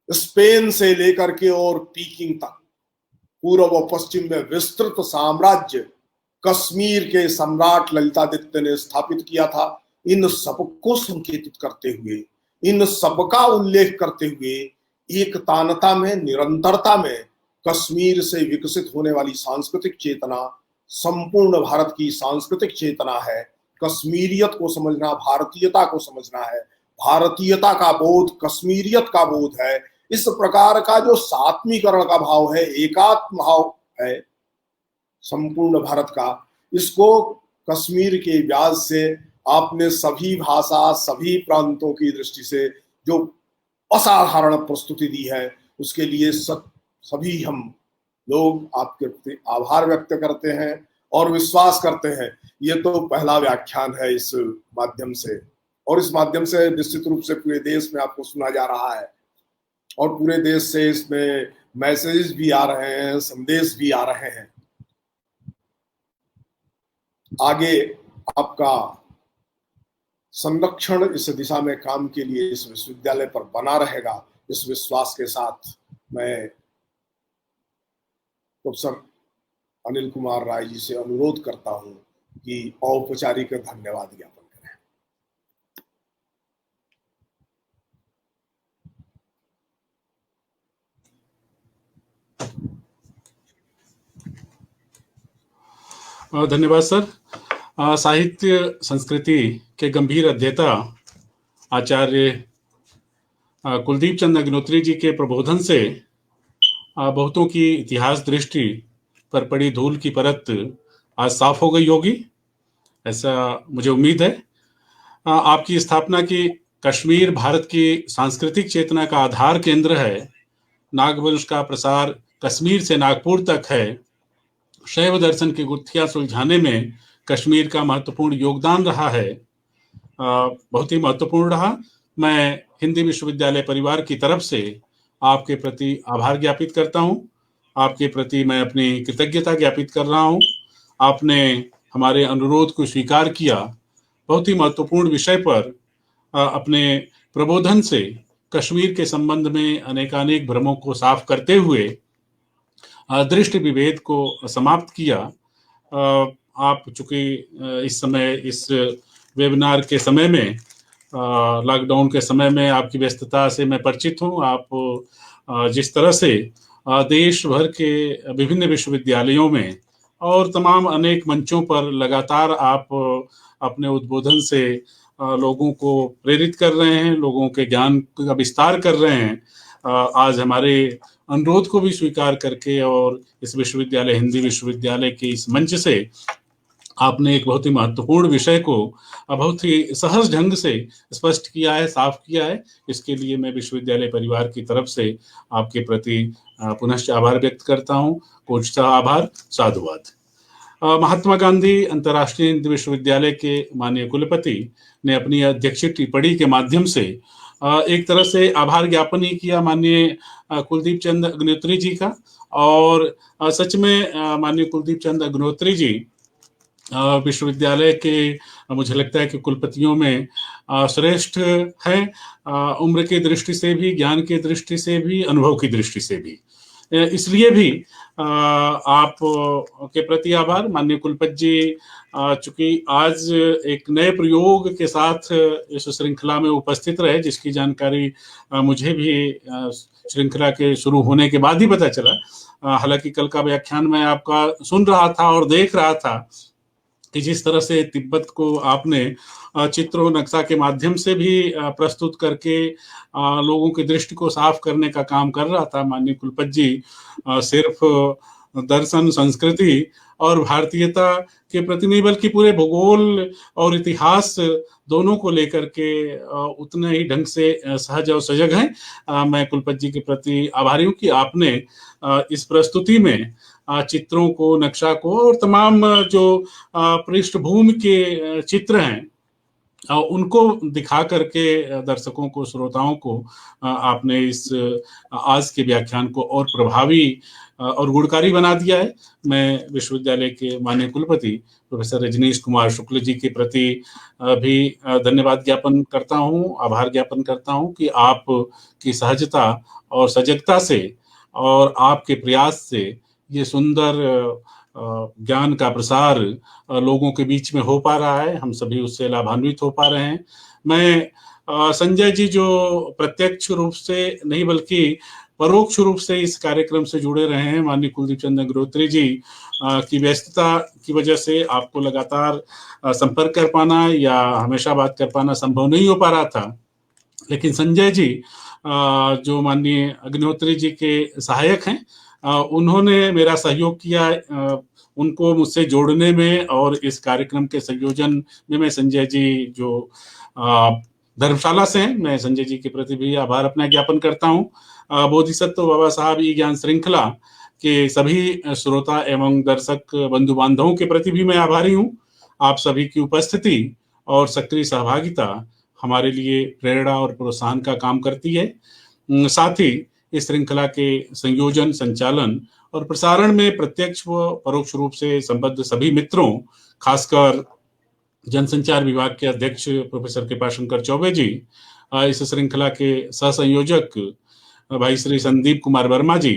स्पेन से लेकर के और पीकिंग तक पूर्व व पश्चिम में विस्तृत साम्राज्य कश्मीर के सम्राट ललितादित्य ने स्थापित किया था। इन सबको संकेतित करते हुए, इन सबका उल्लेख करते हुए, एक तानता में, निरंतरता में कश्मीर से विकसित होने वाली सांस्कृतिक चेतना संपूर्ण भारत की सांस्कृतिक चेतना है। कश्मीरियत को समझना, भारतीयता को समझना है, भारतीयता का बोध कश्मीरियत का बोध है। इस प्रकार का जो सात्मीकरण का भाव है, एकात्म भाव है संपूर्ण भारत का, इसको कश्मीर के व्यास से आपने सभी भाषा, सभी प्रांतों की दृष्टि से जो असाधारण प्रस्तुति दी है, उसके लिए सभी हम लोग आपके प्रति आभार व्यक्त करते हैं और विश्वास करते हैं। ये तो पहला व्याख्यान है इस माध्यम से, और इस माध्यम से निश्चित रूप से पूरे देश में आपको सुना जा रहा है और पूरे देश से इसमें मैसेज भी आ रहे हैं, संदेश भी आ रहे हैं। आगे आपका संरक्षण इस दिशा में काम के लिए इस विश्वविद्यालय पर बना रहेगा, इस विश्वास के साथ मैं प्रोफेसर अनिल कुमार राय जी से अनुरोध करता हूं कि औपचारिक धन्यवाद ज्ञापन करें। धन्यवाद सर। साहित्य संस्कृति के गंभीर अध्येता आचार्य कुलदीप चंद अग्निहोत्री जी के प्रबोधन से बहुतों की इतिहास दृष्टि पर पड़ी धूल की परत आज साफ हो गई होगी, ऐसा मुझे उम्मीद है। आपकी स्थापना की कश्मीर भारत की सांस्कृतिक चेतना का आधार केंद्र है। नागवंश का प्रसार कश्मीर से नागपुर तक है। शैव दर्शन की गुत्थियां सुलझाने में कश्मीर का महत्वपूर्ण योगदान रहा है, बहुत ही महत्वपूर्ण रहा। मैं हिंदी विश्वविद्यालय परिवार की तरफ से आपके प्रति आभार ज्ञापित करता हूं। आपके प्रति मैं अपनी कृतज्ञता ज्ञापित कर रहा हूं। आपने हमारे अनुरोध को स्वीकार किया। बहुत ही महत्वपूर्ण विषय पर अपने प्रबोधन से कश्मीर के संबंध में अनेकानेक भ्रमों को साफ करते हुए दृष्टि विभेद को समाप्त किया। आप चूंकि इस समय इस वेबिनार के समय में, लॉकडाउन के समय में आपकी व्यस्तता से मैं परिचित हूं। आप जिस तरह से देश भर के विभिन्न विश्वविद्यालयों में और तमाम अनेक मंचों पर लगातार आप अपने उद्बोधन से लोगों को प्रेरित कर रहे हैं, लोगों के ज्ञान का विस्तार कर रहे हैं। आज हमारे अनुरोध को भी स्वीकार करके और इस विश्वविद्यालय, हिंदी विश्वविद्यालय के इस मंच से आपने एक बहुत ही महत्वपूर्ण विषय को बहुत ही सहज ढंग से स्पष्ट किया है, साफ किया है। इसके लिए मैं विश्वविद्यालय परिवार की तरफ से आपके प्रति पुनश्च आभार व्यक्त करता हूँ। कोटि आभार, साधुवाद। महात्मा गांधी अंतर्राष्ट्रीय हिंदी विश्वविद्यालय के माननीय कुलपति ने अपनी अध्यक्षीय टिप्पणी के माध्यम से एक तरह से आभार ज्ञापन ही किया माननीय कुलदीप चंद अग्निहोत्री जी का। और सच में माननीय कुलदीप चंद अग्निहोत्री जी विश्वविद्यालय के मुझे लगता है कि कुलपतियों में श्रेष्ठ हैं, उम्र की दृष्टि से भी, ज्ञान की दृष्टि से भी, अनुभव की दृष्टि से भी। इसलिए भी आप के प्रति आभार। माननीय कुलपति जी चूंकि आज एक नए प्रयोग के साथ इस श्रृंखला में उपस्थित रहे, जिसकी जानकारी मुझे भी श्रृंखला के शुरू होने के बाद ही पता चला। हालांकि कल का व्याख्यान मैं आपका सुन रहा था और देख रहा था कि जिस तरह से तिब्बत को आपने चित्रों नक्शा के माध्यम से भी प्रस्तुत करके लोगों की दृष्टि को साफ करने का काम कर रहा था। माननीय कुलपति जी सिर्फ दर्शन, संस्कृति और भारतीयता के प्रति नहीं बल्कि पूरे भूगोल और इतिहास दोनों को लेकर के उतने ही ढंग से सहज और सजग हैं। मैं कुलपति जी के प्रति आभारी हूँ कि आपने इस प्रस्तुति में चित्रों को, नक्शा को और तमाम जो पृष्ठभूमि के चित्र हैं उनको दिखा करके दर्शकों को, श्रोताओं को आपने इस आज के व्याख्यान को और प्रभावी और गुणकारी बना दिया है। मैं विश्वविद्यालय के माननीय कुलपति प्रोफेसर रजनीश कुमार शुक्ल जी के प्रति भी धन्यवाद ज्ञापन करता हूँ, आभार ज्ञापन करता हूँ कि आप की सहजता और सजगता से और आपके प्रयास से ये सुंदर ज्ञान का प्रसार लोगों के बीच में हो पा रहा है। हम सभी उससे लाभान्वित हो पा रहे हैं। मैं संजय जी जो प्रत्यक्ष रूप से नहीं बल्कि परोक्ष रूप से इस कार्यक्रम से जुड़े रहे हैं, माननीय कुलदीप चंद अग्निहोत्री जी की व्यस्तता की वजह से आपको लगातार संपर्क कर पाना या हमेशा बात कर पाना संभव नहीं हो पा रहा था। लेकिन संजय जी जो माननीय अग्निहोत्री जी के सहायक हैं, उन्होंने मेरा सहयोग किया, उनको मुझसे जोड़ने में, और इस कार्यक्रम के संयोजन में मैं संजय जी जो धर्मशाला से हैं, मैं संजय जी के प्रति भी आभार अपना ज्ञापन करता हूँ। बोधिसत्व बाबा साहब ई ज्ञान श्रृंखला के सभी श्रोता एवं दर्शक बंधु बांधवों के प्रति भी मैं आभारी हूँ। आप सभी की उपस्थिति और सक्रिय सहभागिता हमारे लिए प्रेरणा और प्रोत्साहन का काम करती है। साथ ही इस श्रृंखला के संयोजन, संचालन और प्रसारण में प्रत्यक्ष व परोक्ष रूप से संबद्ध सभी मित्रों, खासकर जनसंचार विभाग के अध्यक्ष प्रोफेसर कृपाशंकर चौबे जी, इस श्रृंखला के सहसंयोजक भाई श्री संदीप कुमार वर्मा जी,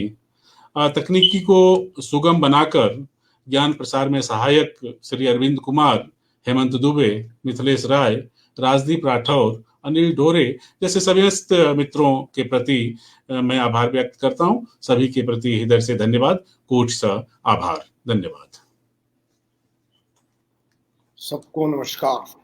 तकनीकी को सुगम बनाकर ज्ञान प्रसार में सहायक श्री अरविंद कुमार, हेमंत दुबे, मिथिलेश राय, राजदीप राठौर, अनिल ढोरे जैसे समस्त मित्रों के प्रति मैं आभार व्यक्त करता हूं। सभी के प्रति हृदय से धन्यवाद, कोटि सा आभार। धन्यवाद। सबको नमस्कार।